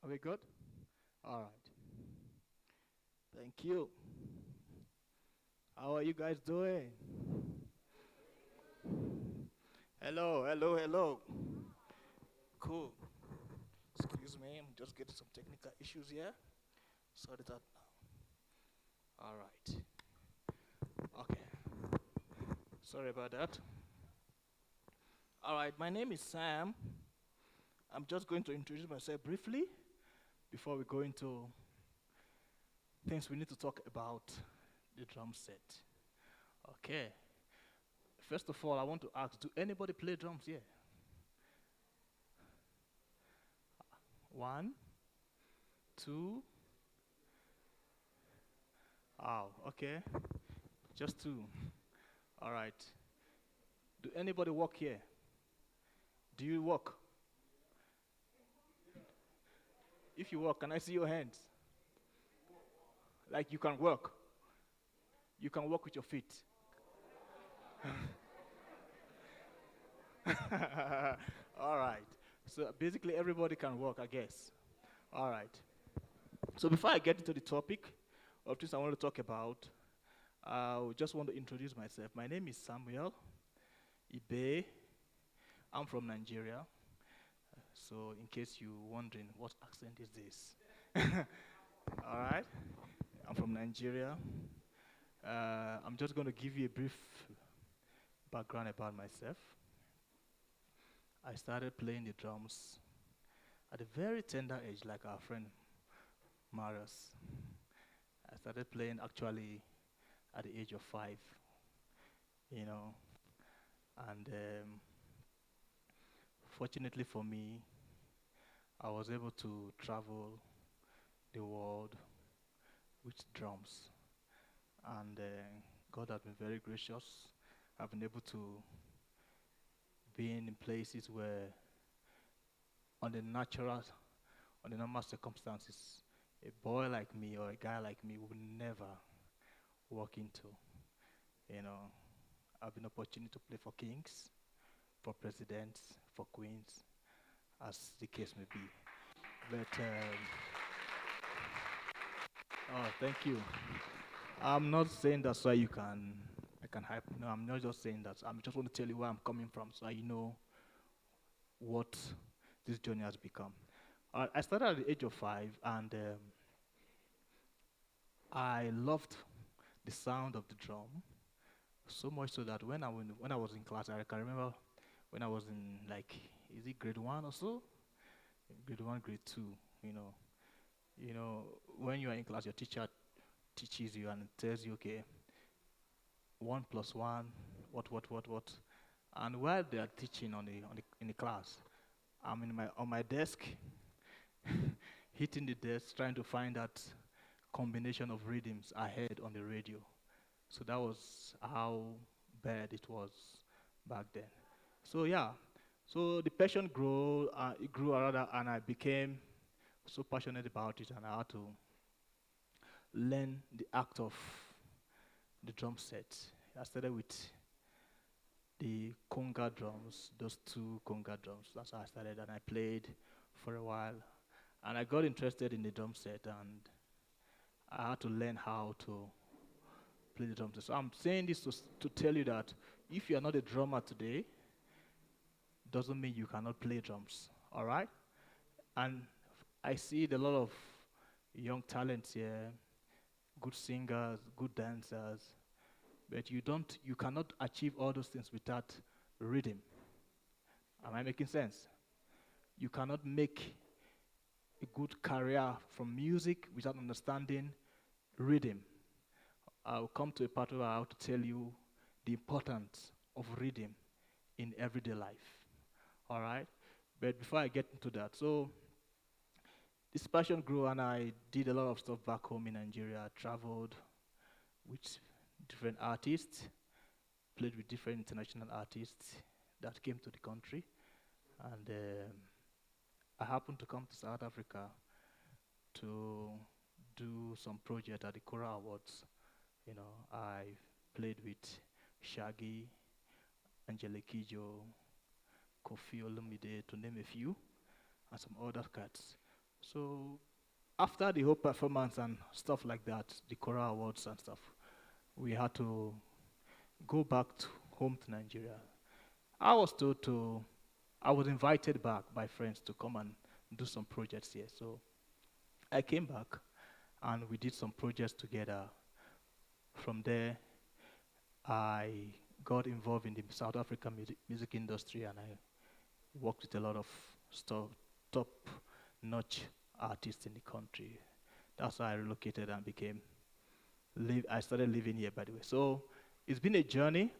Are we good? All right. Thank you. How are you guys doing? Hello, hello, hello. Cool. Excuse me, I'm just getting some technical issues here. Sort it out now. All right. Okay. Sorry about that. All right, my name is Sam. I'm just going to introduce myself briefly before we go into things we need to talk about the drum set. Okay. First of all, I want to ask, do anybody play drums here? One, two. Oh, okay. Just two. All right. Do anybody work here? Do you work? If you work, can I see your hands? Like you can work. You can work with your feet. All right. So basically everybody can work, I guess. All right. So before I get into the topic of this I want to talk about, I just want to introduce myself. My name is Samuel Ibe. I'm from Nigeria. So in case you're wondering, what accent is this? All right. I'm from Nigeria. I'm just going to give you a brief background about myself. I started playing the drums at a very tender age, like our friend Marius. I started playing actually at the age of 5, you know. And fortunately for me, I was able to travel the world with drums. And God has been very gracious. I've been able to be in places where on the normal circumstances, a boy like me or a guy like me would never walk into. You know, I've been opportunity to play for kings, for presidents, for queens, as the case may be. But oh, thank you. I'm not saying that's why I can hype. No, I'm not just saying that. I'm just want to tell you where I'm coming from so you know what this journey has become. I started at the age of 5, and I loved the sound of the drum so much so that when I was in class, I can remember when I was in is it grade 1 or so? Grade 1, grade 2, you know, when you are in class, your teacher teaches you and tells you, okay, 1 plus 1, what. And while they are teaching in the class, I'm on my desk, hitting the desk, trying to find that combination of rhythms I heard on the radio. So that was how bad it was back then. So yeah, so the passion grew, and I became so passionate about it, and I had to learn the act of the drum set. I started with the conga drums, those 2 conga drums. That's how I started, and I played for a while. And I got interested in the drum set, and I had to learn how to play the drum set. So I'm saying this to tell you that if you are not a drummer today, doesn't mean you cannot play drums, all right? And I see a lot of young talents here, good singers, good dancers, but you cannot achieve all those things without rhythm. Am I making sense? You cannot make a good career from music without understanding rhythm. I'll come to a part where I have to tell you the importance of rhythm in everyday life. All right? But before I get into that, so this passion grew, and I did a lot of stuff back home in Nigeria. I traveled with different artists, played with different international artists that came to the country. And I happened to come to South Africa to do some project at the Kora Awards. You know, I played with Shaggy, Angelique Kidjo, Kofi Olumide, to name a few, and some other cats. So after the whole performance and stuff like that, the Kora Awards and stuff, we had to go back home to Nigeria. I was told to, I was invited back by friends to come and do some projects here. So I came back and we did some projects together. From there, I got involved in the South African music industry, and I worked with a lot of top-notch artists in the country. That's why I relocated and I started living here, by the way. So it's been a journey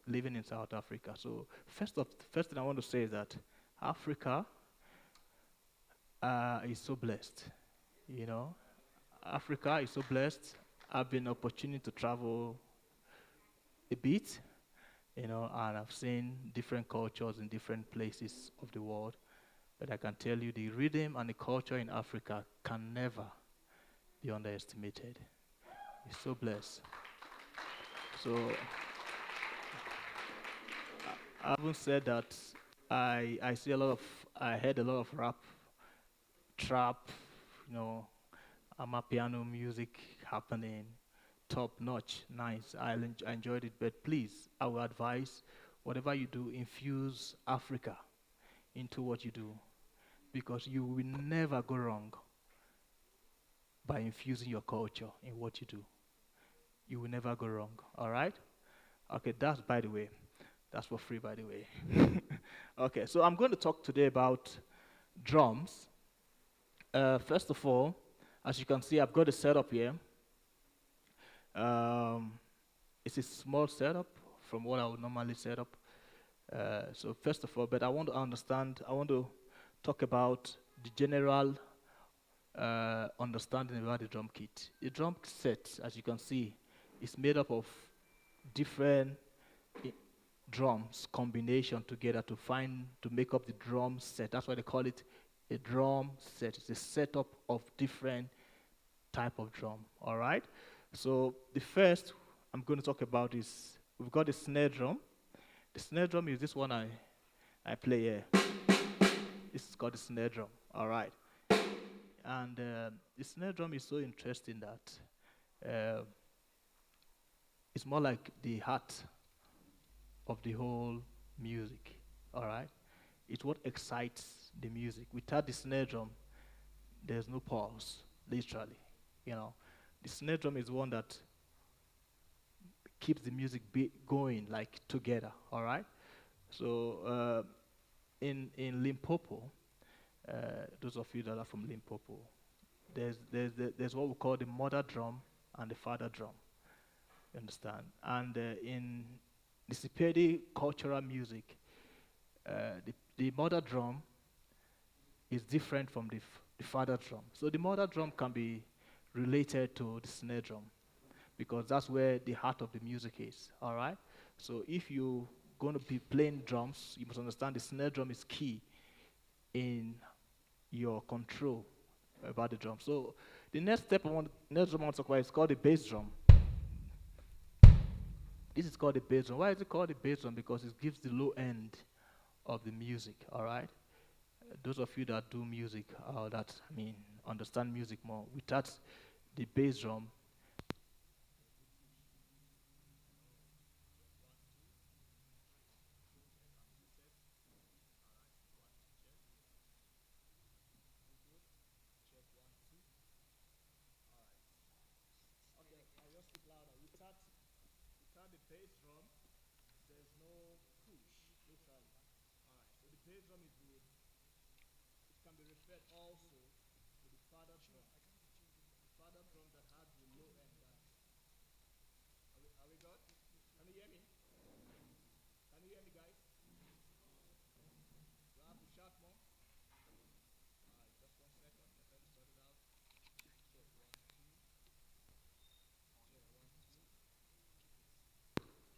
living in South Africa. So first thing I want to say is that Africa is so blessed. You know, Africa is so blessed. I've been opportunity to travel a bit, you know, and I've seen different cultures in different places of the world. But I can tell you the rhythm and the culture in Africa can never be underestimated. It's so blessed. So I haven't said that I heard a lot of rap, trap, you know, piano music happening, top notch, nice. I enjoyed it, but please, I would advise whatever you do, infuse Africa into what you do, because you will never go wrong by infusing your culture in what you do. You will never go wrong, all right? Okay, that's by the way. That's for free, by the way. Okay, so I'm going to talk today about drums. First of all, as you can see, I've got a setup here. It's a small setup from what I would normally set up. So first of all, but I want to talk about the general understanding about the drum kit. The drum set, as you can see, is made up of different drums combination together to make up the drum set. That's why they call it a drum set. It's a setup of different type of drum. All right. So the first I'm going to talk about is we've got the snare drum. The snare drum is this one I play here. This is called the snare drum. All right. And the snare drum is so interesting that it's more like the heart of the whole music. All right. It's what excites the music. Without the snare drum, there's no pulse, literally. You know, the snare drum is one that keeps the music going, like together. All right. So in Limpopo, those of you that are from Limpopo, there's what we call the mother drum and the father drum. You understand? And in the Sepedi cultural music, the mother drum is different from the father drum. So the mother drum can be related to the snare drum because that's where the heart of the music is, all right? So if you're going to be playing drums, you must understand the snare drum is key in your control about the drum. So the next step next drum I want to talk about is called the bass drum. This is called the bass drum. Why is it called the bass drum? Because it gives the low end of the music, all right? Those of you that do music, understand music more, without the bass drum, without the bass drum, there's no push, literally. All right, so the bass drum is good. It can be referred also to the father drum. The father drum that has the low end. Are we good? Can you hear me? Can you hear me, guys? Do I have to shout more? All right, just 1 second. Let me sort it out.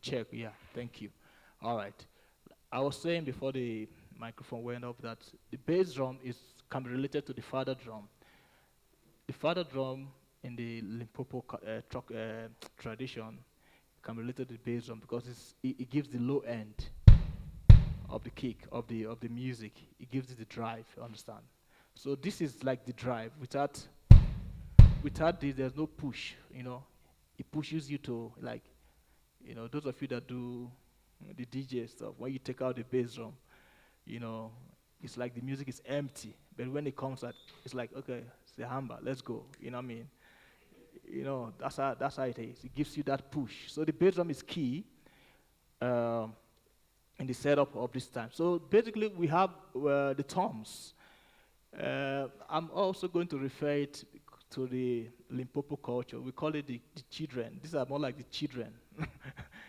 Check, yeah, thank you. All right. I was saying before the microphone went up that the bass drum can be related to the father drum. The father drum in the Limpopo tradition can be related to the bass drum because it gives the low end of the kick, of the music. It gives it the drive, you understand? So this is like the drive. Without this, there's no push, you know. It pushes you to, like, you know, those of you that do the DJ stuff, when you take out the bass drum, you know, it's like the music is empty. But when it comes out, it's like, okay, it's a hamba, let's go. You know what I mean? You know, that's how it is. It gives you that push. So the bass drum is key in the setup of this time. So basically, we have the toms. I'm also going to refer it to the Limpopo culture. We call it the children. These are more like the children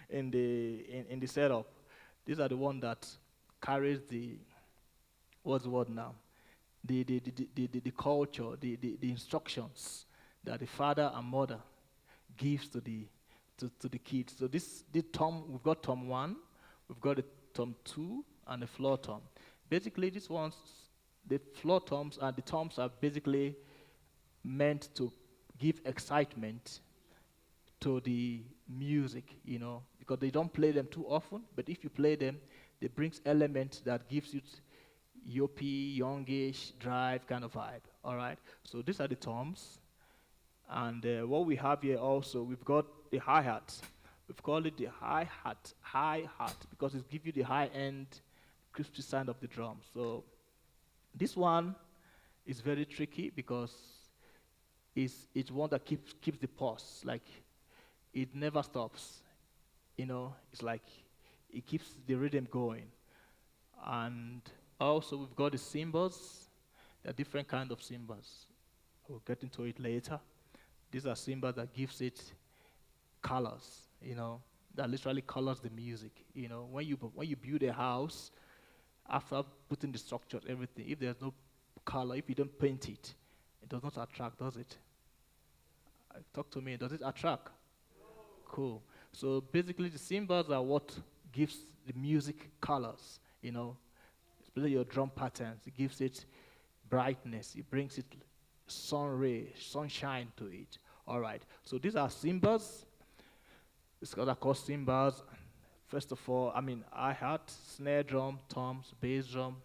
in the setup. These are the ones that carries the, what's the word now? The culture, the instructions that the father and mother gives to the kids. So the tom, we've got tom 1, we've got the tom 2, and the floor tom. Basically, these ones, the floor toms and the toms are basically meant to give excitement to the music, you know, because they don't play them too often, but if you play them, they brings element that gives you yoppie, youngish, drive kind of vibe, all right? So these are the toms, and what we have here also, we've got the hi-hat. We've called it the hi-hat, because it gives you the high-end, crispy sound of the drum. So this one is very tricky because it's one that keeps the pulse, like it never stops, you know. It's like it keeps the rhythm going. And also we've got the cymbals. There are different kind of cymbals. We'll get into it later. These are cymbals that gives it colors, you know, that literally colors the music. You know, when you build a house, after putting the structure, everything, if there's no color, if you don't paint it, it does not attract, does it? Talk to me, does it attract? Cool. So basically the cymbals are what gives the music colors, you know, especially your drum patterns. It gives it brightness, it brings it sun ray, sunshine to it. All right, so these are cymbals. It's called cymbals. First of all, hi-hat, snare drum, toms, bass drum,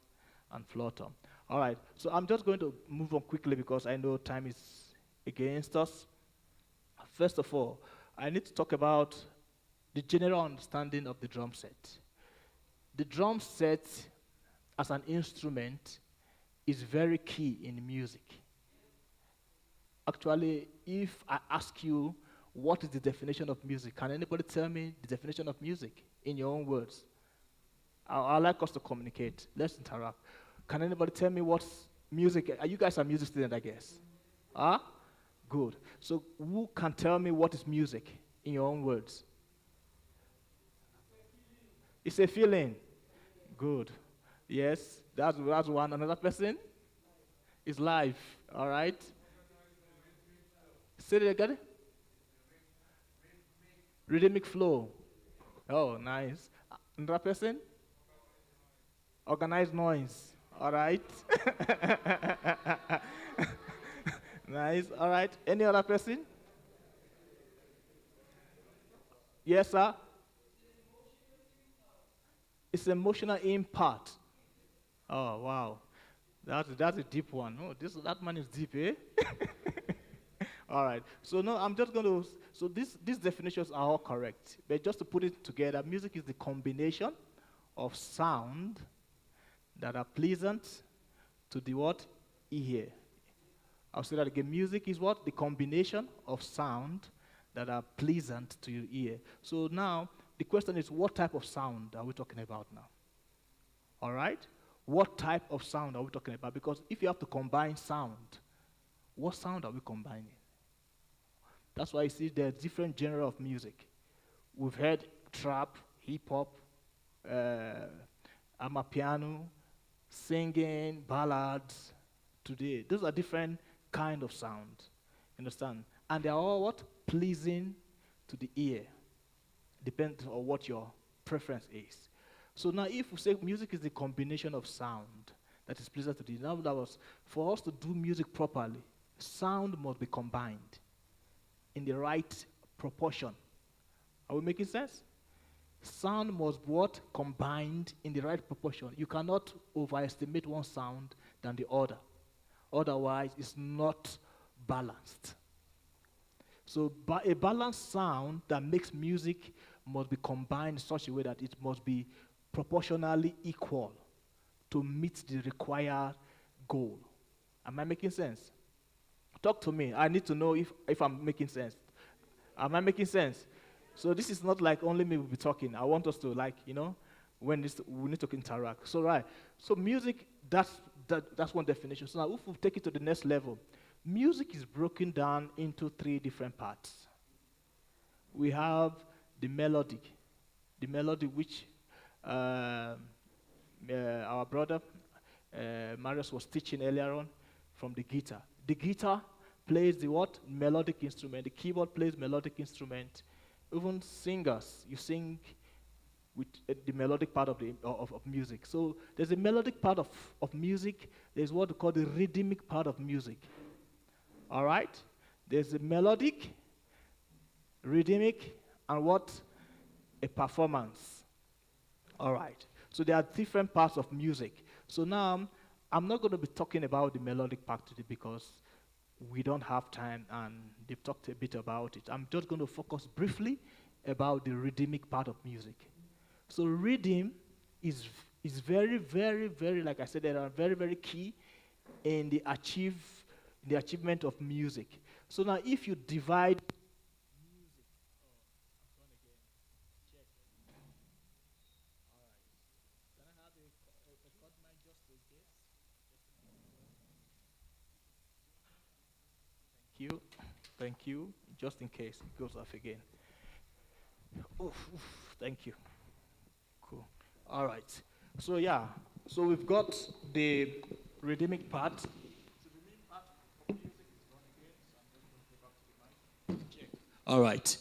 and floor tom. All right, so I'm just going to move on quickly because I know time is against us. First of all, I need to talk about the general understanding of the drum set. The drum set as an instrument is very key in music. Actually, if I ask you what is the definition of music, can anybody tell me the definition of music in your own words? I'd like us to communicate. Let's interact. Can anybody tell me what's music? You guys are music students, I guess. Huh? Good. So who can tell me what is music in your own words? It's a feeling. Good. Yes, that's one. Another person? It's life. All right? Say it again. Rhythmic flow. Oh, nice. Another person? Organized noise. All right. Nice. All right. Any other person? Yes, sir. It's emotional impact. Oh, wow. That's a deep one. Oh, that man is deep, eh? All right. So no, I'm just going to. So these definitions are all correct, but just to put it together, music is the combination of sound that are pleasant to the what? Ear. I'll say that again. Music is what? The combination of sound that are pleasant to your ear. So now, the question is, what type of sound are we talking about now? All right? What type of sound are we talking about? Because if you have to combine sound, what sound are we combining? That's why you see there's different genre of music. We've heard trap, hip-hop, amapiano, singing, ballads today. Those are different kind of sound, understand? And they're all what? Pleasing to the ear, depending on what your preference is. So now if we say music is the combination of sound that is pleasant to the ear, now that was, for us to do music properly, sound must be combined in the right proportion. Are we making sense? Sound must be what? Combined in the right proportion. You cannot overestimate one sound than the other. Otherwise, it's not balanced. So a balanced sound that makes music must be combined in such a way that it must be proportionally equal to meet the required goal. Am I making sense? Talk to me. I need to know if I'm making sense. Am I making sense? So this is not like only me will be talking. I want us to we need to interact. So right. So music, that's one definition. So now if we take it to the next level, music is broken down into 3 different parts. We have the melody which our brother Marius was teaching earlier on from the guitar. The guitar plays the what? Melodic instrument. The keyboard plays melodic instrument. Even singers, you sing with the melodic part of music. So there's a melodic part of music. There's what we call the rhythmic part of music. All right? There's a melodic, rhythmic, and what? A performance. All right. So there are different parts of music. So now, I'm not going to be talking about the melodic part today because we don't have time and they've talked a bit about it. I'm just going to focus briefly about the rhythmic part of music. So rhythm is very, very, very, like I said, they are very, very key in the achievement of music. So now if you divide Thank you. Just in case it goes off again. Thank you. Cool. All right. So yeah. So we've got the rhythmic part. All right.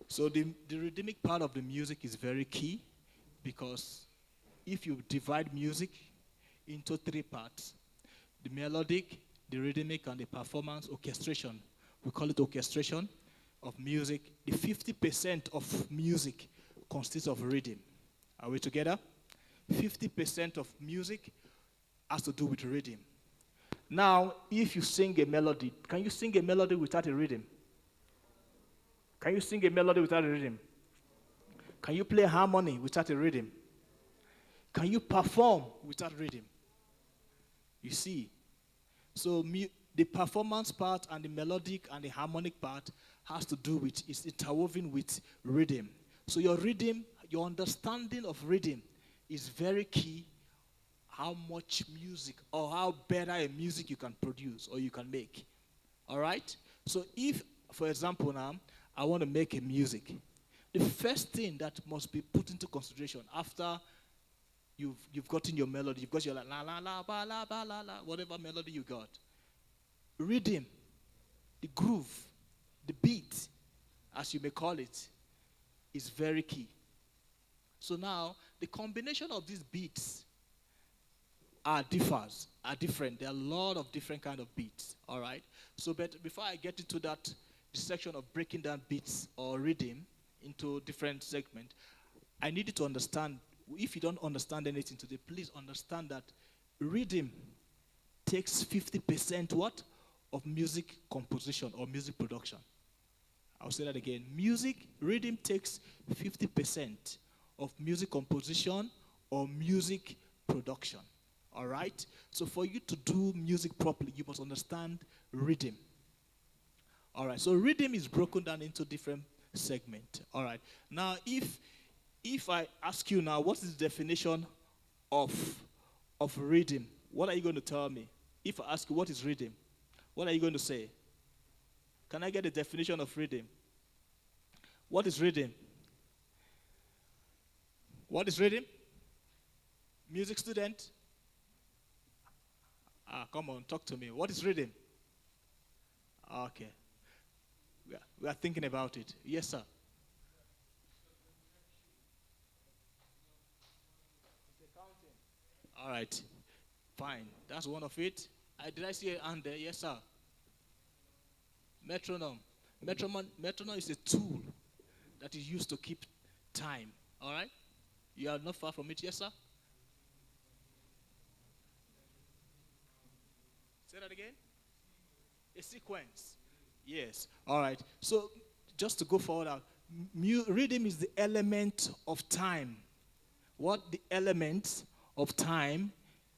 So the rhythmic part of the music is very key because if you divide music into 3 parts, the melodic, the rhythmic, and the performance orchestration, we call it orchestration of music. The 50% of music consists of rhythm. Are we together? 50% of music has to do with rhythm. Now, if you sing a melody, can you sing a melody without a rhythm? Can you sing a melody without a rhythm? Can you play harmony without a rhythm? Can you perform without rhythm? You see, so the performance part and the melodic and the harmonic part has to do with, is interwoven with rhythm. So your rhythm, your understanding of rhythm is very key how much music or how better a music you can produce or you can make. All right? So if, for example now, I want to make a music, the first thing that must be put into consideration after you've gotten your melody, you've got your la la la ba la ba la la, whatever melody you got. Rhythm, the groove, the beat, as you may call it, is very key. So now, the combination of these beats are different. There are a lot of different kind of beats, all right? So but before I get into that, the section of breaking down beats or rhythm into different segments, I need you to understand, if you don't understand anything today, please understand that rhythm takes 50% what? Of music composition or music production. I'll say that again. Rhythm takes 50% of music composition or music production. All right? So for you to do music properly, you must understand rhythm. All right, so rhythm is broken down into different segments. All right. Now, if I ask you now, what is the definition of rhythm? What are you going to tell me? If I ask you what is rhythm, what are you going to say? Can I get a definition of rhythm? What is rhythm? What is rhythm? Music student? Come on, talk to me. What is rhythm? Okay. We are thinking about it. Yes, sir. All right. Fine. That's one of it. Did I see a hand there? Yes, sir. Metronome. Metronome is a tool that is used to keep time. All right? You are not far from it. Yes, sir? Say that again. A sequence. Yes. All right. So just to go forward, rhythm is the element of time. What the element of time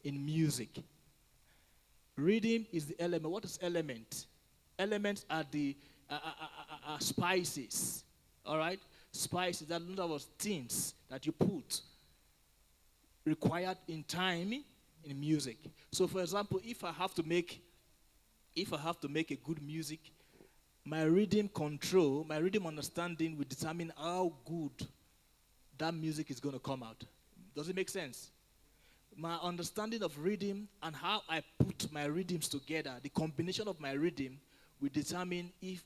in music? Rhythm is the element. What is element? Elements are the spices. All right. Spices. That in other words, things that you put required in time in music. So, for example, if I have to make a good music, my rhythm control, my rhythm understanding will determine how good that music is going to come out. Does it make sense? My understanding of rhythm and how I put my rhythms together, the combination of my rhythm will determine if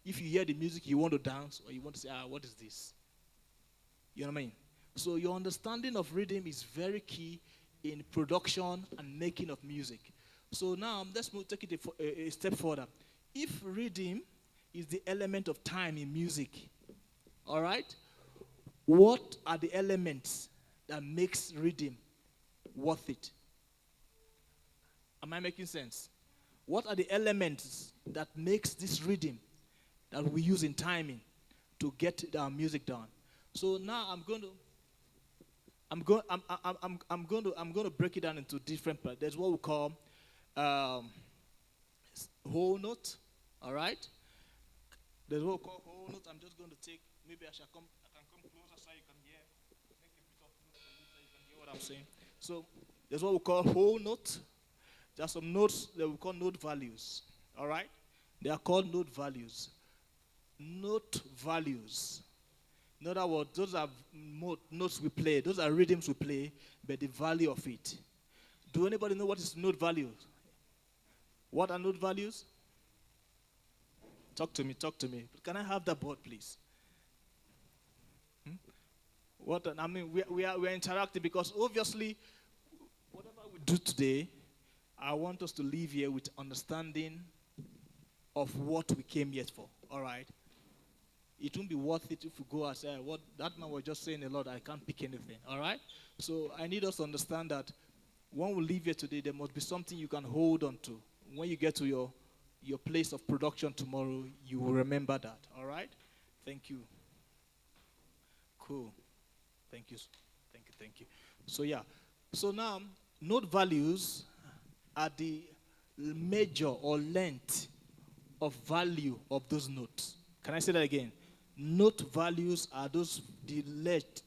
you hear the music you want to dance or you want to say, what is this? You know what I mean? So your understanding of rhythm is very key in production and making of music. So now let's take it a step further. If rhythm is the element of time in music, all right, what are the elements that makes rhythm worth it? Am I making sense? What are the elements that makes this rhythm that we use in timing to get our music done? So now I'm going to break it down into different parts. There's what we call whole note, all right? There's what we call whole note. I'm just going to take, maybe I can come closer so you can hear, make a bit of note so you can hear what I'm saying. So there's what we call whole note. There are some notes that we call note values, all right? They are called note values. Note values. In other words, those are notes we play, those are rhythms we play, but the value of it. Do anybody know what is note values? What are note values? Talk to me. Can I have that board, please? I mean, we are interacting because obviously, whatever we do today, I want us to leave here with understanding of what we came here for, all right? It won't be worth it if we go and say, what that man was just saying a lot, I can't pick anything, all right? So I need us to understand that when we leave here today, there must be something you can hold on to. When you get to your place of production tomorrow, you will remember that, all right? Thank you. Cool. Thank you. So yeah, so now note values are the measure or length of value of those notes. Can I say that again? Note values are the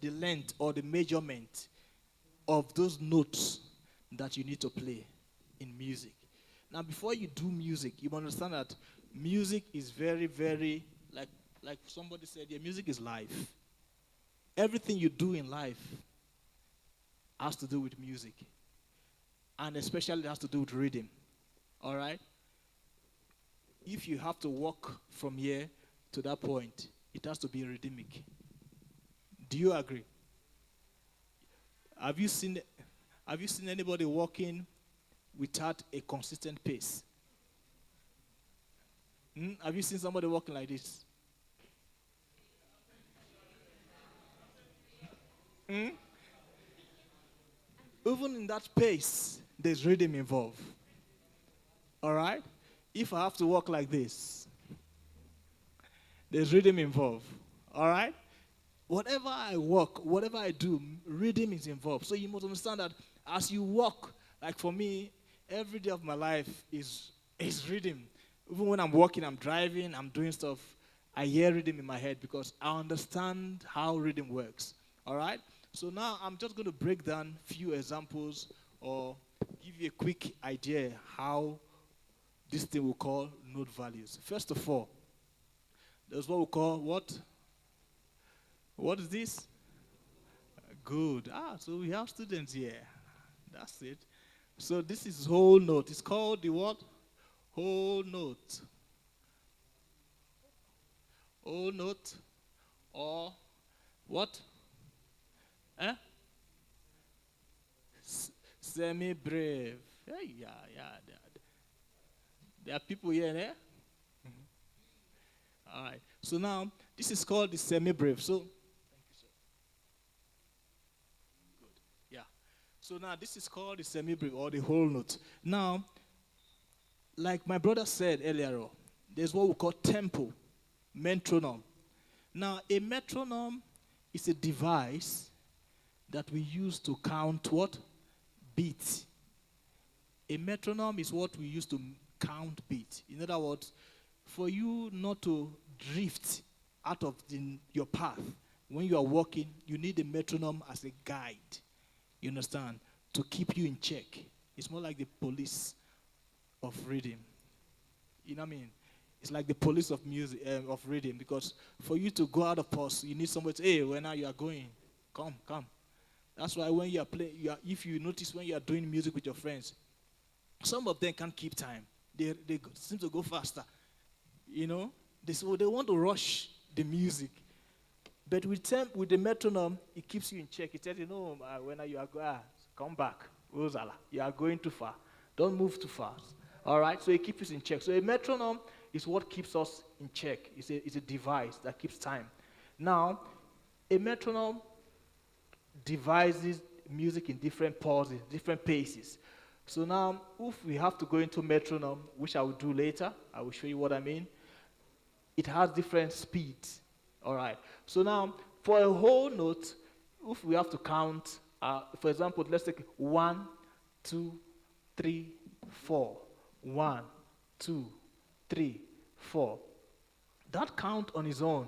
length or the measurement of those notes that you need to play in music. Now, before you do music, you understand that music is very, very, like somebody said, yeah, music is life. Everything you do in life has to do with music. And especially it has to do with rhythm. All right? If you have to walk from here to that point, it has to be rhythmic. Do you agree? Have you seen anybody walking without a consistent pace? Have you seen somebody walking like this? Even in that pace, there's rhythm involved. All right? If I have to walk like this, there's rhythm involved. All right? Whatever I walk, whatever I do, rhythm is involved. So you must understand that as you walk, like for me, every day of my life is rhythm. Even when I'm walking, I'm driving, I'm doing stuff, I hear rhythm in my head because I understand how rhythm works. All right? So now I'm just going to break down a few examples or give you a quick idea how this thing we call note values. First of all, there's what we call what? What is this? Good. So we have students here. That's it. So this is whole note. It's called the what? Whole note. Whole note or what? Semi-brave. Yeah. There are people here, eh? All right. So now, this is called the semi-brave. So, thank you, sir. Good. Yeah. So now, this is called the semi-brave or the whole note. Now, like my brother said earlier on, there's what we call tempo, metronome. Now, a metronome is a device that we use to count what? Beats. A metronome is what we use to count beats. In other words, for you not to drift out of your path, when you are walking, you need a metronome as a guide. You understand? To keep you in check. It's more like the police of rhythm. You know what I mean? It's like the police of music, of rhythm, because for you to go out of pause, you need somebody to say, hey, where now you are going? Come. That's why when you are playing, if you notice when you are doing music with your friends, some of them can't keep time. They seem to go faster. You know? They want to rush the music. But with the metronome, it keeps you in check. It tells you, no, when you are going, come back. Rosala, you are going too far. Don't move too fast. All right? So it keeps us in check. So a metronome is what keeps us in check. It's a device that keeps time. Now, a metronome devises music in different pauses, different paces. So now, if we have to go into metronome, which I will do later, I will show you what I mean. It has different speeds. All right. So now, for a whole note, if we have to count, for example, let's take 1, 2, 3, 4. 1, 2, 3, 4. That count on its own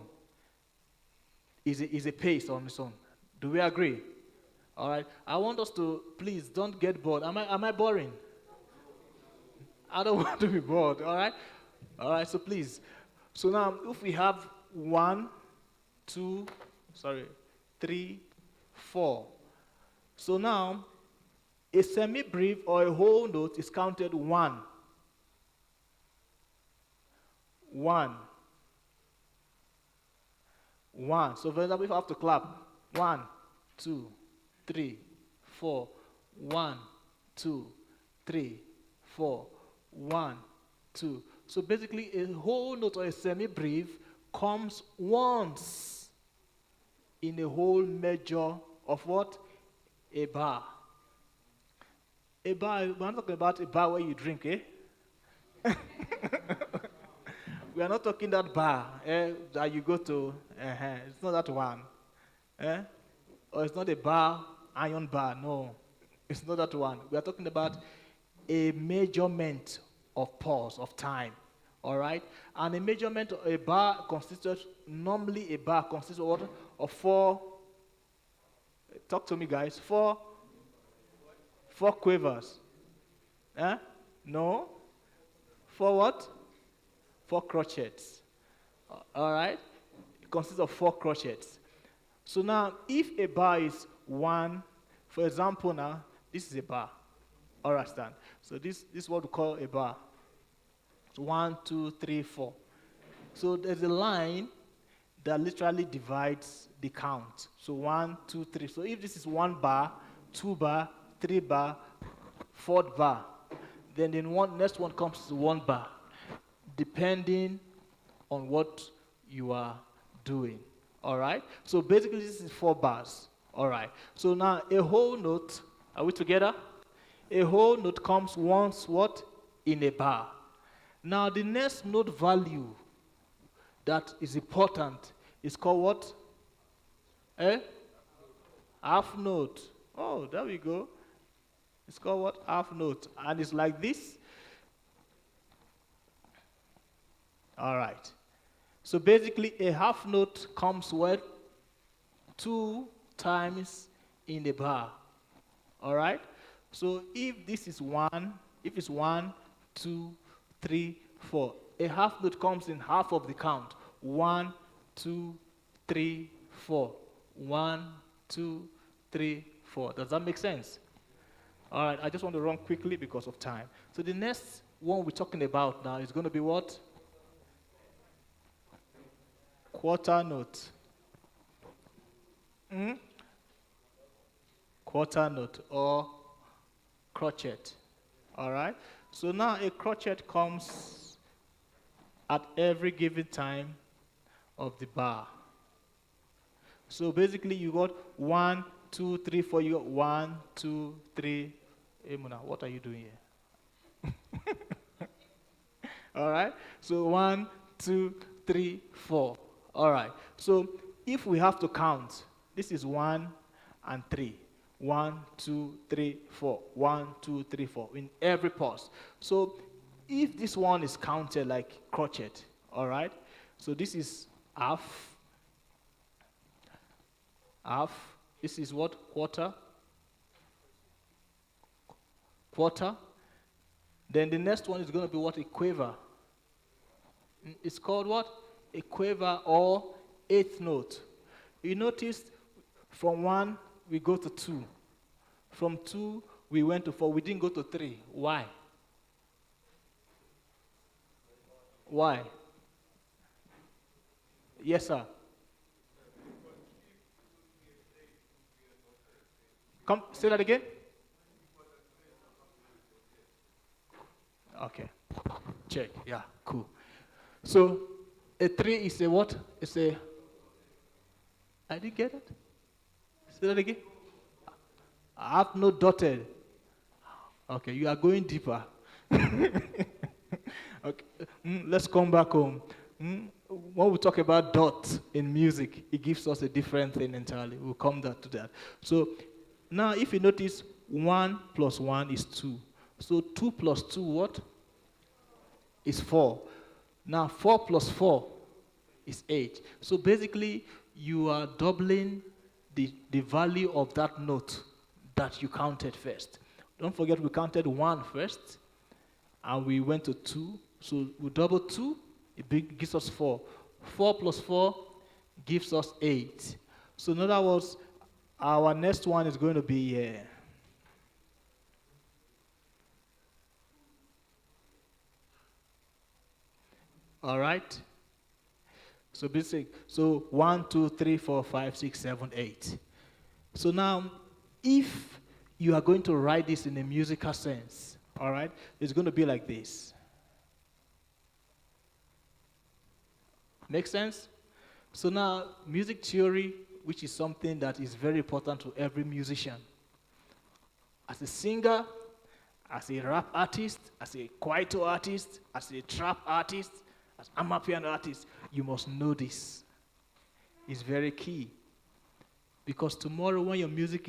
is a pace on its own. Do we agree? All right. I want us to, please, don't get bored. Am I boring? I don't want to be bored. All right. All right. So please. So now, if we have 1, 2, 3, 4. So now, a semi-brief or a whole note is counted 1. 1. 1. So for example, if I have to clap, 1, 2, 3, 4. 1, 2, 3, 4. 1, 2. So basically, a whole note or a semi-brief comes once in a whole measure of what? A bar. A bar, we're not talking about a bar where you drink, eh? We are not talking that bar that you go to. It's not that one. Or it's not a bar, iron bar. No, it's not that one. We are talking about a measurement of pause, of time. All right? And a measurement of a bar normally a bar consists of what? Of 4, talk to me guys, 4 quavers. No? 4 what? 4 crotchets. All right? It consists of 4 crotchets. So now, if a bar is 1, for example now, this is a bar. All right, stand. So this is what we call a bar. So 1, 2, 3, 4. So there's a line that literally divides the count. So 1, 2, 3. So if this is 1 bar, 2 bar, 3 bar, 4 bar, then the next one comes to 1 bar, depending on what you are doing. All right? So basically, this is 4 bars. All right. So now a whole note, are we together? A whole note comes once what? In a bar. Now the next note value that is important is called what? Half note. Oh, there we go. It's called what? Half note. And it's like this. All right. So basically, a half note comes with 2 times in the bar. All right? So if this is 1, if it's 1, 2, 3, 4, a half note comes in half of the count. 1, 2, 3, 4. 1, 2, 3, 4. Does that make sense? All right, I just want to run quickly because of time. So the next one we're talking about now is going to be what? Quarter note. Quarter note or crotchet. All right? So now a crotchet comes at every given time of the bar. So basically you got 1, 2, 3, 4. You got 1, 2, 3. Hey, Muna, what are you doing here? All right. So 1, 2, 3, 4. All right. So if we have to count, this is 1 and 3. 1, 2, 3, 4. 1, 2, 3, 4 in every pause. So if this one is counted like crochet, all right. So this is half. Half. This is what? Quarter. Quarter. Then the next one is going to be what? A quaver. It's called what? A quaver or eighth note. You notice from 1 we go to 2. From 2 we went to 4. We didn't go to 3. Why? Why? Yes, sir. Come, say that again. Okay. Check. Yeah, cool. So a 3 is a what? It's a. I didn't get it. Say that again. I have no dotted. Okay, you are going deeper. Okay, let's come back home. When we talk about dot in music, it gives us a different thing entirely. We'll come back to that. So now, if you notice, 1 plus 1 is 2. So 2 plus 2, what? Is 4. Now 4 plus 4 is 8. So basically, you are doubling the value of that note that you counted first. Don't forget we counted 1 first, and we went to 2. So we double 2, it gives us 4. 4 plus 4 gives us 8. So in other words, our next one is going to be here. All right? So basic. So 1, 2, 3, 4, 5, 6, 7, 8. So now, if you are going to write this in a musical sense, all right, it's going to be like this. Make sense? So now, music theory, which is something that is very important to every musician. As a singer, as a rap artist, as a kwaito artist, as a trap artist, as an amapiano artist, you must know this. It's very key. Because tomorrow when your music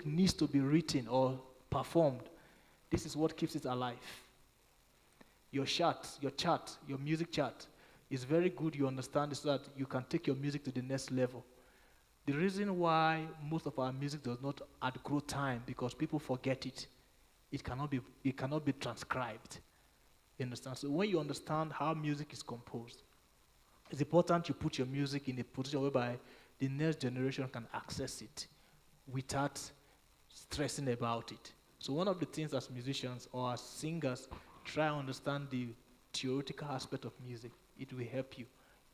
needs to be written or performed, this is what keeps it alive. Your chart, your music chart is very good, you understand this, so that you can take your music to the next level. The reason why most of our music does not outgrow time, because people forget it. It cannot be transcribed. You understand? So when you understand how music is composed, it's important you put your music in a position whereby the next generation can access it without stressing about it. So one of the things as musicians or as singers, try to understand the theoretical aspect of music. It will help you,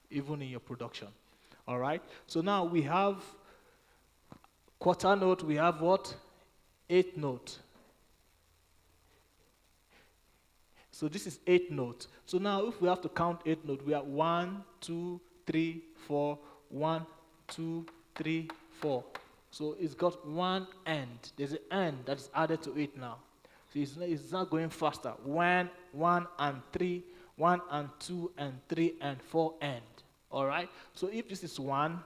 even in your production. All right? So now we have quarter note, we have what? Eighth note. So this is 8 notes. So now if we have to count 8 notes, we have 1, 2, 3, 4, 1, 2, 3, 4. So it's got one end. There's an end that is added to it now. So it's not going faster. 1, 1 and 3, 1 and 2 and 3 and 4 end. All right? So if this is 1,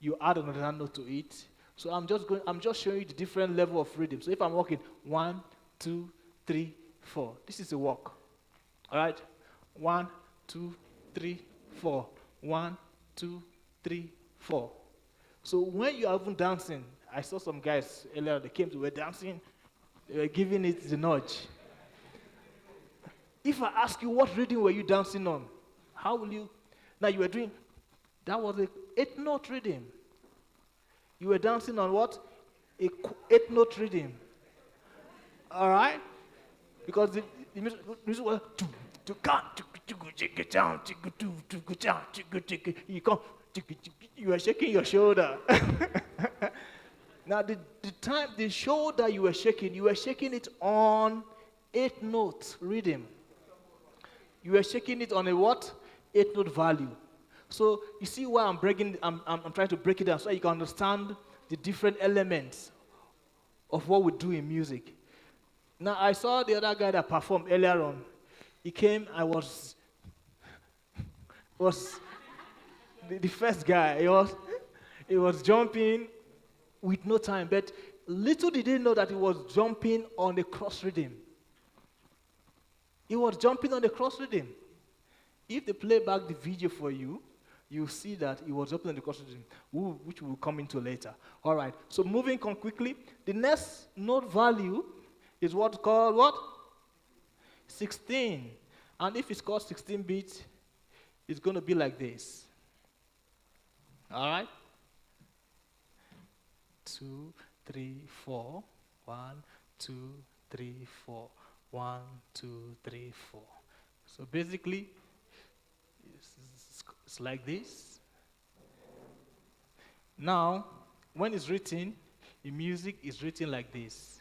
you add another note to it. So I'm just showing you the different level of rhythm. So if I'm walking 1, 2, 3, 4, this is a walk. All right? 1, 2, 3, 4. 1, 2, 3, 4. So when you are even dancing, I saw some guys earlier, they came to were dancing, they were giving it the nudge. If I ask you what rhythm were you dancing on, how will you? Now you were doing, that was an 8-note rhythm. You were dancing on what? A 8-note rhythm. All right? Because the music was you were shaking your shoulder. Now the shoulder you were shaking it on 8-note rhythm. You were shaking it on a what? 8-note value. So you see why I'm trying to break it down so you can understand the different elements of what we do in music. Now I saw the other guy that performed earlier on. He came, was the first guy. He was jumping with no time, but little did he know that he was jumping on the cross rhythm. He was jumping on the cross rhythm. If they play back the video for you, you'll see that he was jumping on the cross rhythm, which we'll come into later. All right, so moving on quickly. The next note value is what's called what? 16. And if it's called 16 beats, it's going to be like this. All right? 2, 3, 4. 1, 2, 3, 4. 1, 2, 3, 4. So basically, it's like this. Now, when it's written, in music, it's written like this.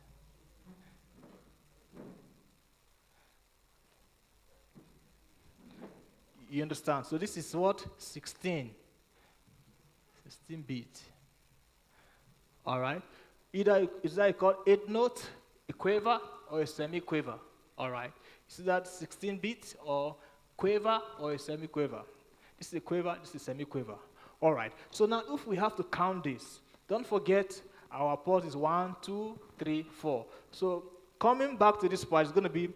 You understand? So this is what? 16 beat. All right? Either called 8 note, a quaver, or a semi-quaver. All right? Is that 16 beat or quaver or a semi-quaver? This is a quaver, this is a semi-quaver. All right. So now if we have to count this, don't forget our pause is 1, 2, 3, 4. So coming back to this part, it's going to be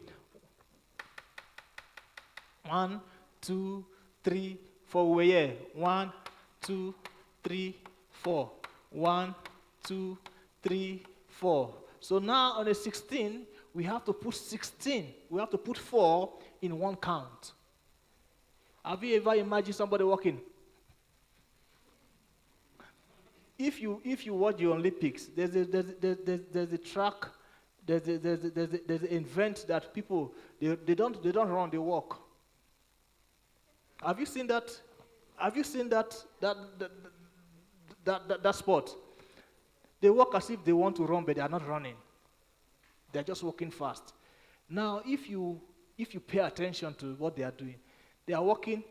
1, 2, 3, 4. We're here. 1, 2, 3, 4. 1, 2, 3, 4. So now on the 16, we have to put 16. We have to put 4 in one count. Have you ever imagined somebody walking? If you watch the Olympics, there's a track, there's an event that people they don't run, they walk. Have you seen that? Have you seen that sport? They walk as if they want to run, but they are not running. They're just walking fast. Now, if you pay attention to what they are doing, they are walking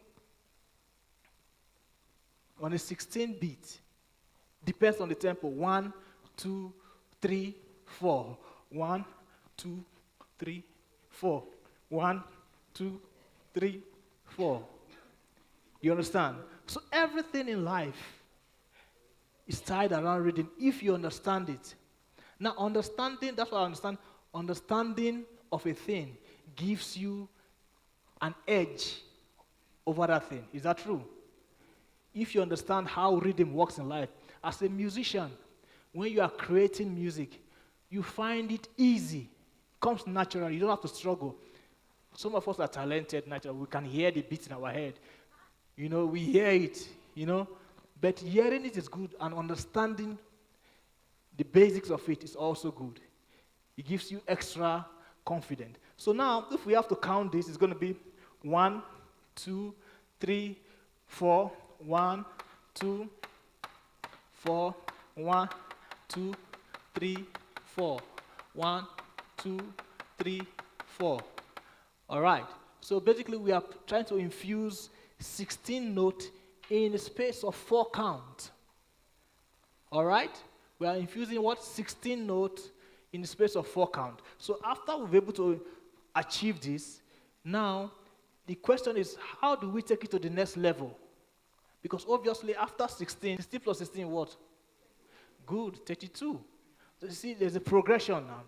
on a 16 beat. Depends on the tempo. 1, 2, 3, 4. 1, 2, 3, 4. 1, 2, 3, 4. You understand? So everything in life is tied around rhythm if you understand it. Now, understanding, that's what I understand. Understanding of a thing gives you an edge over that thing. Is that true? If you understand how rhythm works in life, as a musician, when you are creating music, you find it easy. It comes naturally. You don't have to struggle. Some of us are talented naturally. We can hear the beat in our head. You know, we hear it, you know. But hearing it is good, and understanding the basics of it is also good. It gives you extra confidence. So now, if we have to count this, it's going to be 1, 2, 3, 4. 1, 2, 4. 1, 2, 3, 4. 1, 2, 3, 4. All right. So basically, we are trying to infuse 16 notes in a space of 4 count. All right? We are infusing what? 16 notes in the space of 4 count. So after we're able to achieve this, now the question is, how do we take it to the next level? Because obviously after 16, 16 plus 16 what? Good, 32. So you see, there's a progression now.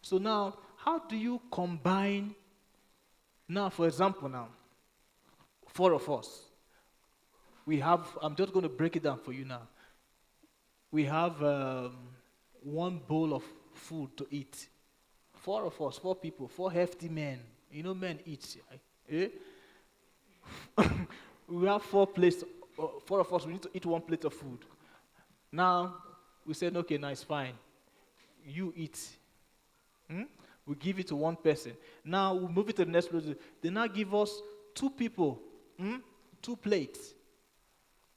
So now, how do you combine, now for example now, 4 of us. We have, I'm just going to break it down for you now. We have 1 bowl of food to eat. 4 of us, 4 people, 4 hefty men. You know men eat, eh? We have 4 plates, 4 of us, we need to eat 1 plate of food. Now, we said, okay, now it's fine. You eat. We give it to 1 person. Now, we move it to the next place. They now give us 2 people, 2 plates.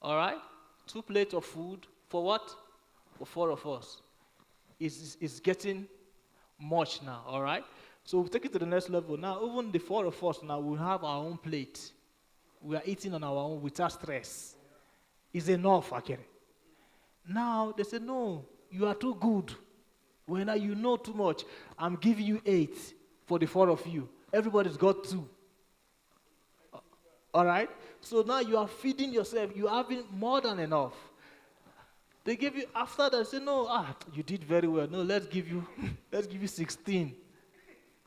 All right? 2 plates of food for what? For 4 of us. It's getting much now, all right? So we take it to the next level. Now, even the 4 of us now, we have our own plate. We are eating on our own without stress. It's enough, actually. Now, they say, no, you are too good. When you know too much, I'm giving you 8 for the 4 of you. Everybody's got 2. All right? So now you are feeding yourself. You are having more than enough. They give you, after that, say, no, you did very well. No, let's give you 16.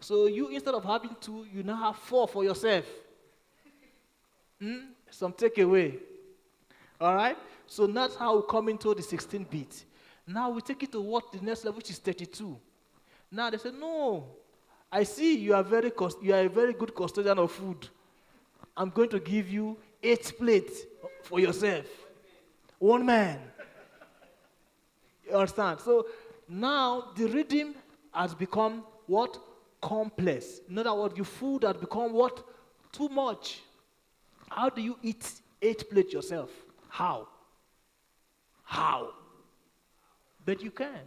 So you, instead of having 2, you now have 4 for yourself. Some takeaway. All right? So that's how we come into the 16 beat. Now we take it to what the next level, which is 32. Now they say, no, I see you are a very good custodian of food. I'm going to give you 8 plates for yourself. One man. You understand? So now the rhythm has become what? Complex. In other words, your food has become what? Too much. How do you eat 8 plates yourself? How? But you can.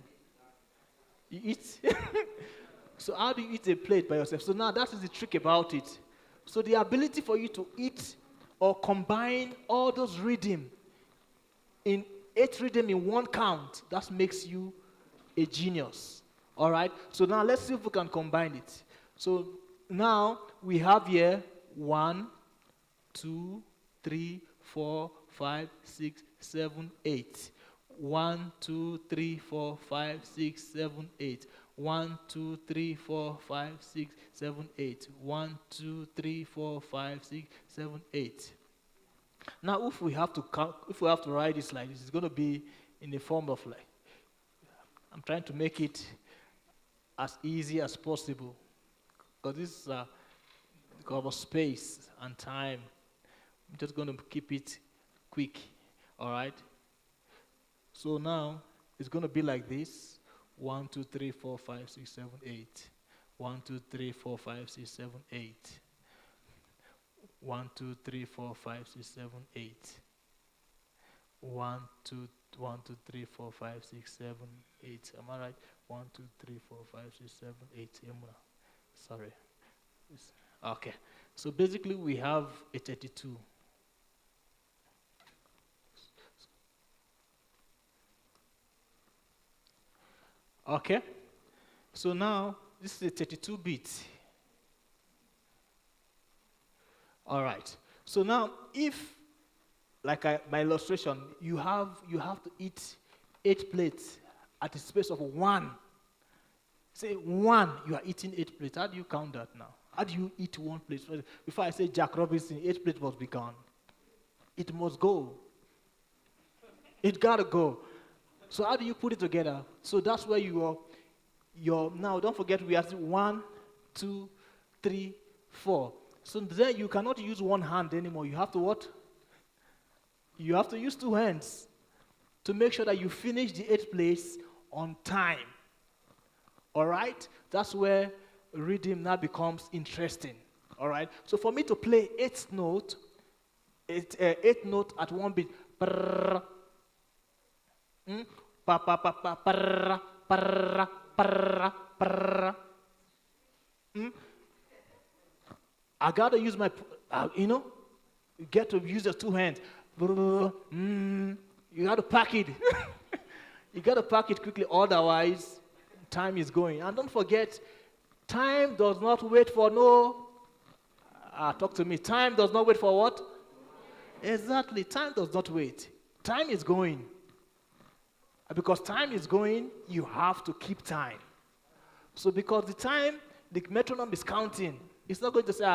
You eat. So how do you eat a plate by yourself? So now that is the trick about it. So the ability for you to eat or combine all those rhythm in 8 rhythm in 1 count, that makes you a genius. All right? So now let's see if we can combine it. So now we have here 1, 2, 3, 4, 5, 6, 7, 8. 1, 2, 3, 4, 5, 6, 7, 8. 1, 2, 3, 4, 5, 6, 7, 8. 1, 2, 3, 4, 5, 6, 7, 8. Now, if we have to write this like this, it's going to be in the form of like. I'm trying to make it as easy as possible, because this is because of space and time. I'm just going to keep it quick. All right. So now it's going to be like this. 1, 2, 3, 4, 5, 6, 7, 8. 1, 2, 3, 4, 5, 6, 7, 8. 1, 2, 3, 4, 5, 6, 7, 8. 1, 2, 3, 4, 5, 6, 7, 8. Am I right? 1, 2, 3, 4, 5, 6, 7, 8. Sorry. Okay. So basically we have a 32. Okay. So now this is a 32 bit. All right. So now if, like my illustration, you have to eat 8 plates at a space of 1. Say 1, you are eating 8 plates. How do you count that now? How do you eat 1 plate? Before I say Jack Robinson, 8 plates must be gone. It must go. It gotta go. So how do you put it together? So that's where you're now don't forget we have 1, 2, 3, 4. So then you cannot use 1 hand anymore. You have to what? You have to use 2 hands to make sure that you finish the 8 plates on time. All right? That's where rhythm now becomes interesting. All right? So for me to play 8 note at 1 beat. Prrr, pa pa pa pa prrr, prrr, prrr, prrr. I gotta use my, you get to use your 2 hands. You gotta pack it. You gotta pack it quickly, otherwise time is going. And don't forget, time does not wait for talk to me. Time does not wait for what? Exactly, time does not wait. Time is going. Because time is going, you have to keep time. So because the metronome is counting. It's not going to say,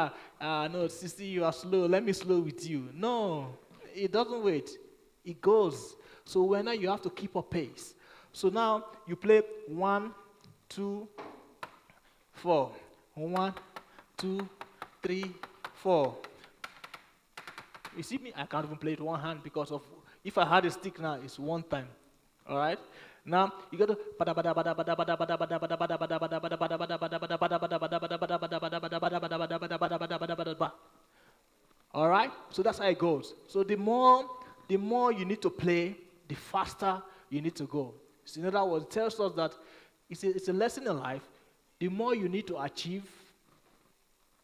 no, Sissy, you are slow, let me slow with you. No, it doesn't wait. It goes. So now you have to keep up pace. So now you play 1, 2, 4. 1, 2, 3, 4. You see me? I can't even play it 1 hand because of, if I had a stick now, it's 1 time. All right? Now, you got to... All right? So that's how it goes. So the more you need to play, the faster you need to go. So in other words, it tells us that it's a lesson in life. The more you need to achieve,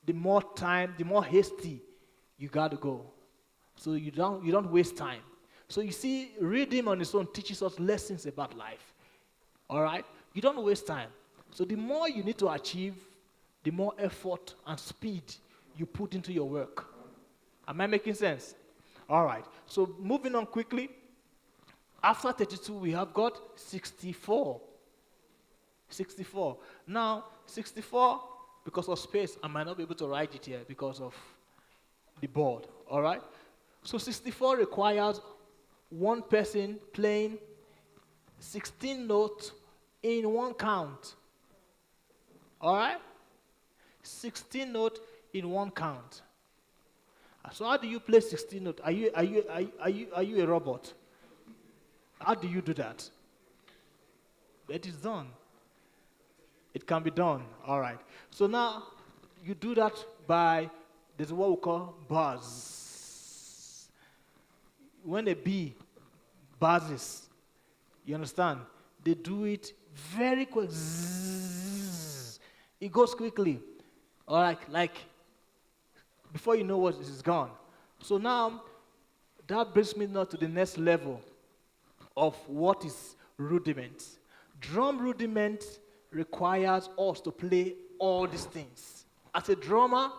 the more time, the more hasty you got to go. So you don't waste time. So you see, rhythm on its own teaches us lessons about life. All right? You don't waste time. So the more you need to achieve, the more effort and speed you put into your work. Am I making sense? All right. So moving on quickly. After 32, we have got 64. 64. Now, 64, because of space, I might not be able to write it here because of the board. All right? So 64 requires one person playing 16 notes in one count. All right? 16 notes in one count. So how do you play 16 notes? Are you a robot? How do you do that? It is done. It can be done. All right. So now you do that by, there's what we call buzz. When a bee buzzes, you understand? They do it very quick. Zzz. It goes quickly. All right, like before you know what, it is gone. So now that brings me now to the next level of what is rudiment. Drum rudiment requires us to play all these things. As a drummer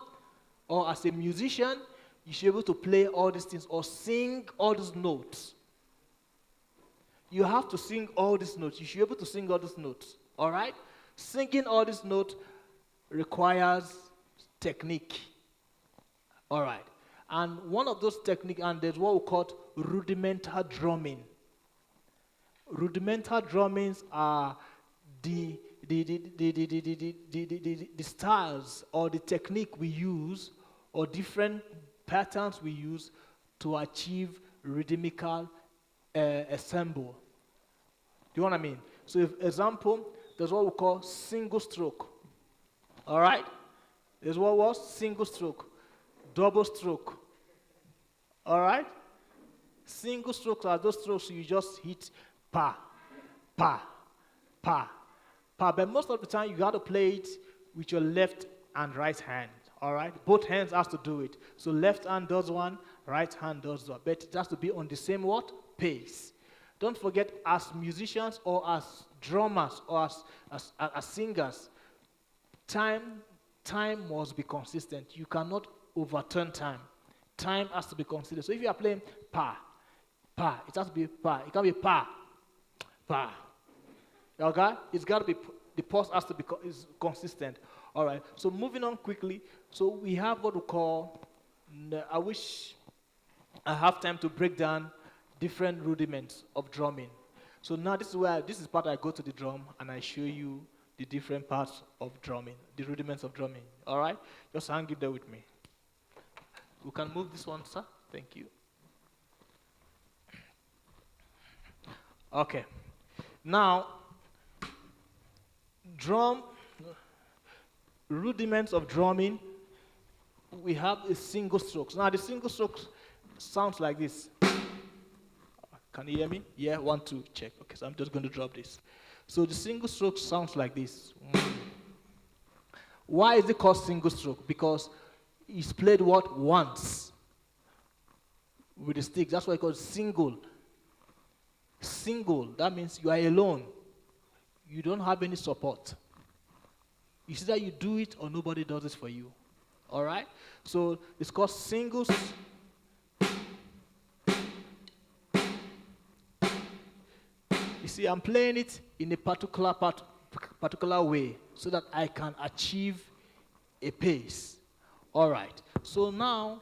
or as a musician, you should be able to play all these things or sing all these notes. You have to sing all these notes. You should be able to sing all these notes. All right? Singing all these notes requires technique. All right. And one of those techniques, and there's what we call rudimental drumming. Rudimental drummings are the styles or the technique we use or different patterns we use to achieve rhythmical ensemble. Do you know what I mean? So, if example, there's what we call single stroke. All right? There's what was single stroke, double stroke. All right? Single strokes are those strokes you just hit pa, pa, pa, pa. But most of the time, you got to play it with your left and right hand. All right? Both hands has to do it. So left hand does one, right hand does one. But it has to be on the same what? Pace. Don't forget, as musicians or as drummers or as singers, time must be consistent. You cannot overturn time. Time has to be consistent. So if you are playing pa, pa, it has to be pa. It can't be pa, pa. Okay? It's got to be, the pause has to be is consistent. All right. So moving on quickly. So we have what we call, I wish I have time to break down different rudiments of drumming. So now this is part I go to the drum and I show you the different parts of drumming, the rudiments of drumming. All right? Just hang it there with me. We can move this one, sir. Thank you. Okay. Now, rudiments of drumming, we have a single strokes. Now, the single strokes sounds like this. Can you hear me? Yeah, 1, 2, check. Okay, so I'm just going to drop this. So the single stroke sounds like this. Why is it called single stroke? Because it's played what? Once. With the stick. That's why it's called single. Single. That means you are alone. You don't have any support. You see that you do it or nobody does it for you. All right? So it's called singles. You see, I'm playing it in a particular way so that I can achieve a pace. All right. So now,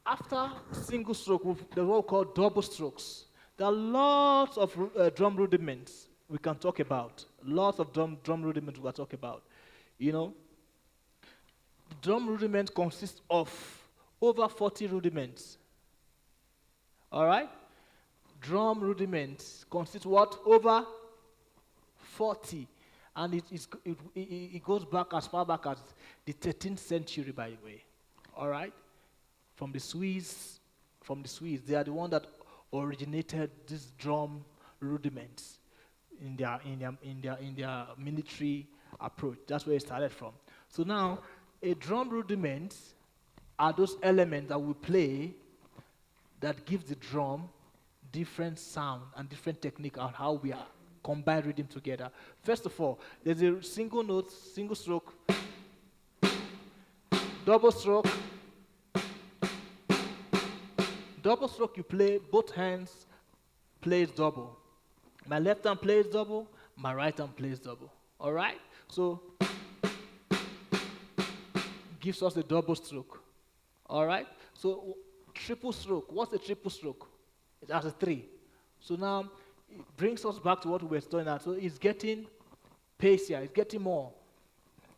after single stroke, there's what we call double strokes. There are lots of drum rudiments we can talk about. Lots of drum rudiments we can talk about. You know, the drum rudiment consists of over 40 rudiments. All right? Drum rudiments consist what? Over 40. And it goes back as far back as the 13th century, by the way. All right? From the Swiss, they are the one that originated these drum rudiments in their military approach. That's where it started from. So now, a drum rudiment are those elements that we play that gives the drum different sound and different technique on how we are combine rhythm together. First of all, there's a single note, single stroke double stroke. Double stroke, you play, both hands plays double. My left hand plays double, my right hand plays double. All right? So, gives us a double stroke. All right? So, triple stroke. What's a triple stroke? It has a 3. So now, it brings us back to what we were studying at. So, it's getting pacier, it's getting more.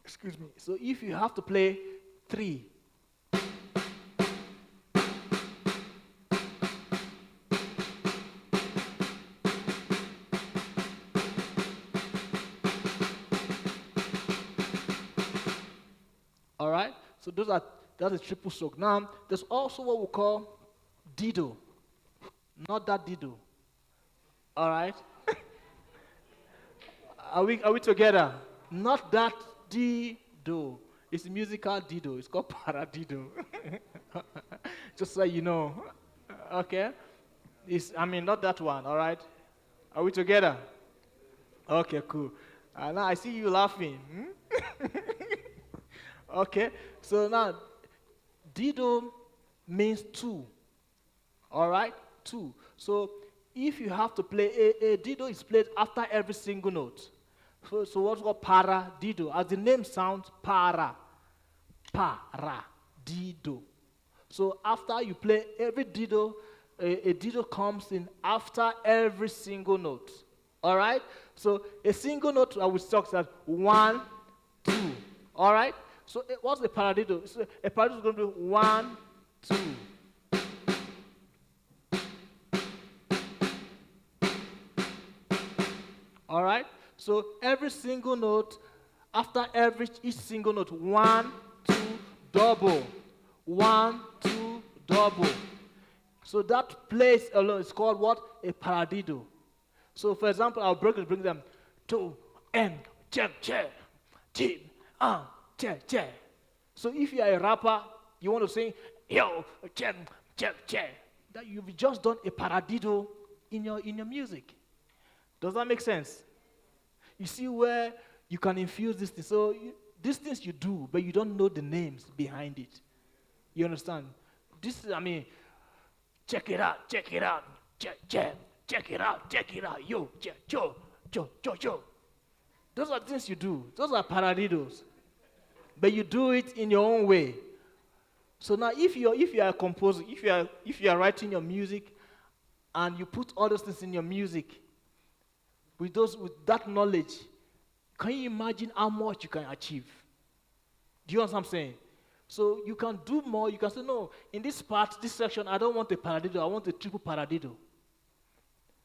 Excuse me. So, if you have to play 3, all right? So that's a triple stroke. Now, there's also what we call dido. Not that dido. All right? Are we together? Not that dido. It's a musical dido. It's called paradido. Just so you know. Okay? Not that one, all right? Are we together? Okay, cool. Now I see you laughing. Okay, so now, dido means 2, all right? 2. So if you have to play, a dido is played after every single note. So what's called paradido? As the name sounds, dido. So after you play every dido, a dido comes in after every single note, all right? So a single note, I will talk that 1, 2, all right? So what's the paradido? So a paradido is going to be 1, 2. All right? So every single note, after each single note, 1, 2, double. 1, 2, double. So that place alone is called what? A paradido. So for example, I'll bring them 2, and check, team, che. So if you are a rapper, you want to sing, yo, che. That you've just done a paradido in your music. Does that make sense? You see where you can infuse this thing. So these things you do, but you don't know the names behind it. You understand? This is, check it out, check it out, check it out, yo, cho. Those are things you do. Those are paradidos. But you do it in your own way. So now, if you are composing, if you are writing your music, and you put all those things in your music, with that knowledge, can you imagine how much you can achieve? Do you understand what I'm saying? So you can do more. You can say, no, in this part, this section, I don't want a paradido. I want a triple paradido.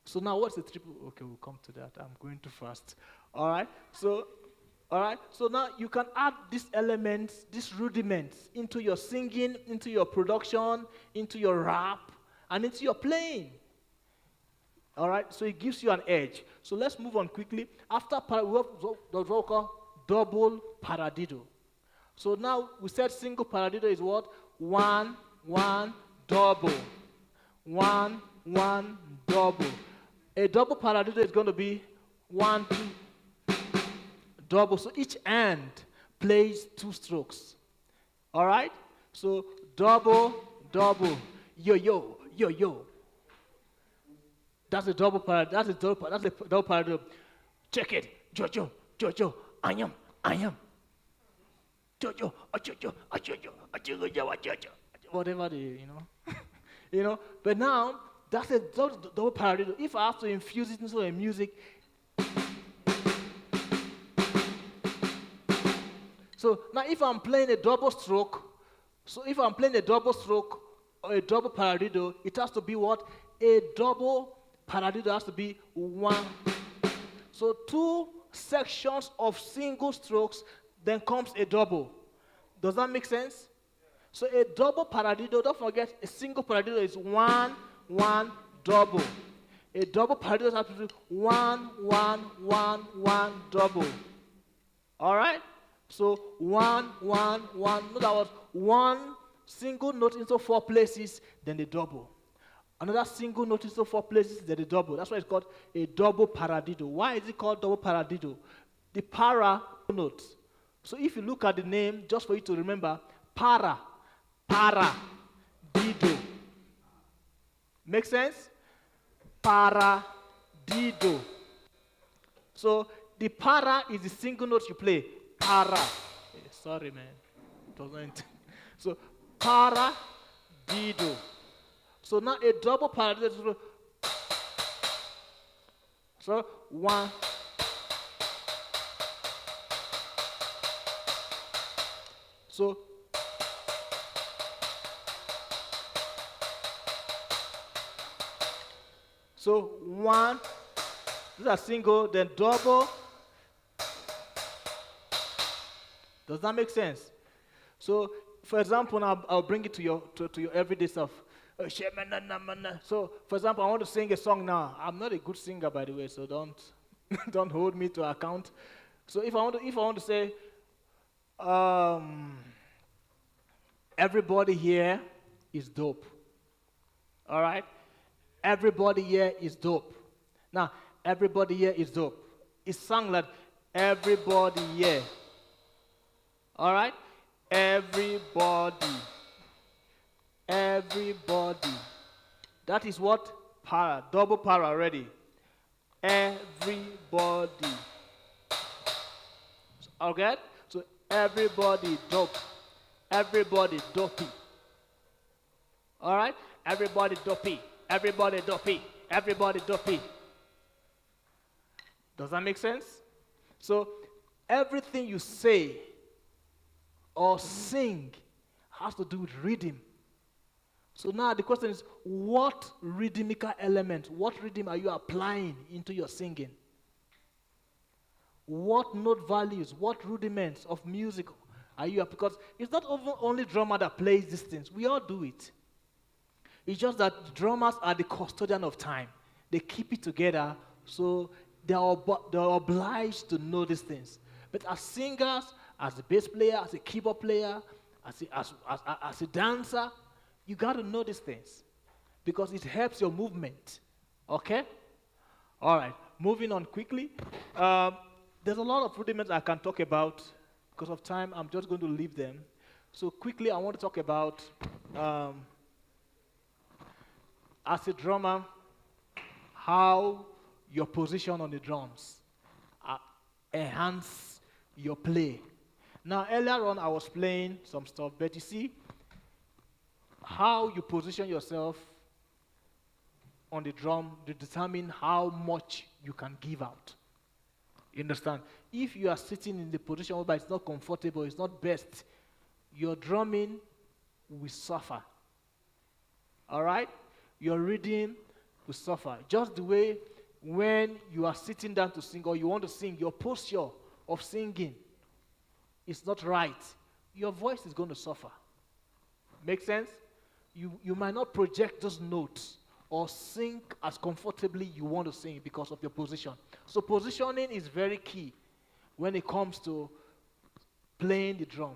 So now, what's the triple? Okay, we'll come to that. I'm going too fast. All right. So now you can add these elements, these rudiments into your singing, into your production, into your rap, and into your playing. All right, so it gives you an edge. So let's move on quickly. After we have what we call double paradido. So now we said single paradido is what? 1, 1, double. 1, 1, double. A double paradido is going to be 1, 2, double. So each hand plays 2 strokes. All right? So double, yo. That's a double paradido. That's a double paradido. Check it. Jojo, I am. Jojo, whatever the, But now, that's a double paradido. If I have to infuse it into a music, so now if I'm playing a double stroke, or a double paradido, it has to be what? A double paradido has to be 1. So 2 sections of single strokes, then comes a double. Does that make sense? So a double paradido, don't forget, a single paradido is 1, 1, double. A double paradido has to be 1, 1, 1, 1, double. All right? So 1, 1, 1. No, that was 1 single note into 4 places, then the double. Another single note into 4 places, then the double. That's why it's called a double paradido. Why is it called double paradido? The para notes. So if you look at the name, just for you to remember, para, dido. Make sense? Para, dido. So the para is the single note you play. Para. Sorry, man. It wasn't. So para, dido. So now a double para. So 1. So So 1, these are single, then double. Does that make sense? So, for example, now I'll bring it to your everyday stuff. So, for example, I want to sing a song now. I'm not a good singer, by the way, so don't don't hold me to account. So, if I want to say, everybody here is dope. All right. Everybody here is dope. Now, everybody here is dope. It's sung like everybody here. All right? Everybody. Everybody. That is what? Para. Double para already. Everybody. Okay? So, everybody dope. Everybody dopey. All right? Everybody dopey. Everybody dopey. Everybody dopey. Does that make sense? So everything you say or sing has to do with rhythm. So now the question is, what rhythmical element, what rhythm are you applying into your singing? What note values, what rudiments of music are you? Because it's not only drummer that plays these things. We all do it. It's just that drummers are the custodian of time. They keep it together, so they're obliged to know these things. But as singers, as a bass player, as a keyboard player, as a dancer, you got to know these things because it helps your movement. Okay? All right. Moving on quickly. There's a lot of rudiments I can talk about. Because of time, I'm just going to leave them. So quickly, I want to talk about as a drummer, how your position on the drums enhance your play. Now, earlier on, I was playing some stuff, but you see how you position yourself on the drum to determine how much you can give out. You understand? If you are sitting in the position where it's not comfortable, it's not best, your drumming will suffer. All right? Your rhythm will suffer. Just the way when you are sitting down to sing or you want to sing, your posture of singing is not right. Your voice is going to suffer. Make sense? You might not project those notes or sing as comfortably you want to sing because of your position. So positioning is very key when it comes to playing the drum.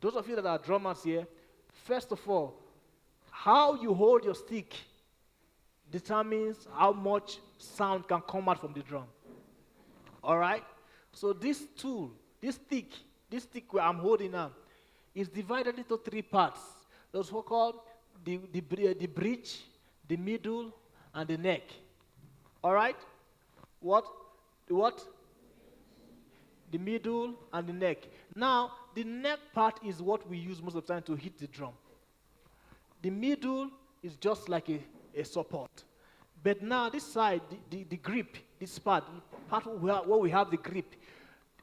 Those of you that are drummers here, first of all, how you hold your stick determines how much sound can come out from the drum. All right? So this tool, this stick where I'm holding now, is divided into 3 parts. Those are called the bridge, the middle, and the neck. All right? What? The middle and the neck. Now, the neck part is what we use most of the time to hit the drum. The middle is just like a support. But now this side, the grip, this part where we have the grip,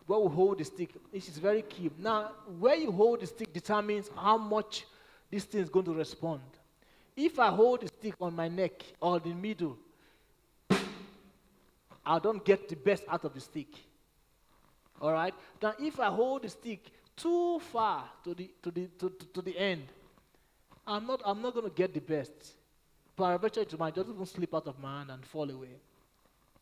where we hold the stick, this is very key. Now, where you hold the stick determines how much this thing is going to respond. If I hold the stick on my neck or the middle, I don't get the best out of the stick. All right? Now, if I hold the stick too far to the end, I'm not going to get the best. Parameter, it might just even slip out of my hand and fall away.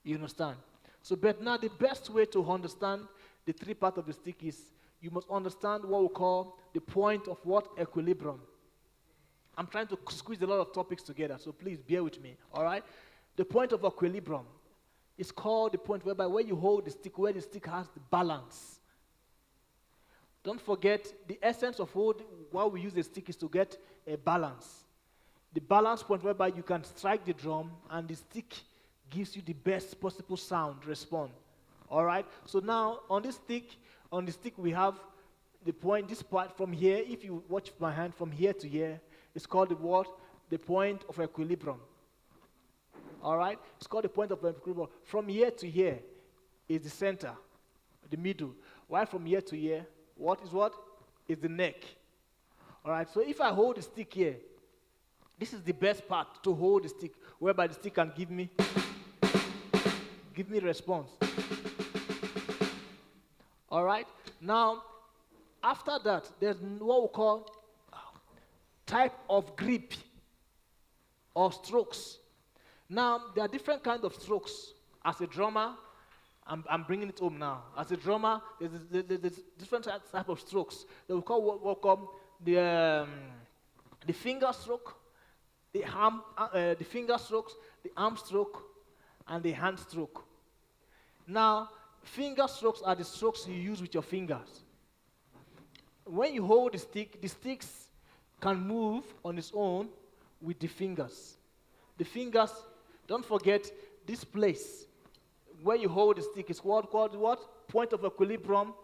You understand? So, but now the best way to understand the 3 parts of the stick is you must understand what we call the point of what? Equilibrium. I'm trying to squeeze a lot of topics together, so please bear with me. All right? The point of equilibrium is called the point whereby where you hold the stick, where the stick has the balance. Don't forget, the essence of why we use the stick is to get a balance. The balance point whereby you can strike the drum and the stick gives you the best possible sound response. All right? So now on the stick we have the point, this part from here, if you watch my hand from here to here, it's called the what? The point of equilibrium. All right? It's called the point of equilibrium. From here to here is the center, the middle. While from here to here, what? Is the neck. All right? So if I hold the stick here, this is the best part to hold the stick, whereby the stick can give me response. All right? Now, after that, there's what we call type of grip or strokes. Now, there are different kinds of strokes. As a drummer, I'm bringing it home now. As a drummer, there's different type of strokes. They will call what we call the finger stroke, the finger strokes, the arm stroke, and the hand stroke. Now, finger strokes are the strokes you use with your fingers. When you hold the sticks can move on its own with the fingers. The fingers, don't forget this place where you hold the stick is called what? Point of equilibrium,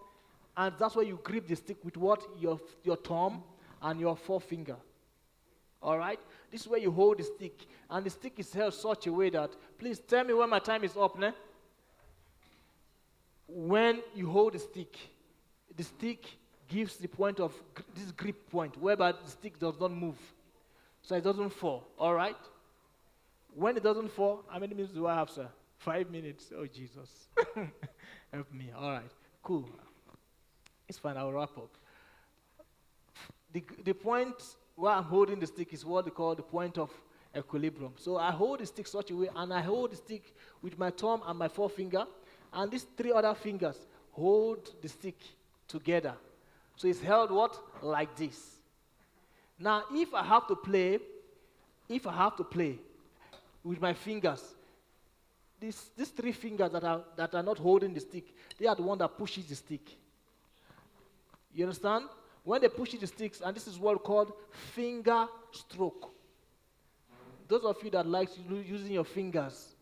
and that's where you grip the stick with what? Your thumb and your forefinger. All right? This is where you hold the stick, and the stick is held such a way that, please tell me when my time is up, ne? When you hold the stick gives the point of this grip point, whereby the stick does not move, so it doesn't fall, all right? When it doesn't fall, how many minutes do I have, sir? 5 minutes. Oh, Jesus. Help me. All right. Cool. It's fine. I'll wrap up. The point where I'm holding the stick is what they call the point of equilibrium. So I hold the stick such a way, and I hold the stick with my thumb and my forefinger, and these 3 other fingers hold the stick together. So it's held what? Like this. Now, if I have to play with my fingers, these 3 fingers that are not holding the stick, they are the one that pushes the stick. You understand? When they push the sticks, and this is what called finger stroke. Those of you that like using your fingers,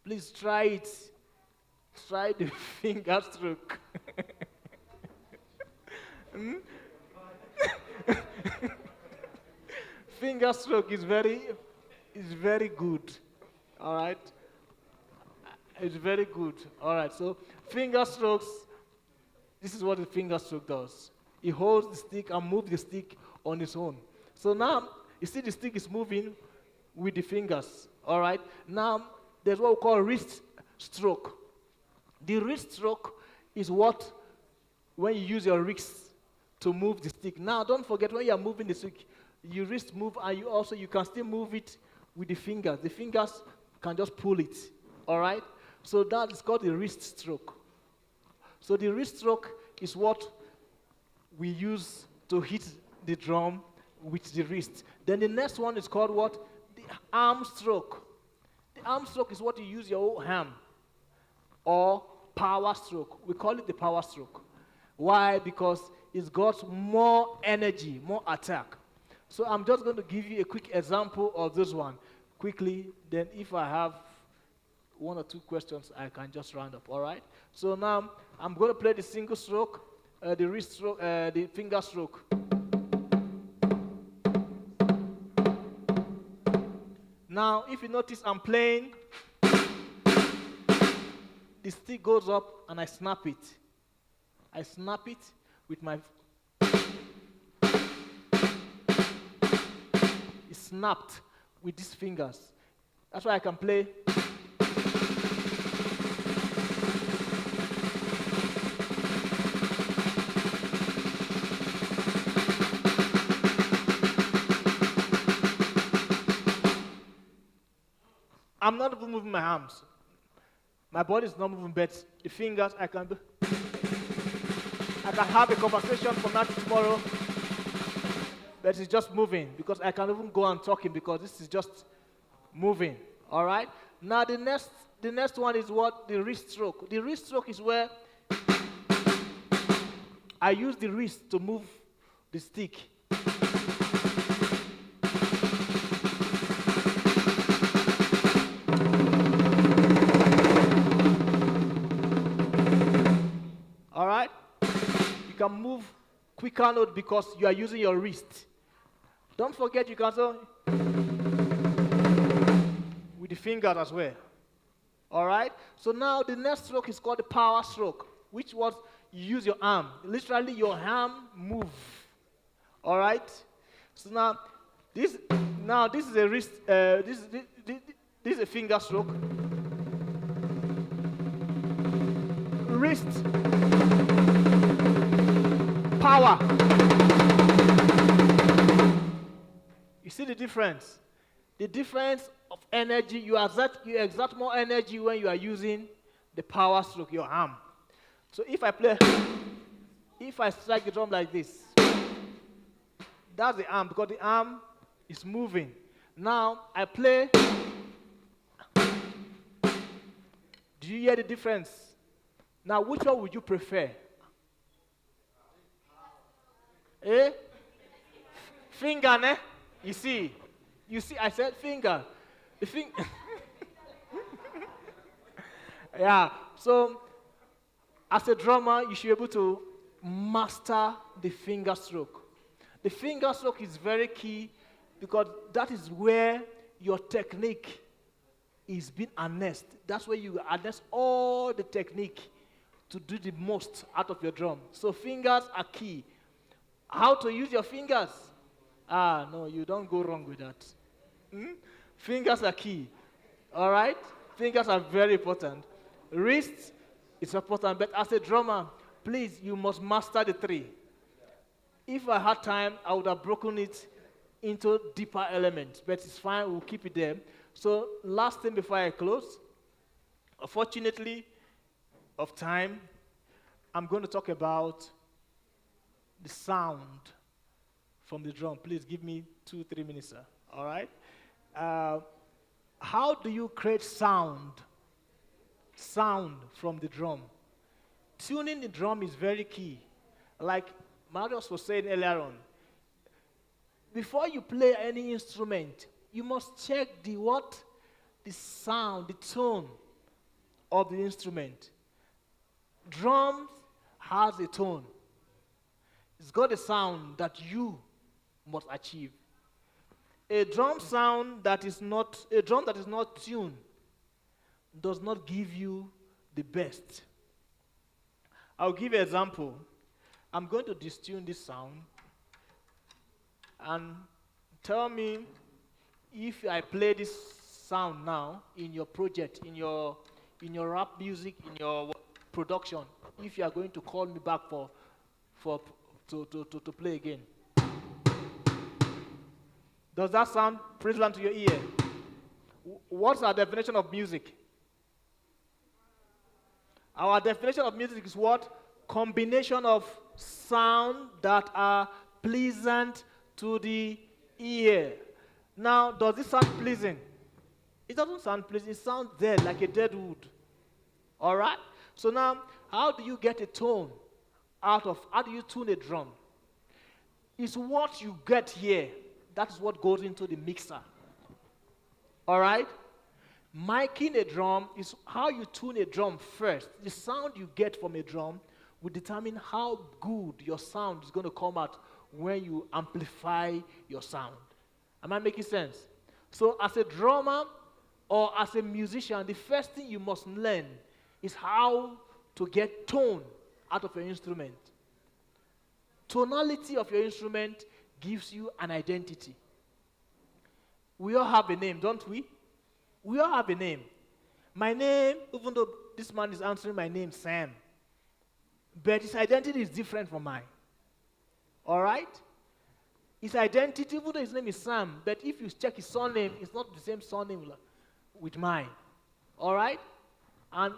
please try it. Try the finger stroke. Finger stroke is very good. All right? It's very good. All right, so finger strokes, this is what the finger stroke does. It holds the stick and moves the stick on its own. So now, you see the stick is moving with the fingers. All right? Now, there's what we call wrist stroke. The wrist stroke is what, when you use your wrist to move the stick. Now, don't forget, when you're moving the stick, your wrist move, and you can still move it with the fingers. The fingers can just pull it. All right? So that is called the wrist stroke. So the wrist stroke is what we use to hit the drum with the wrist. Then the next one is called what? The arm stroke. The arm stroke is what you use your whole hand, or power stroke. We call it the power stroke. Why? Because it's got more energy, more attack. So I'm just going to give you a quick example of this one quickly. Then if I have 1 or 2 questions, I can just round up, all right? So now, I'm going to play the single stroke, the wrist stroke, the finger stroke. Now, if you notice, I'm playing, the stick goes up, and I snap it. I snap it with my... It's snapped with these fingers. That's why I can play... I'm not even moving my arms. My body is not moving, but the fingers, I can have a conversation from now to tomorrow, but it's just moving, because I can't even go on talking, because this is just moving, all right? Now the next one is what? The wrist stroke. The wrist stroke is where I use the wrist to move the stick. All right? You can move quicker note because you are using your wrist. Don't forget you can also with the fingers as well. All right? So now the next stroke is called the power stroke, which was you use your arm. Literally your arm move. All right? So now this is a wrist this is a finger stroke. Wrist power. You see the difference? The difference of energy, you exert more energy when you are using the power stroke, your arm. So if I strike the drum like this, that's the arm because the arm is moving. Now I play. Do you hear the difference? Now which one would you prefer? Finger, ne? You see, I said finger. The finger. Yeah, so as a drummer, you should be able to master the finger stroke. The finger stroke is very key because that is where your technique is being harnessed. That's where you harness all the technique to do the most out of your drum. So fingers are key. How to use your fingers? No, you don't go wrong with that. Fingers are key. All right? Fingers are very important. Wrist is important, but as a drummer, please, you must master the three. If I had time, I would have broken it into deeper elements, but it's fine, we'll keep it there. So last thing before I close, unfortunately, of time, I'm going to talk about the sound from the drum. Please give me 2-3 minutes, sir. All right? How do you create sound from the drum? Tuning the drum is very key. Like Marius was saying earlier on, before you play any instrument, you must check the sound, the tone of the instrument. Drums has a tone. It's got a sound that you must achieve. A drum that is not tuned does not give you the best. I'll give you an example. I'm going to distune this sound and tell me if I play this sound now in your project, in your rap music, in your production, if you are going to call me back to play again. Does that sound pleasant to your ear? What's our definition of music? Our definition of music is what? Combination of sound that are pleasant to the ear. Now, does it sound pleasing? It doesn't sound pleasing. It sounds dead, like a dead wood. All right? So now, how do you get a tone how do you tune a drum? It's what you get here. That's what goes into the mixer. All right? Miking a drum is how you tune a drum first. The sound you get from a drum will determine how good your sound is going to come out when you amplify your sound. Am I making sense? So as a drummer or as a musician, the first thing you must learn is how to get tone out of your instrument. Tonality of your instrument gives you an identity. We all have a name, don't we? We all have a name. My name, even though this man is answering my name, Sam, but his identity is different from mine. All right? His identity, even though his name is Sam, but if you check his surname, it's not the same surname with mine. All right? And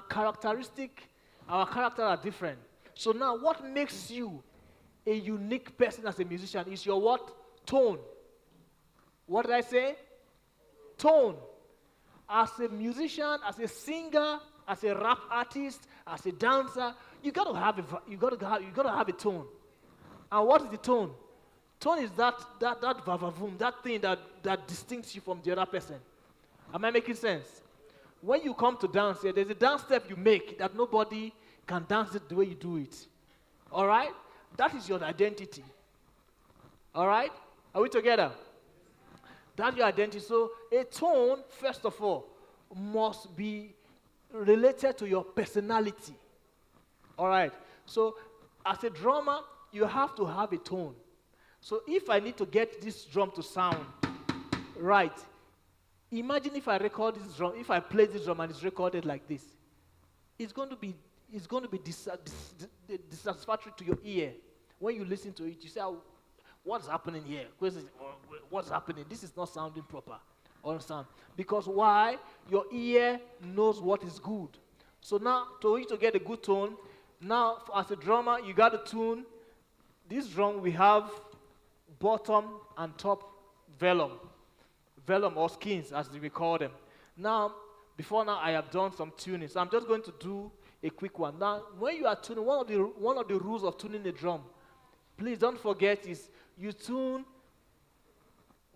our characters are different. So now what makes you a unique person as a musician is your what? Tone. What did I say? Tone. As a musician, as a singer, as a rap artist, as a dancer, you gotta have a tone. And what is the tone? Tone is that vavavoom, that thing that distincts you from the other person. Am I making sense? When you come to dance here, there's a dance step you make that nobody can dance it the way you do it. All right? That is your identity. All right? Are we together? That's your identity. So a tone, first of all, must be related to your personality. All right? So as a drummer, you have to have a tone. So if I need to get this drum to sound right, imagine if I record this drum, if I play this drum and it's recorded like this. It's going to be dissatisfactory to your ear. When you listen to it, you say, oh, what's happening here? What's happening? This is not sounding proper. Understand? Because why? Your ear knows what is good. So now, for you to get a good tone, now as a drummer, you got to tune. This drum, we have bottom and top vellum or skins, as we call them. Now, before now, I have done some tuning, so I'm just going to do a quick one. Now, when you are tuning, one of the rules of tuning a drum, please don't forget is you tune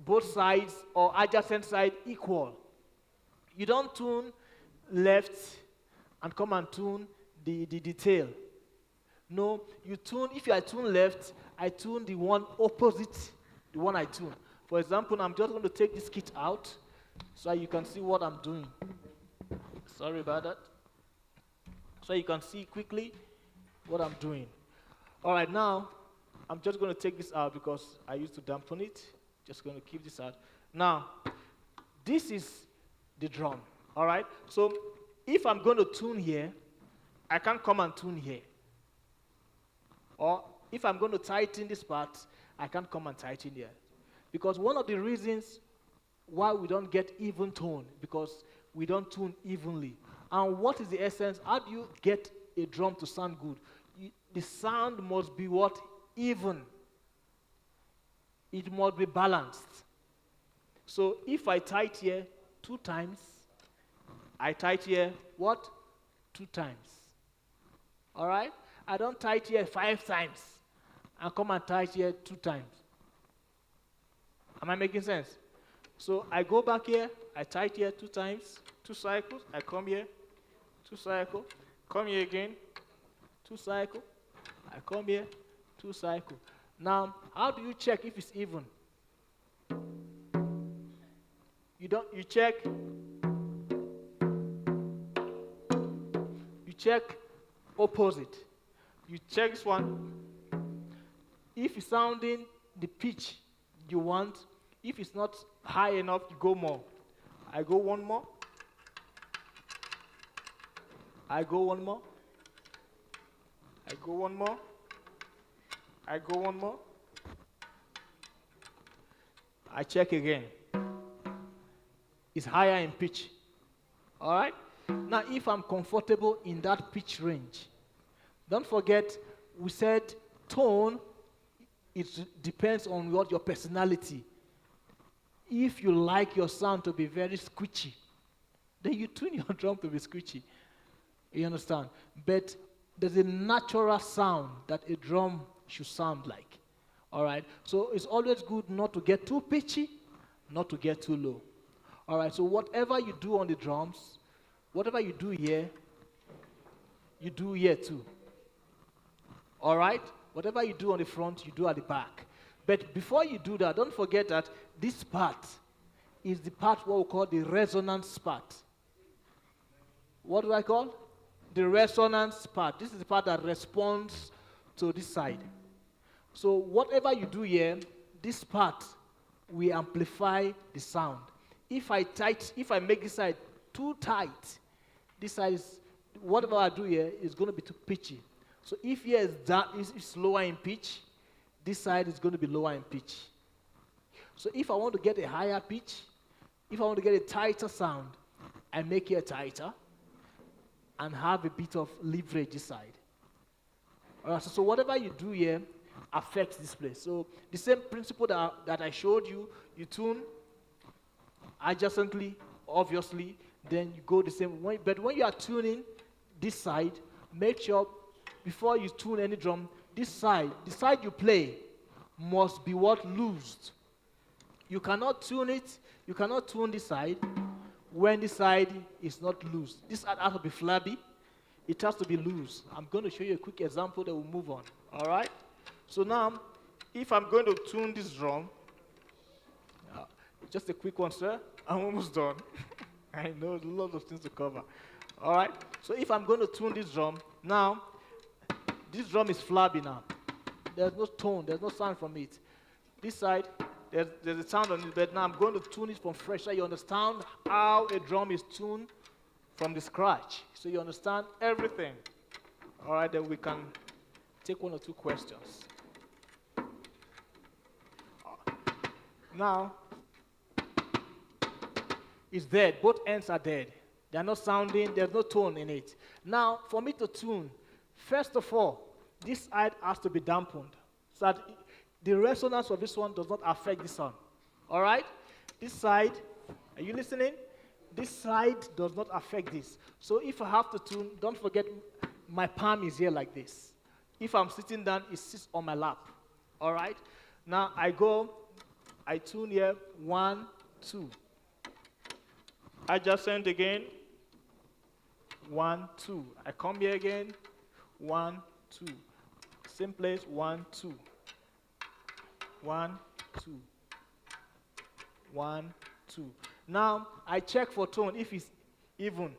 both sides or adjacent side equal. You don't tune left and come and tune the detail. No, you tune, if I tune left, I tune the one opposite the one I tune. For example, I'm just going to take this kit out so you can see what I'm doing. Sorry about that. So you can see quickly what I'm doing. All right, now, I'm just going to take this out because I used to dampen it. Just going to keep this out. Now, this is the drum, all right? So if I'm going to tune here, I can't come and tune here. Or if I'm going to tighten this part, I can't come and tighten here. Because one of the reasons why we don't get even tone, because we don't tune evenly. And what is the essence? How do you get a drum to sound good? The sound must be what? Even. It must be balanced. So if I tight here 2 times, I tight here what? 2 times. All right? I don't tight here 5 times and come and tight here 2 times. Am I making sense? So I go back here, I tight here 2 times, 2 cycles, I come here, 2 cycles, come here again, 2 cycles, I come here, 2 cycles. Now, how do you check if it's even? You check opposite. You check this one. If it's sounding the pitch you want, if it's not high enough, you go more. I go one more. I go one more. I go one more. I go one more. I check again. It's higher in pitch. All right? Now, if I'm comfortable in that pitch range, don't forget, we said tone, it depends on what your personality. If you like your sound to be very squishy, then you tune your drum to be squishy. You understand? But there's a natural sound that a drum should sound like. All right? So it's always good not to get too pitchy, not to get too low. All right? So whatever you do on the drums, whatever you do here, you do here too. All right? Whatever you do on the front, you do at the back. But before you do that, don't forget that this part is the part what we call the resonance part. What do I call? The resonance part. This is the part that responds to this side. So whatever you do here, this part will amplify the sound. If I make this side too tight, this side is, whatever I do here is going to be too pitchy. So if here is lower in pitch, this side is going to be lower in pitch. So if I want to get a higher pitch, if I want to get a tighter sound, I make it tighter and have a bit of leverage this side. All right, so whatever you do here affects this place. So the same principle that I showed you, you tune adjacently, obviously, then you go the same way. But when you are tuning this side, make sure before you tune any drum, this side, the side you play, must be what loosed. You cannot tune it, you cannot tune this side when this side is not loose. This side has to be flabby, it has to be loose. I'm going to show you a quick example that will move on, all right? So now, if I'm going to tune this drum, just a quick one, sir. I'm almost done. I know there's a lot of things to cover. All right? So if I'm going to tune this drum, now, this drum is flabby now. There's no tone, there's no sound from it. This side, there's a sound on it, but now I'm going to tune it from fresh so you understand how a drum is tuned from the scratch. So you understand everything. All right, then we can take one or two questions. Now, it's dead. Both ends are dead. They're not sounding, there's no tone in it. Now, for me to tune, first of all, this side has to be dampened so that the resonance of this one does not affect this one. All right? This side, are you listening? This side does not affect this. So if I have to tune, don't forget my palm is here like this. If I'm sitting down, it sits on my lap. All right? Now I tune here, 1, 2. Adjacent again, 1, 2. I come here again, 1, 2. Same place, 1, 2. 1, 2. 1, 2. Now, I check for tone if it's even.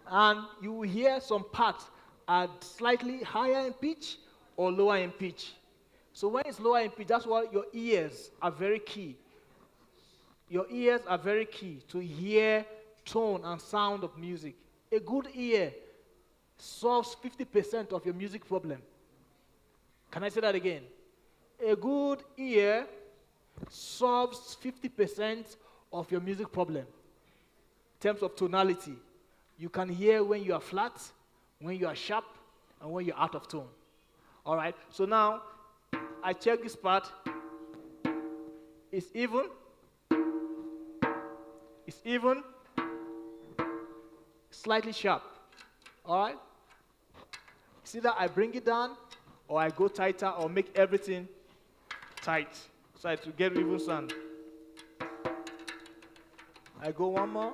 And you will hear some parts are slightly higher in pitch or lower in pitch. So when it's lower in pitch, that's why your ears are very key. Your ears are very key to hear tone and sound of music. A good ear solves 50% of your music problem. Can I say that again? A good ear solves 50% of your music problem. In terms of tonality, you can hear when you are flat, when you are sharp, and when you're out of tone. All right, so now I check this part. It's even. It's even. Slightly sharp. All right? See that I bring it down, or I go tighter, or make everything tight, so I to get even sound. I go one more.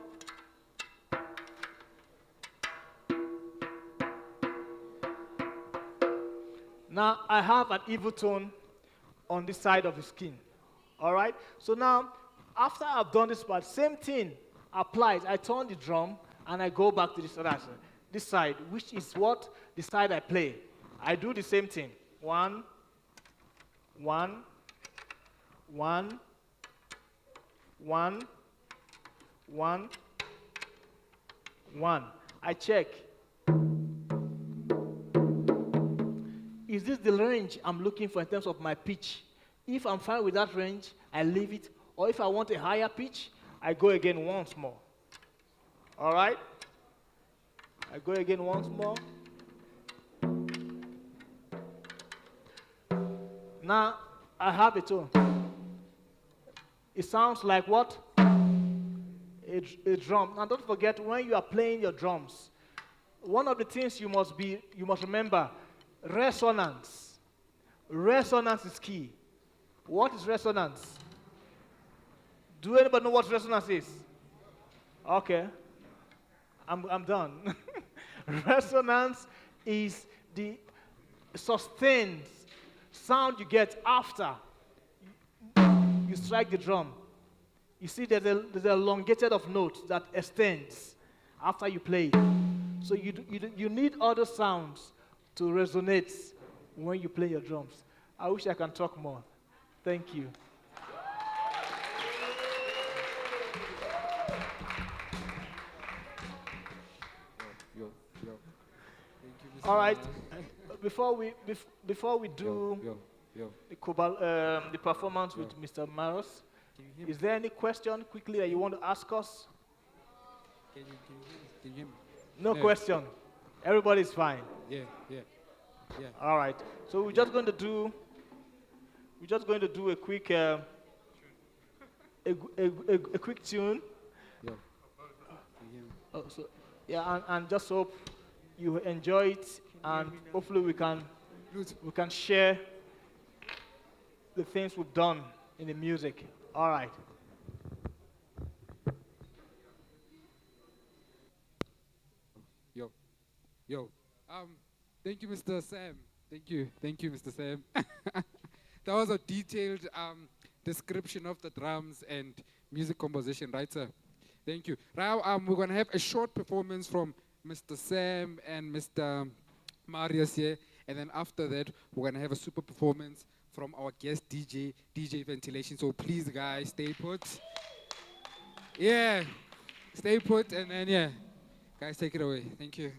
Now I have an even tone on this side of the skin. All right? So now, after I've done this part, same thing applies. I turn the drum and I go back to this side, which is what the side I play. I do the same thing. 1, 1, 1, 1, 1, 1. I check. Is this the range I'm looking for in terms of my pitch? If I'm fine with that range, I leave it. Or if I want a higher pitch, I go again once more. All right? I go again once more. Now, I have a tone. It sounds like what? A drum. Now, don't forget, when you are playing your drums, one of the things you must remember, resonance. Resonance is key. What is resonance? Do anybody know what resonance is? Okay. I'm done. Resonance is the sustained sound you get after you strike the drum. You see, there's a elongated of notes that extends after you play it. So you need other sounds to resonate when you play your drums. I wish I can talk more. Thank you. All right. Before we do the performance with Mr. Maros, is there any question quickly that you want to ask us? Can you hear me? No question. Everybody's fine. Yeah. All right. So we're just going to do a quick a quick tune. Oh, so, yeah, and just hope you enjoy it, and hopefully we can share the things we've done in the music. All right. Yo. Thank you, Mr. Sam. Thank you, Mr. Sam. That was a detailed description of the drums and music composition, right, sir? Thank you. Now, we're gonna have a short performance from Mr. Sam and Mr. Marius here, and then after that, we're gonna have a super performance from our guest DJ Ventilation. So please, guys, stay put. Yeah, stay put, and then yeah, guys, take it away. Thank you.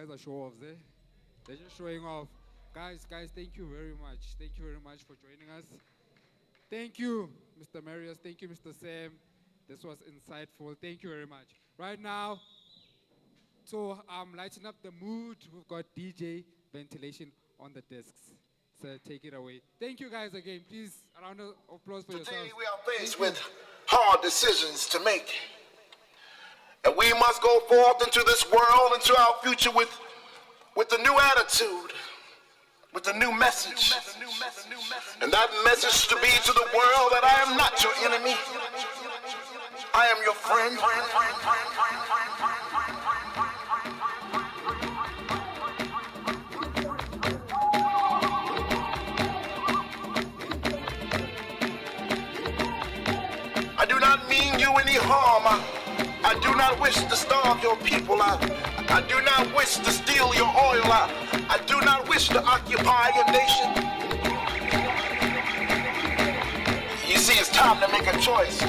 guys are show-offs, eh? They're just showing off. Guys, thank you very much. Thank you very much for joining us. Thank you, Mr. Marius. Thank you, Mr. Sam. This was insightful. Thank you very much. Right now, to lighten up the mood, we've got DJ Ventilation on the discs. So take it away. Thank you guys again. Please, a round of applause for yourselves. Today we are faced with hard decisions to make. And we must go forth into this world, into our future with a new attitude, with a new message. And that message to be to the world that I am not your enemy. I am your friend. I do not mean you any harm. I do not wish to starve your people. I do not wish to steal your oil. I do not wish to occupy your nation. You see, it's time to make a choice.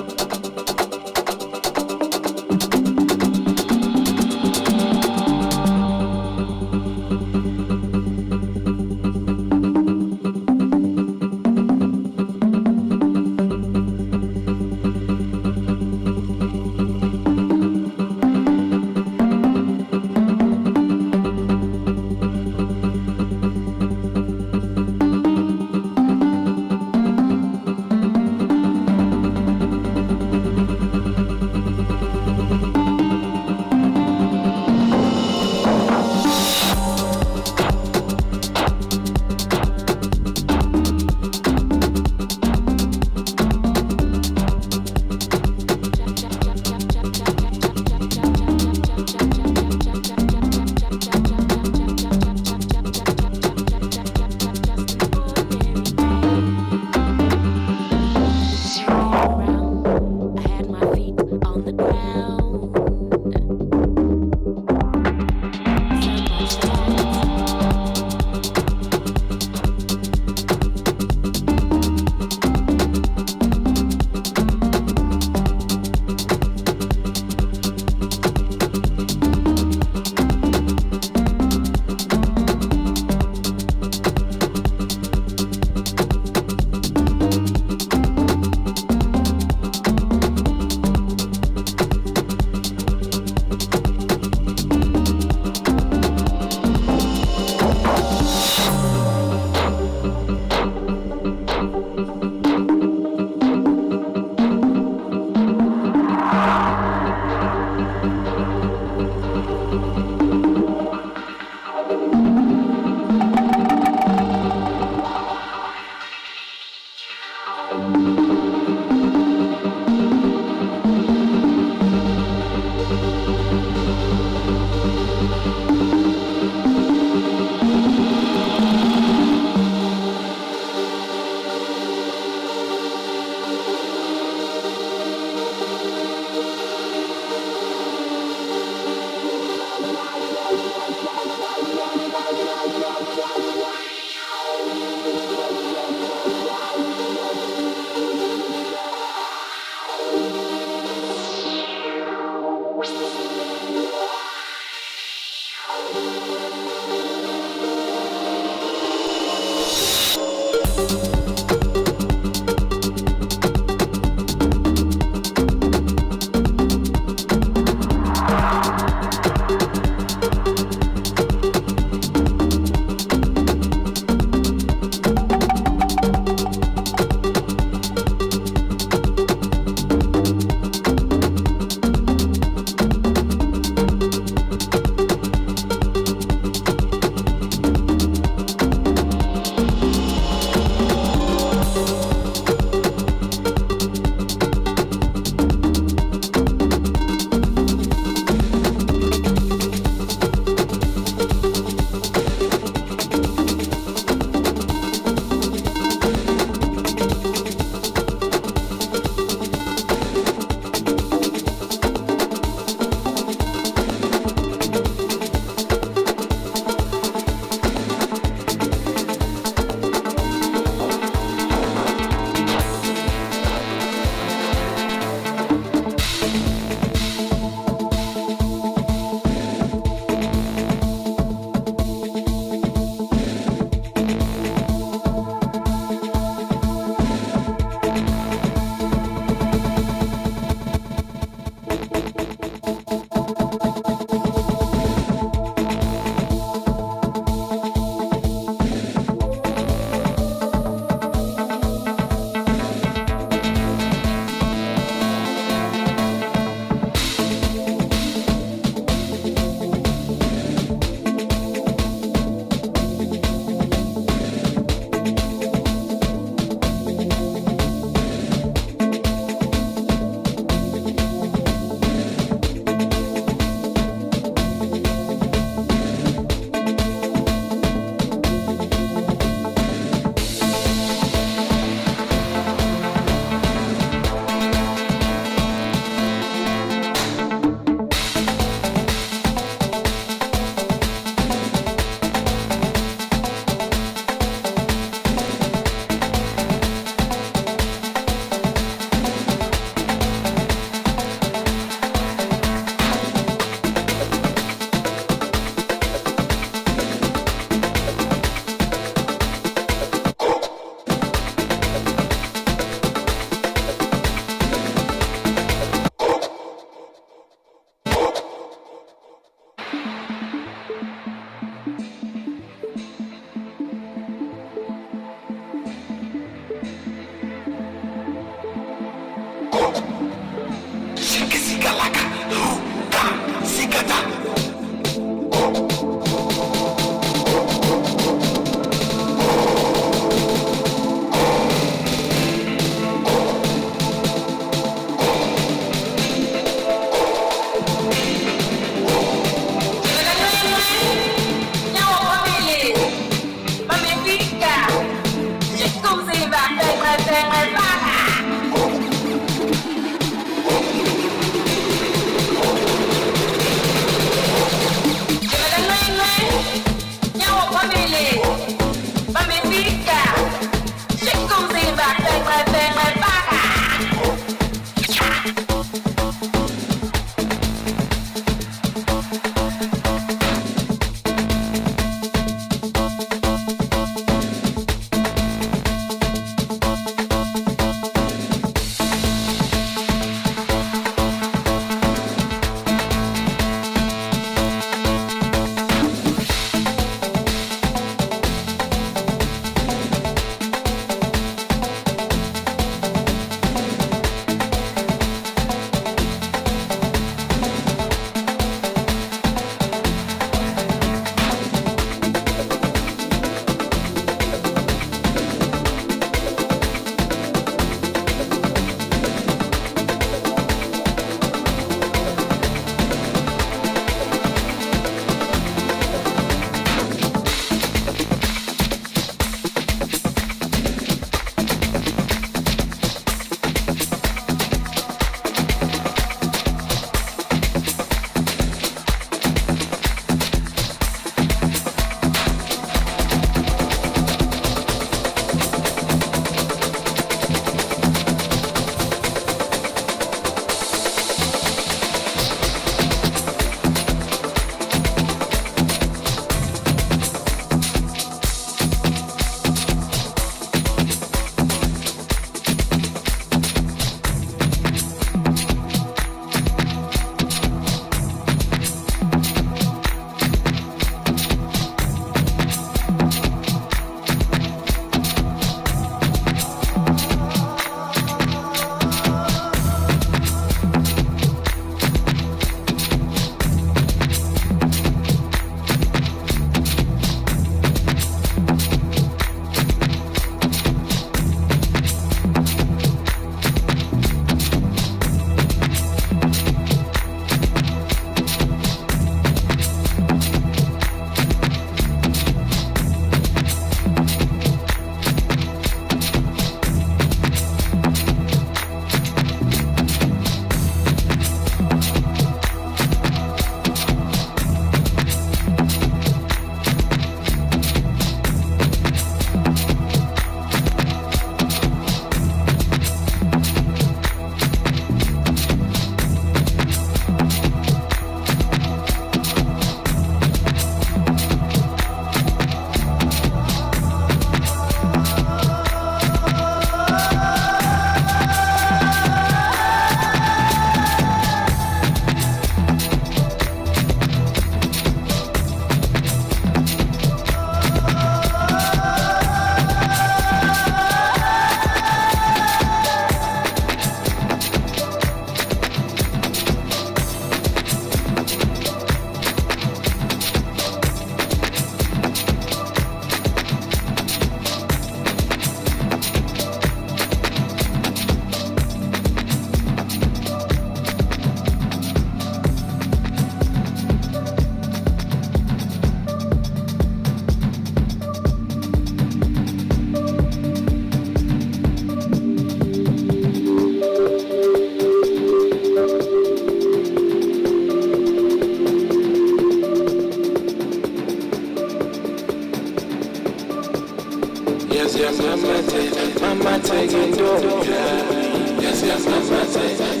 mama taking dope, yeah. Yes, yes, mama taking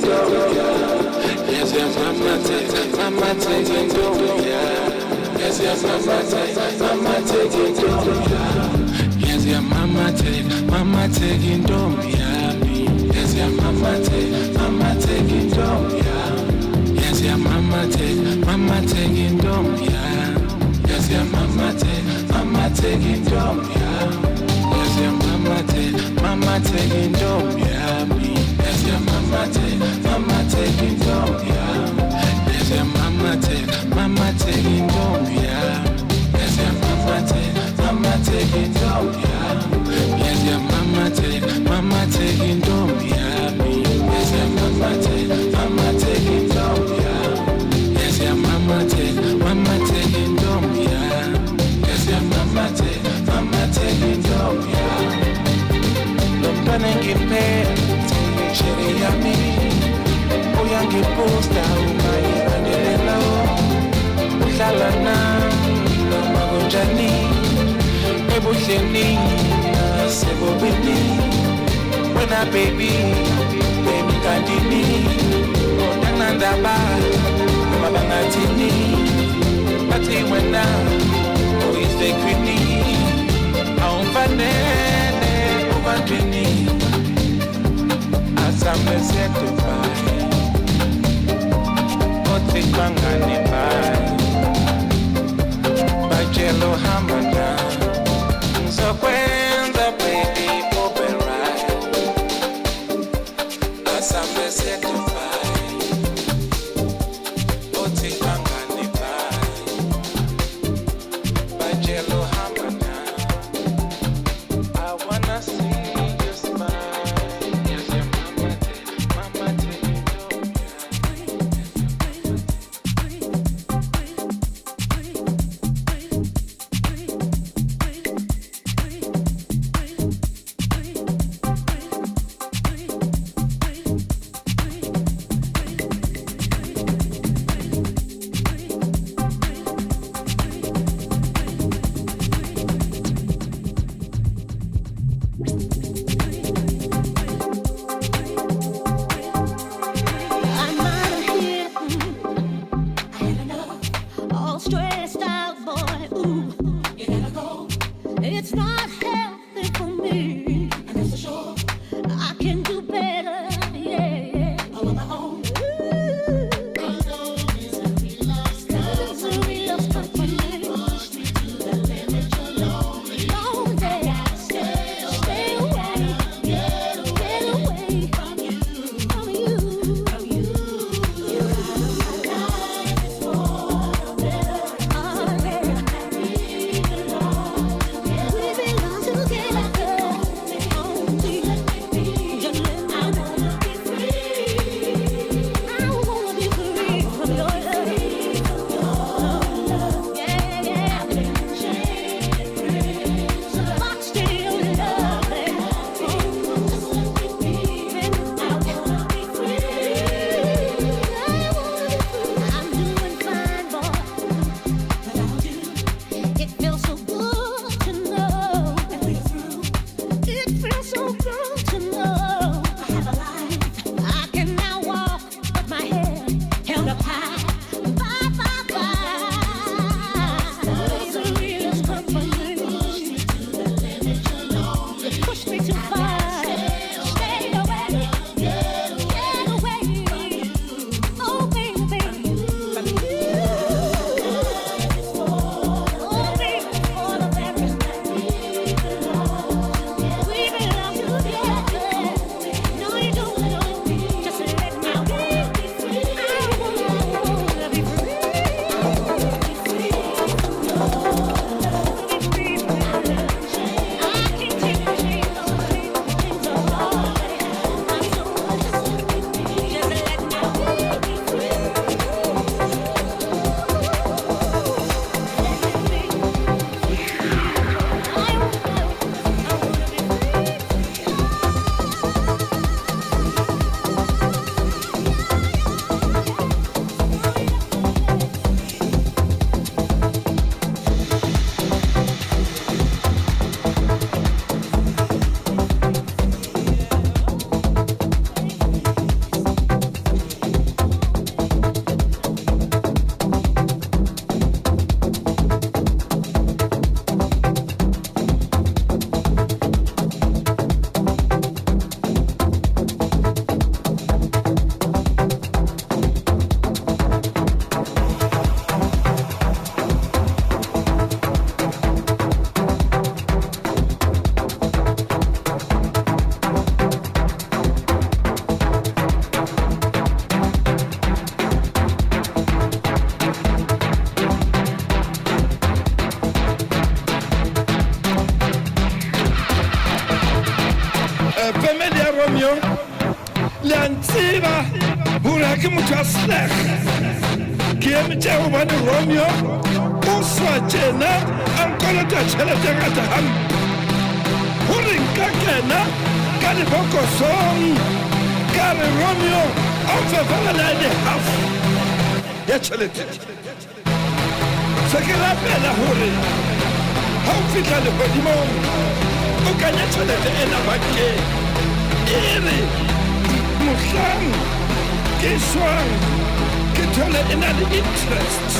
dope, yeah. Yes, yes, mama taking dope, yeah. Yes, yes, mama taking dope, yeah. Yes, yeah, mama taking dope, yeah. Yes, yeah, mama taking dope, yeah. Yes, yeah, mama taking dope, yeah. Yes, yeah, mama taking dope, yeah. Yes, yeah, mama taking dope, yeah. Yes, yeah, mama taking dope, yeah. Yes, yeah, mama taking dope, yeah. Yes, yeah, mama taking dope, yeah. Yes, yeah, mama taking dope, yeah. Yes, yeah, mama taking dope, yeah. Yes, yeah, mama taking dope, yeah. Yes, yeah, mama taking dope, yeah. Lomntwana ngiphethe sheri yami, uyangibusta ungayilandelela, uhlala nami noma kunjani, ebuhleni nasebubini, wena baby kantini, kodwa nandaba noma bangathini, bathi wena uyise queenie, awumfanele ubantwini, asamese Dubai, othi bangane bye, bajelo hamada, ngizokwenza baby ube right, asamese Dubai, othi bangane bye, bajelo hamada, I wanna see you smile. Yes, your mama taking dope, I'm out of here, all stressed out, boy. Ooh, you gotta go. It's not healthy for me. And that's for sure. I can do better, yeah. All on my own. Misery loves company. Push me to the limit. You're lonely. Stay away. Get away from you. You're out of my life. It's for the better. We belong together. Only let me be. Just let me be free. I wanna be free from your love. Yeah. But still loving. Just let me be. I wanna be free. I'm doing fine, boy. Without you, it feels so good to know that we're through. It feels so good to know I have a life. I can now walk with my head held up high. Bye, bye, bye. Misery is company. Push me too far. Stay away. Get away. Oh, baby. From you. Oh, baby, for the better. We belong together. No, you don't. Just let me be free. I wanna be free. I can take my shame away. family ya Romeo le a ntseba hore ke motho a slag ke emetse go bane Romeo o swa tjena a nkolota tšhelete ngata hampe gore nka kena ka lebokosong ka re Romeo a mfefalela le half ya tšhelete se ke rapela gore ha o fihla legodimong o kanya tšhelete ena bankeng e re mohlang ke swang ke thole e na le interest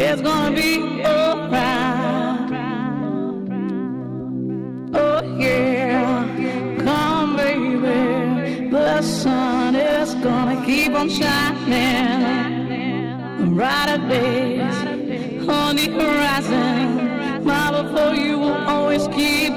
It's gonna be alright. Oh yeah, come baby, the sun is gonna keep on shining. Brighter days on the horizon, my love for you will always keep